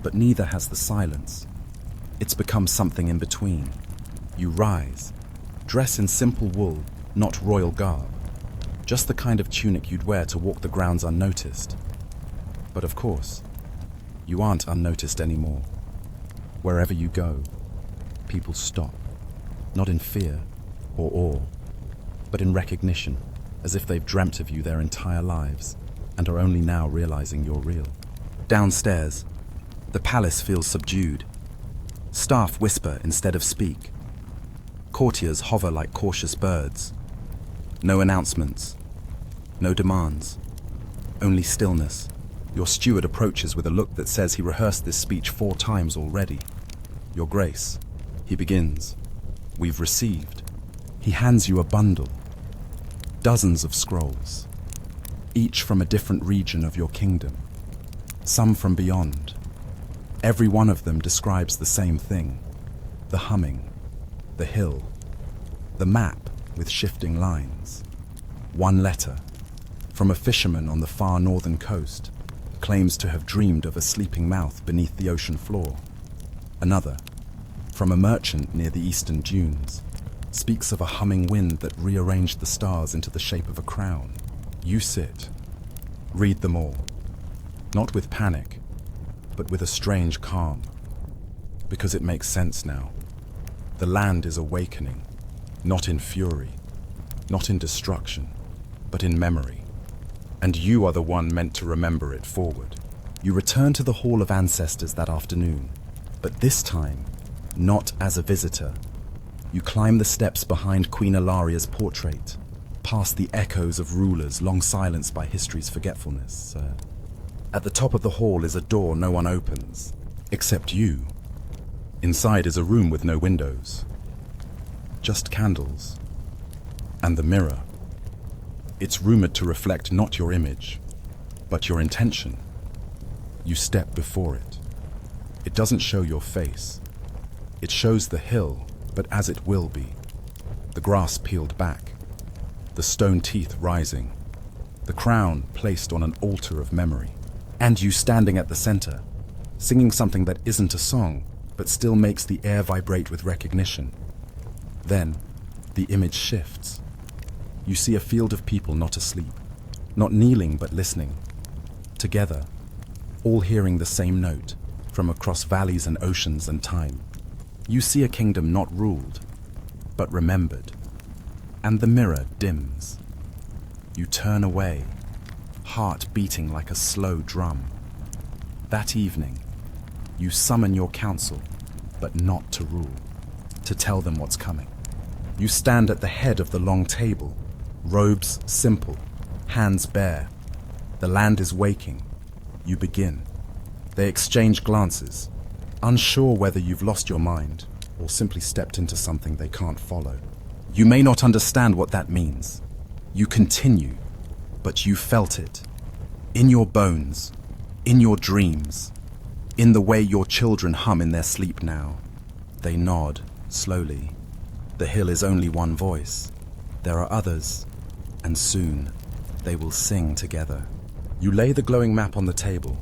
but neither has the silence. It's become something in between. You rise, dress in simple wool, not royal garb. Just the kind of tunic you'd wear to walk the grounds unnoticed. But of course, you aren't unnoticed anymore. Wherever you go, people stop, not in fear or awe, but in recognition, as if they've dreamt of you their entire lives and are only now realizing you're real. Downstairs, the palace feels subdued. Staff whisper instead of speak. Courtiers hover like cautious birds. No announcements, no demands, only stillness. Your steward approaches with a look that says he rehearsed this speech 4 times already. Your Grace, he begins. We've received. He hands you a bundle. Dozens of scrolls, each from a different region of your kingdom, some from beyond. Every one of them describes the same thing: the humming, the hill, the map with shifting lines. One letter, from a fisherman on the far northern coast, claims to have dreamed of a sleeping mouth beneath the ocean floor. Another, from a merchant near the eastern dunes, speaks of a humming wind that rearranged the stars into the shape of a crown. You sit, read them all, not with panic, but with a strange calm, because it makes sense now. The land is awakening, not in fury, not in destruction, but in memory. And you are the one meant to remember it forward. You return to the Hall of Ancestors that afternoon, But this time, not as a visitor. You climb the steps behind Queen Ilaria's portrait, past the echoes of rulers long silenced by history's forgetfulness. At the top of the hall is a door no one opens, except you. Inside is a room with no windows, just candles and the mirror. It's rumored to reflect not your image, but your intention. You step before it. It doesn't show your face. It shows the hill, but as it will be. The grass peeled back, the stone teeth rising, the crown placed on an altar of memory. And you standing at the center, singing something that isn't a song, but still makes the air vibrate with recognition. Then, the image shifts. You see a field of people not asleep, not kneeling but listening. Together, all hearing the same note, from across valleys and oceans and time. You see a kingdom not ruled, but remembered. And the mirror dims. You turn away, heart beating like a slow drum. That evening, you summon your council, but not to rule, to tell them what's coming. You stand at the head of the long table, robes simple, hands bare. The land is waking. You begin. They exchange glances, unsure whether you've lost your mind or simply stepped into something they can't follow. You may not understand what that means. You continue, but you felt it. In your bones, in your dreams, in the way your children hum in their sleep now. They nod, slowly. The hill is only one voice. There are others, and soon they will sing together. You lay the glowing map on the table.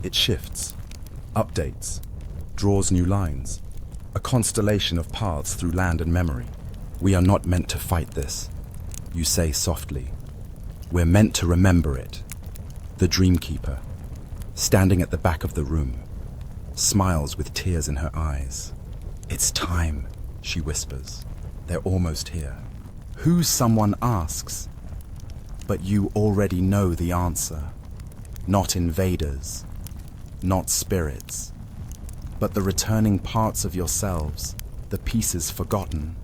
It shifts, updates, draws new lines, a constellation of paths through land and memory. We are not meant to fight this, you say softly. We're meant to remember it. The dreamkeeper, standing at the back of the room, smiles with tears in her eyes. It's time, she whispers. They're almost here. Who, someone asks, but you already know the answer. Not invaders, not spirits, but the returning parts of yourselves, the pieces forgotten,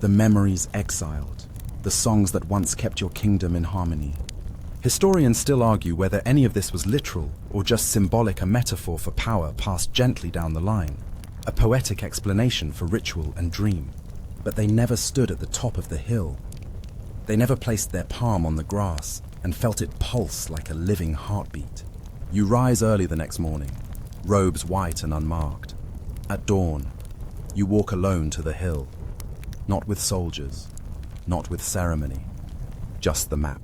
the memories exiled, the songs that once kept your kingdom in harmony. Historians still argue whether any of this was literal or just symbolic, a metaphor for power passed gently down the line, a poetic explanation for ritual and dream. But they never stood at the top of the hill. They never placed their palm on the grass and felt it pulse like a living heartbeat. You rise early the next morning, robes white and unmarked. At dawn, you walk alone to the hill, not with soldiers, not with ceremony, just the map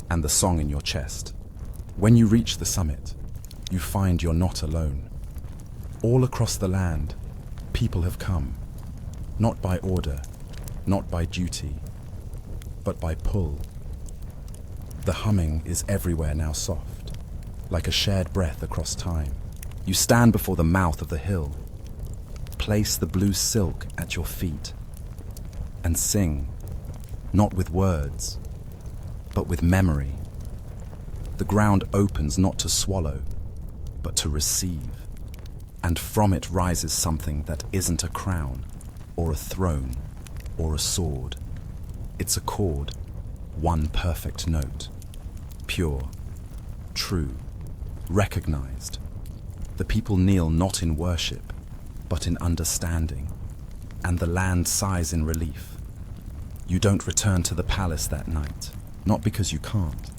and the song in your chest. When you reach the summit, you find you're not alone. All across the land, people have come, not by order, not by duty, but by pull. The humming is everywhere now, soft, like a shared breath across time. You stand before the mouth of the hill, place the blue silk at your feet, and sing, not with words, but with memory. The ground opens not to swallow, but to receive. And from it rises something that isn't a crown, or a throne, or a sword. It's a chord, one perfect note, pure, true, recognized. The people kneel not in worship, but in understanding, and the land sighs in relief. You don't return to the palace that night, not because you can't,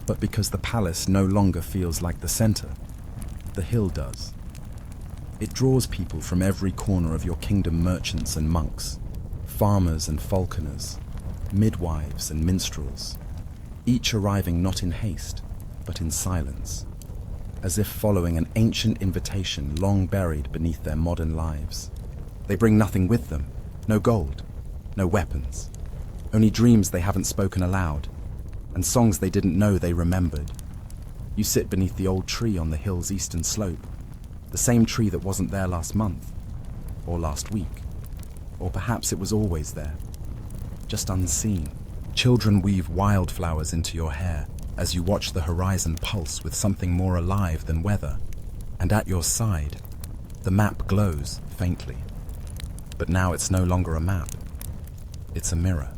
but because the palace no longer feels like the center. The hill does. It draws people from every corner of your kingdom, merchants and monks, farmers and falconers, midwives and minstrels, each arriving not in haste, but in silence, as if following an ancient invitation long buried beneath their modern lives. They bring nothing with them, no gold, no weapons, only dreams they haven't spoken aloud, and songs they didn't know they remembered. You sit beneath the old tree on the hill's eastern slope, the same tree that wasn't there last month, or last week, or perhaps it was always there, just unseen. Children weave wildflowers into your hair as you watch the horizon pulse with something more alive than weather. And at your side, The map glows faintly, but now it's no longer a map. It's a mirror,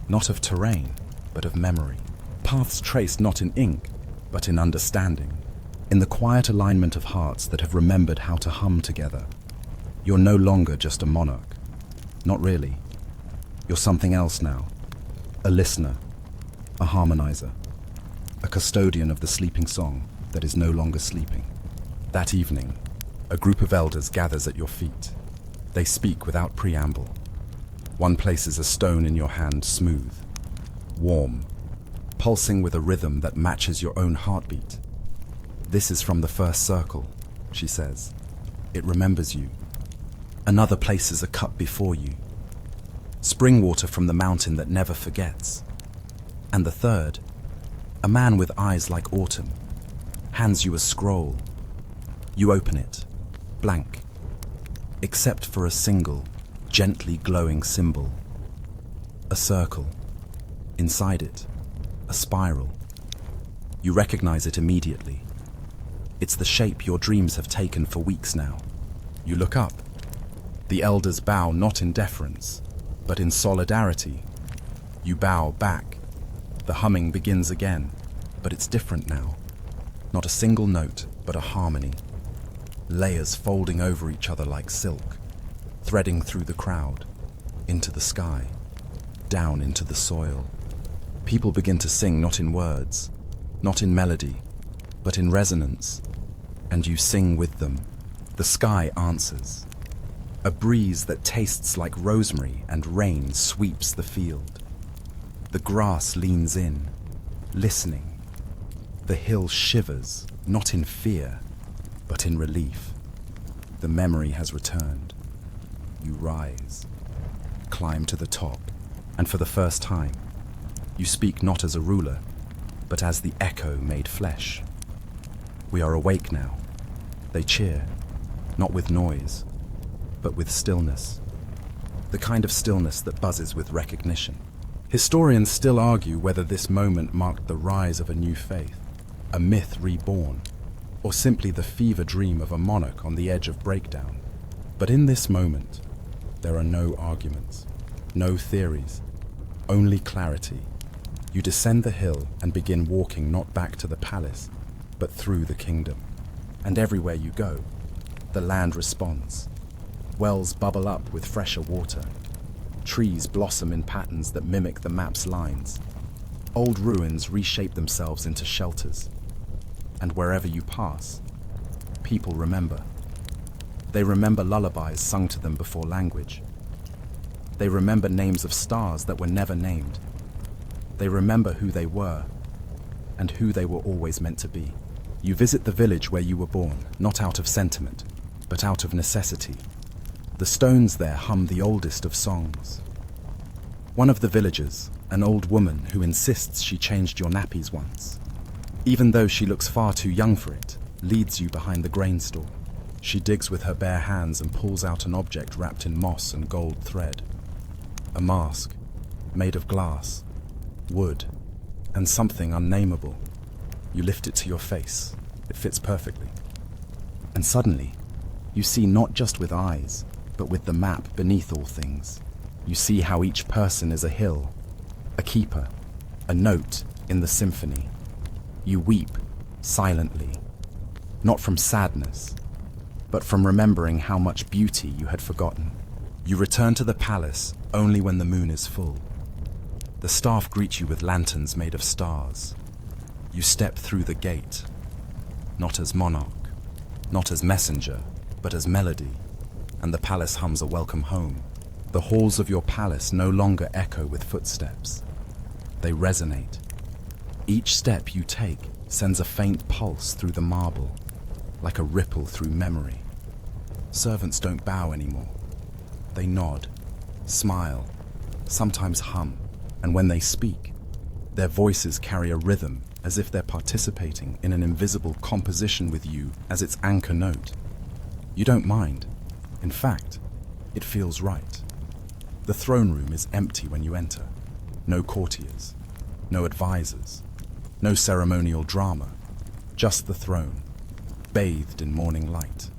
not of terrain, but of memory. Paths traced not in ink, but in understanding, in the quiet alignment of hearts that have remembered how to hum together. You're no longer just a monarch. Not really. You're something else now. A listener, a harmonizer, a custodian of the sleeping song that is no longer sleeping. That evening, a group of elders gathers at your feet. They speak without preamble. One places a stone in your hand, smooth, warm, pulsing with a rhythm that matches your own heartbeat. This is from the first circle, she says. It remembers you. Another places a cup before you. Spring water from the mountain that never forgets. And the third, a man with eyes like autumn, hands you a scroll. You open it, blank, except for a single, gently glowing symbol. A circle. Inside it, a spiral. You recognize it immediately. It's the shape your dreams have taken for weeks now. You look up. The elders bow not in deference, but in solidarity. You bow back. The humming begins again, but it's different now. Not a single note, but a harmony. Layers folding over each other like silk, threading through the crowd, into the sky, down into the soil. People begin to sing not in words, not in melody, but in resonance, and you sing with them. The sky answers. A breeze that tastes like rosemary and rain sweeps the field. The grass leans in, listening. The hill shivers, not in fear, but in relief. The memory has returned. You rise, climb to the top, and for the first time, you speak not as a ruler, but as the echo made flesh. We are awake now. They cheer, not with noise, but with stillness. The kind of stillness that buzzes with recognition. Historians still argue whether this moment marked the rise of a new faith, a myth reborn, or simply the fever dream of a monarch on the edge of breakdown. But in this moment, there are no arguments, no theories, only clarity. You descend the hill and begin walking not back to the palace, but through the kingdom. And everywhere you go, the land responds. Wells bubble up with fresher water. Trees blossom in patterns that mimic the map's lines. Old ruins reshape themselves into shelters. And wherever you pass, people remember. They remember lullabies sung to them before language. They remember names of stars that were never named. They remember who they were and who they were always meant to be. You visit the village where you were born, not out of sentiment, but out of necessity. The stones there hum the oldest of songs. One of the villagers, an old woman who insists she changed your nappies once, even though she looks far too young for it, leads you behind the grain store. She digs with her bare hands and pulls out an object wrapped in moss and gold thread. A mask, made of glass, wood, and something unnameable. You lift it to your face. It fits perfectly. And suddenly, you see not just with eyes, but with the map beneath all things. You see how each person is a hill, a keeper, a note in the symphony. You weep silently, not from sadness, but from remembering how much beauty you had forgotten. You return to the palace only when the moon is full. The staff greet you with lanterns made of stars. You step through the gate, not as monarch, not as messenger, but as melody, and the palace hums a welcome home. The halls of your palace no longer echo with footsteps. They resonate. Each step you take sends a faint pulse through the marble, like a ripple through memory. Servants don't bow anymore. They nod, smile, sometimes hum, and when they speak, their voices carry a rhythm as if they're participating in an invisible composition with you as its anchor note. You don't mind. In fact, it feels right. The throne room is empty when you enter. No courtiers, no advisors, no ceremonial drama, just the throne, bathed in morning light.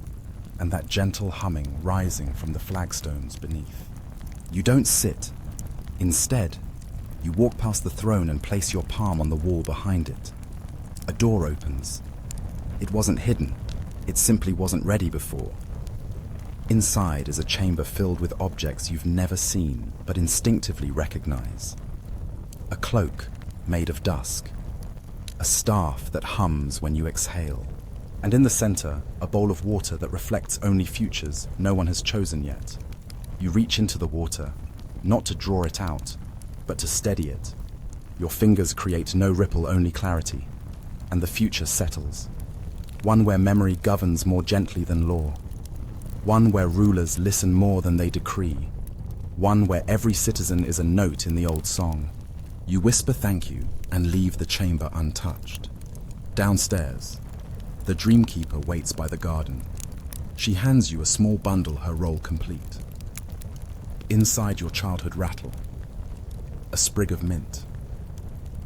and that gentle humming rising from the flagstones beneath. You don't sit. Instead, you walk past the throne and place your palm on the wall behind it. A door opens. It wasn't hidden. It simply wasn't ready before. Inside is a chamber filled with objects you've never seen but instinctively recognize. A cloak made of dusk. A staff that hums when you exhale. And in the center, a bowl of water that reflects only futures no one has chosen yet. You reach into the water, not to draw it out, but to steady it. Your fingers create no ripple, only clarity, and the future settles. One where memory governs more gently than law. One where rulers listen more than they decree. One where every citizen is a note in the old song. You whisper thank you and leave the chamber untouched. Downstairs, the dreamkeeper waits by the garden. She hands you a small bundle, her role complete. Inside your childhood rattle, a sprig of mint,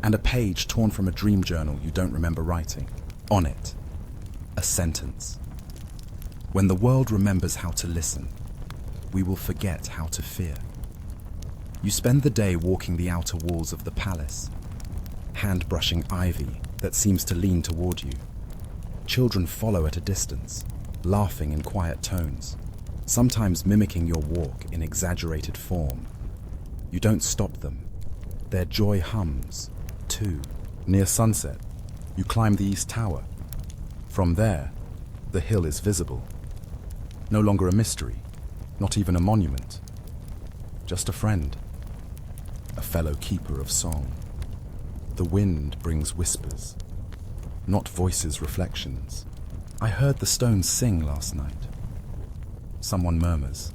and a page torn from a dream journal you don't remember writing. On it, a sentence. When the world remembers how to listen, we will forget how to fear. You spend the day walking the outer walls of the palace, hand brushing ivy that seems to lean toward you. Children follow at a distance, laughing in quiet tones, sometimes mimicking your walk in exaggerated form. You don't stop them. Their joy hums, too. Near sunset, you climb the East Tower. From there, the hill is visible. No longer a mystery, not even a monument. Just a friend, a fellow keeper of song. The wind brings whispers, not voices, reflections. I heard the stones sing last night. Someone murmurs.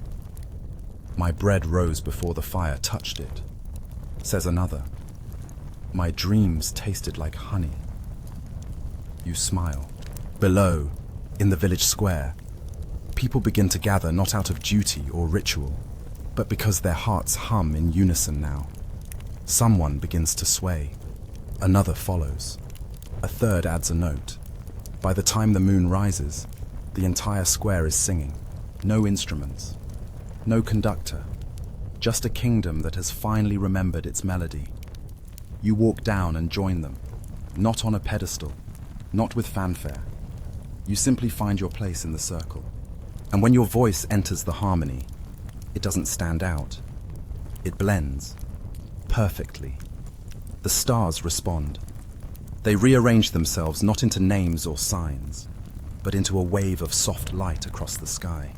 My bread rose before the fire touched it, says another. My dreams tasted like honey. You smile. Below, in the village square, people begin to gather not out of duty or ritual, but because their hearts hum in unison now. Someone begins to sway. Another follows. A third adds a note. By the time the moon rises, the entire square is singing. No instruments, no conductor, just a kingdom that has finally remembered its melody. You walk down and join them, not on a pedestal, not with fanfare. You simply find your place in the circle. And when your voice enters the harmony, it doesn't stand out. It blends perfectly. The stars respond. They rearrange themselves not into names or signs, but into a wave of soft light across the sky.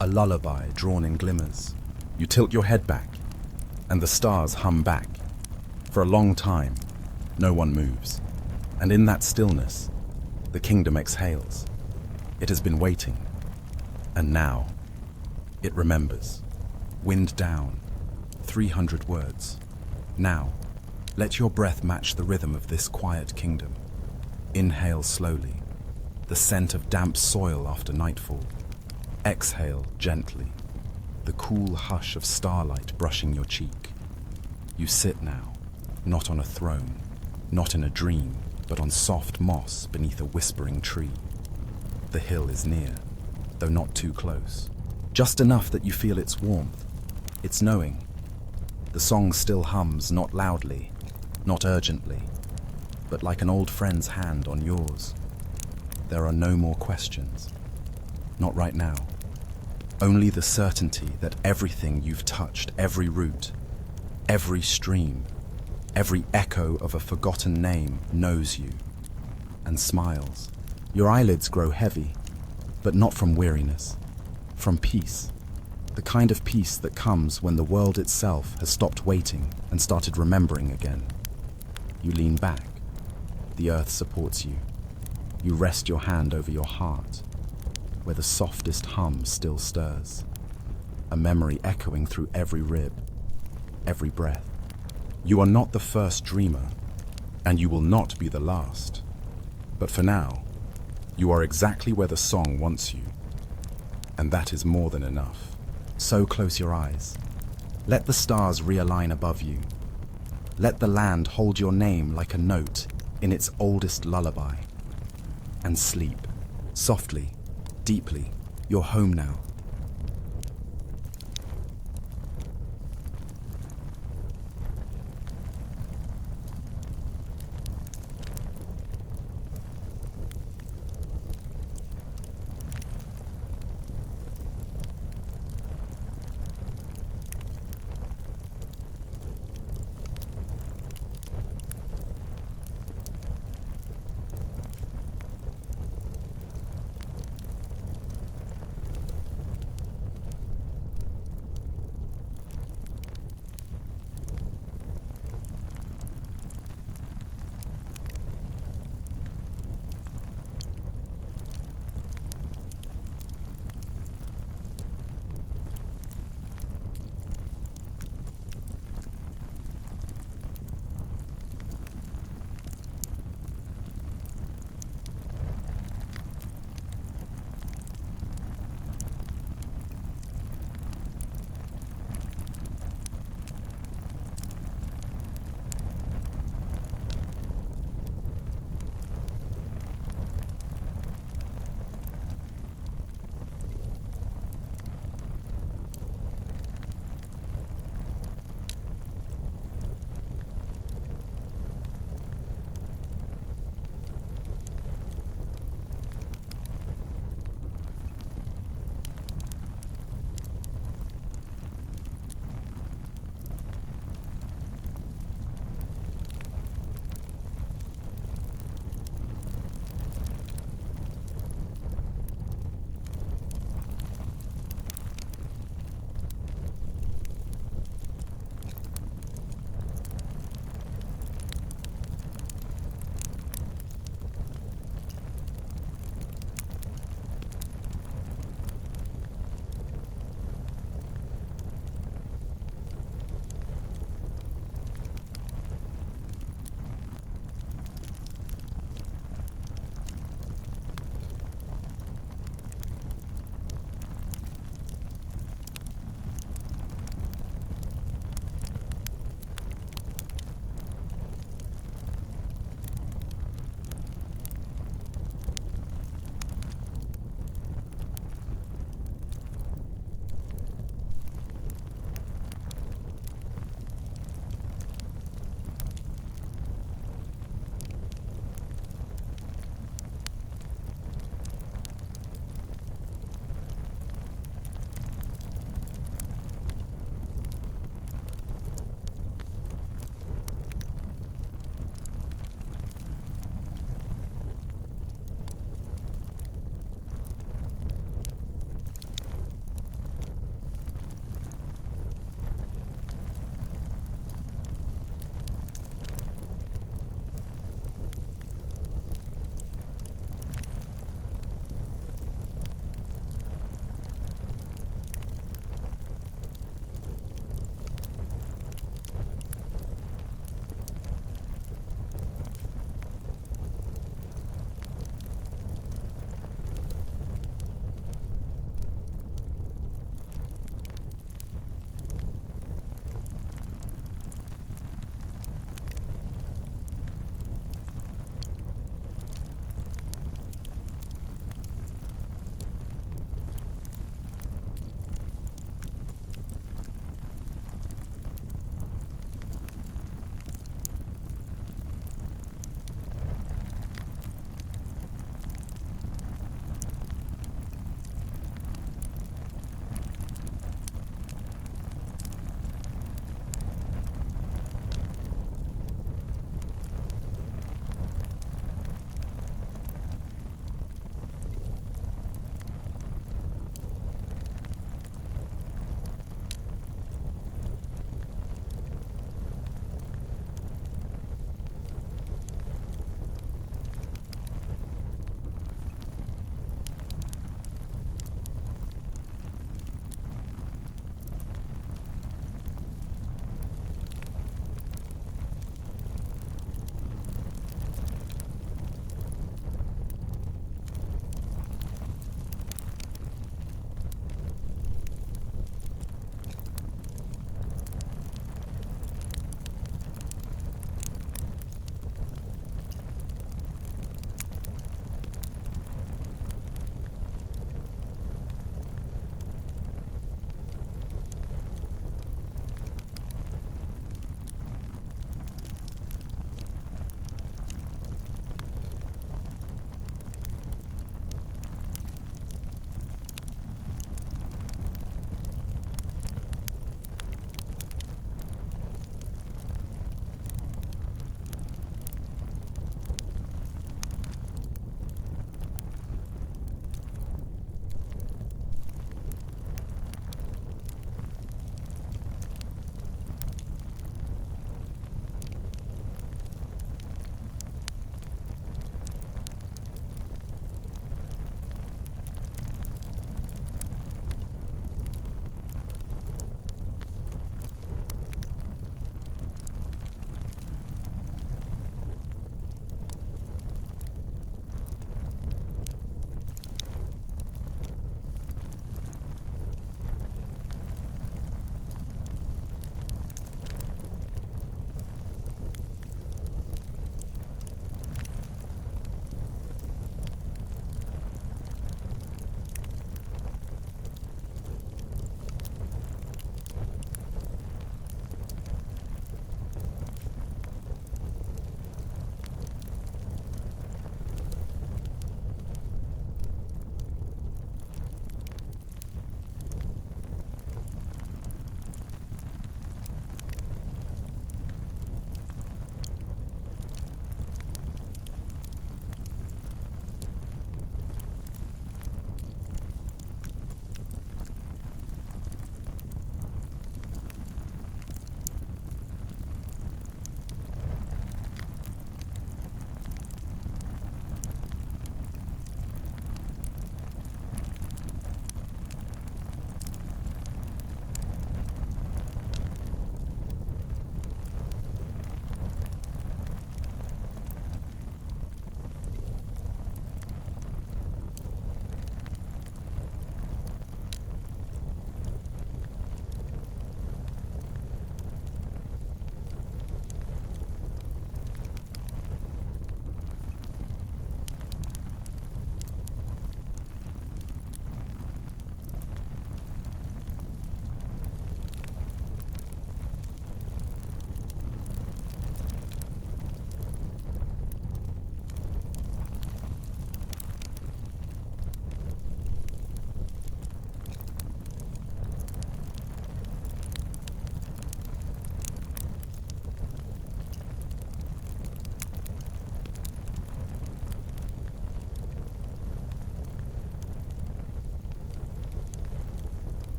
A lullaby drawn in glimmers. You tilt your head back, and the stars hum back. For a long time, no one moves. And in that stillness, the kingdom exhales. It has been waiting. And now, it remembers. Wind down, 300 words. Now, let your breath match the rhythm of this quiet kingdom. Inhale slowly, the scent of damp soil after nightfall. Exhale gently, the cool hush of starlight brushing your cheek. You sit now, not on a throne, not in a dream, but on soft moss beneath a whispering tree. The hill is near, though not too close. Just enough that you feel its warmth, its knowing. The song still hums, not loudly, not urgently, but like an old friend's hand on yours. There are no more questions. Not right now. Only the certainty that everything you've touched, every root, every stream, every echo of a forgotten name knows you and smiles. Your eyelids grow heavy, but not from weariness, from peace. The kind of peace that comes when the world itself has stopped waiting and started remembering again. You lean back. The earth supports you. You rest your hand over your heart, where the softest hum still stirs, a memory echoing through every rib, every breath. You are not the first dreamer, and you will not be the last. But for now, you are exactly where the song wants you, and that is more than enough. So close your eyes. Let the stars realign above you. Let the land hold your name like a note in its oldest lullaby. And sleep, softly, deeply, You're home now,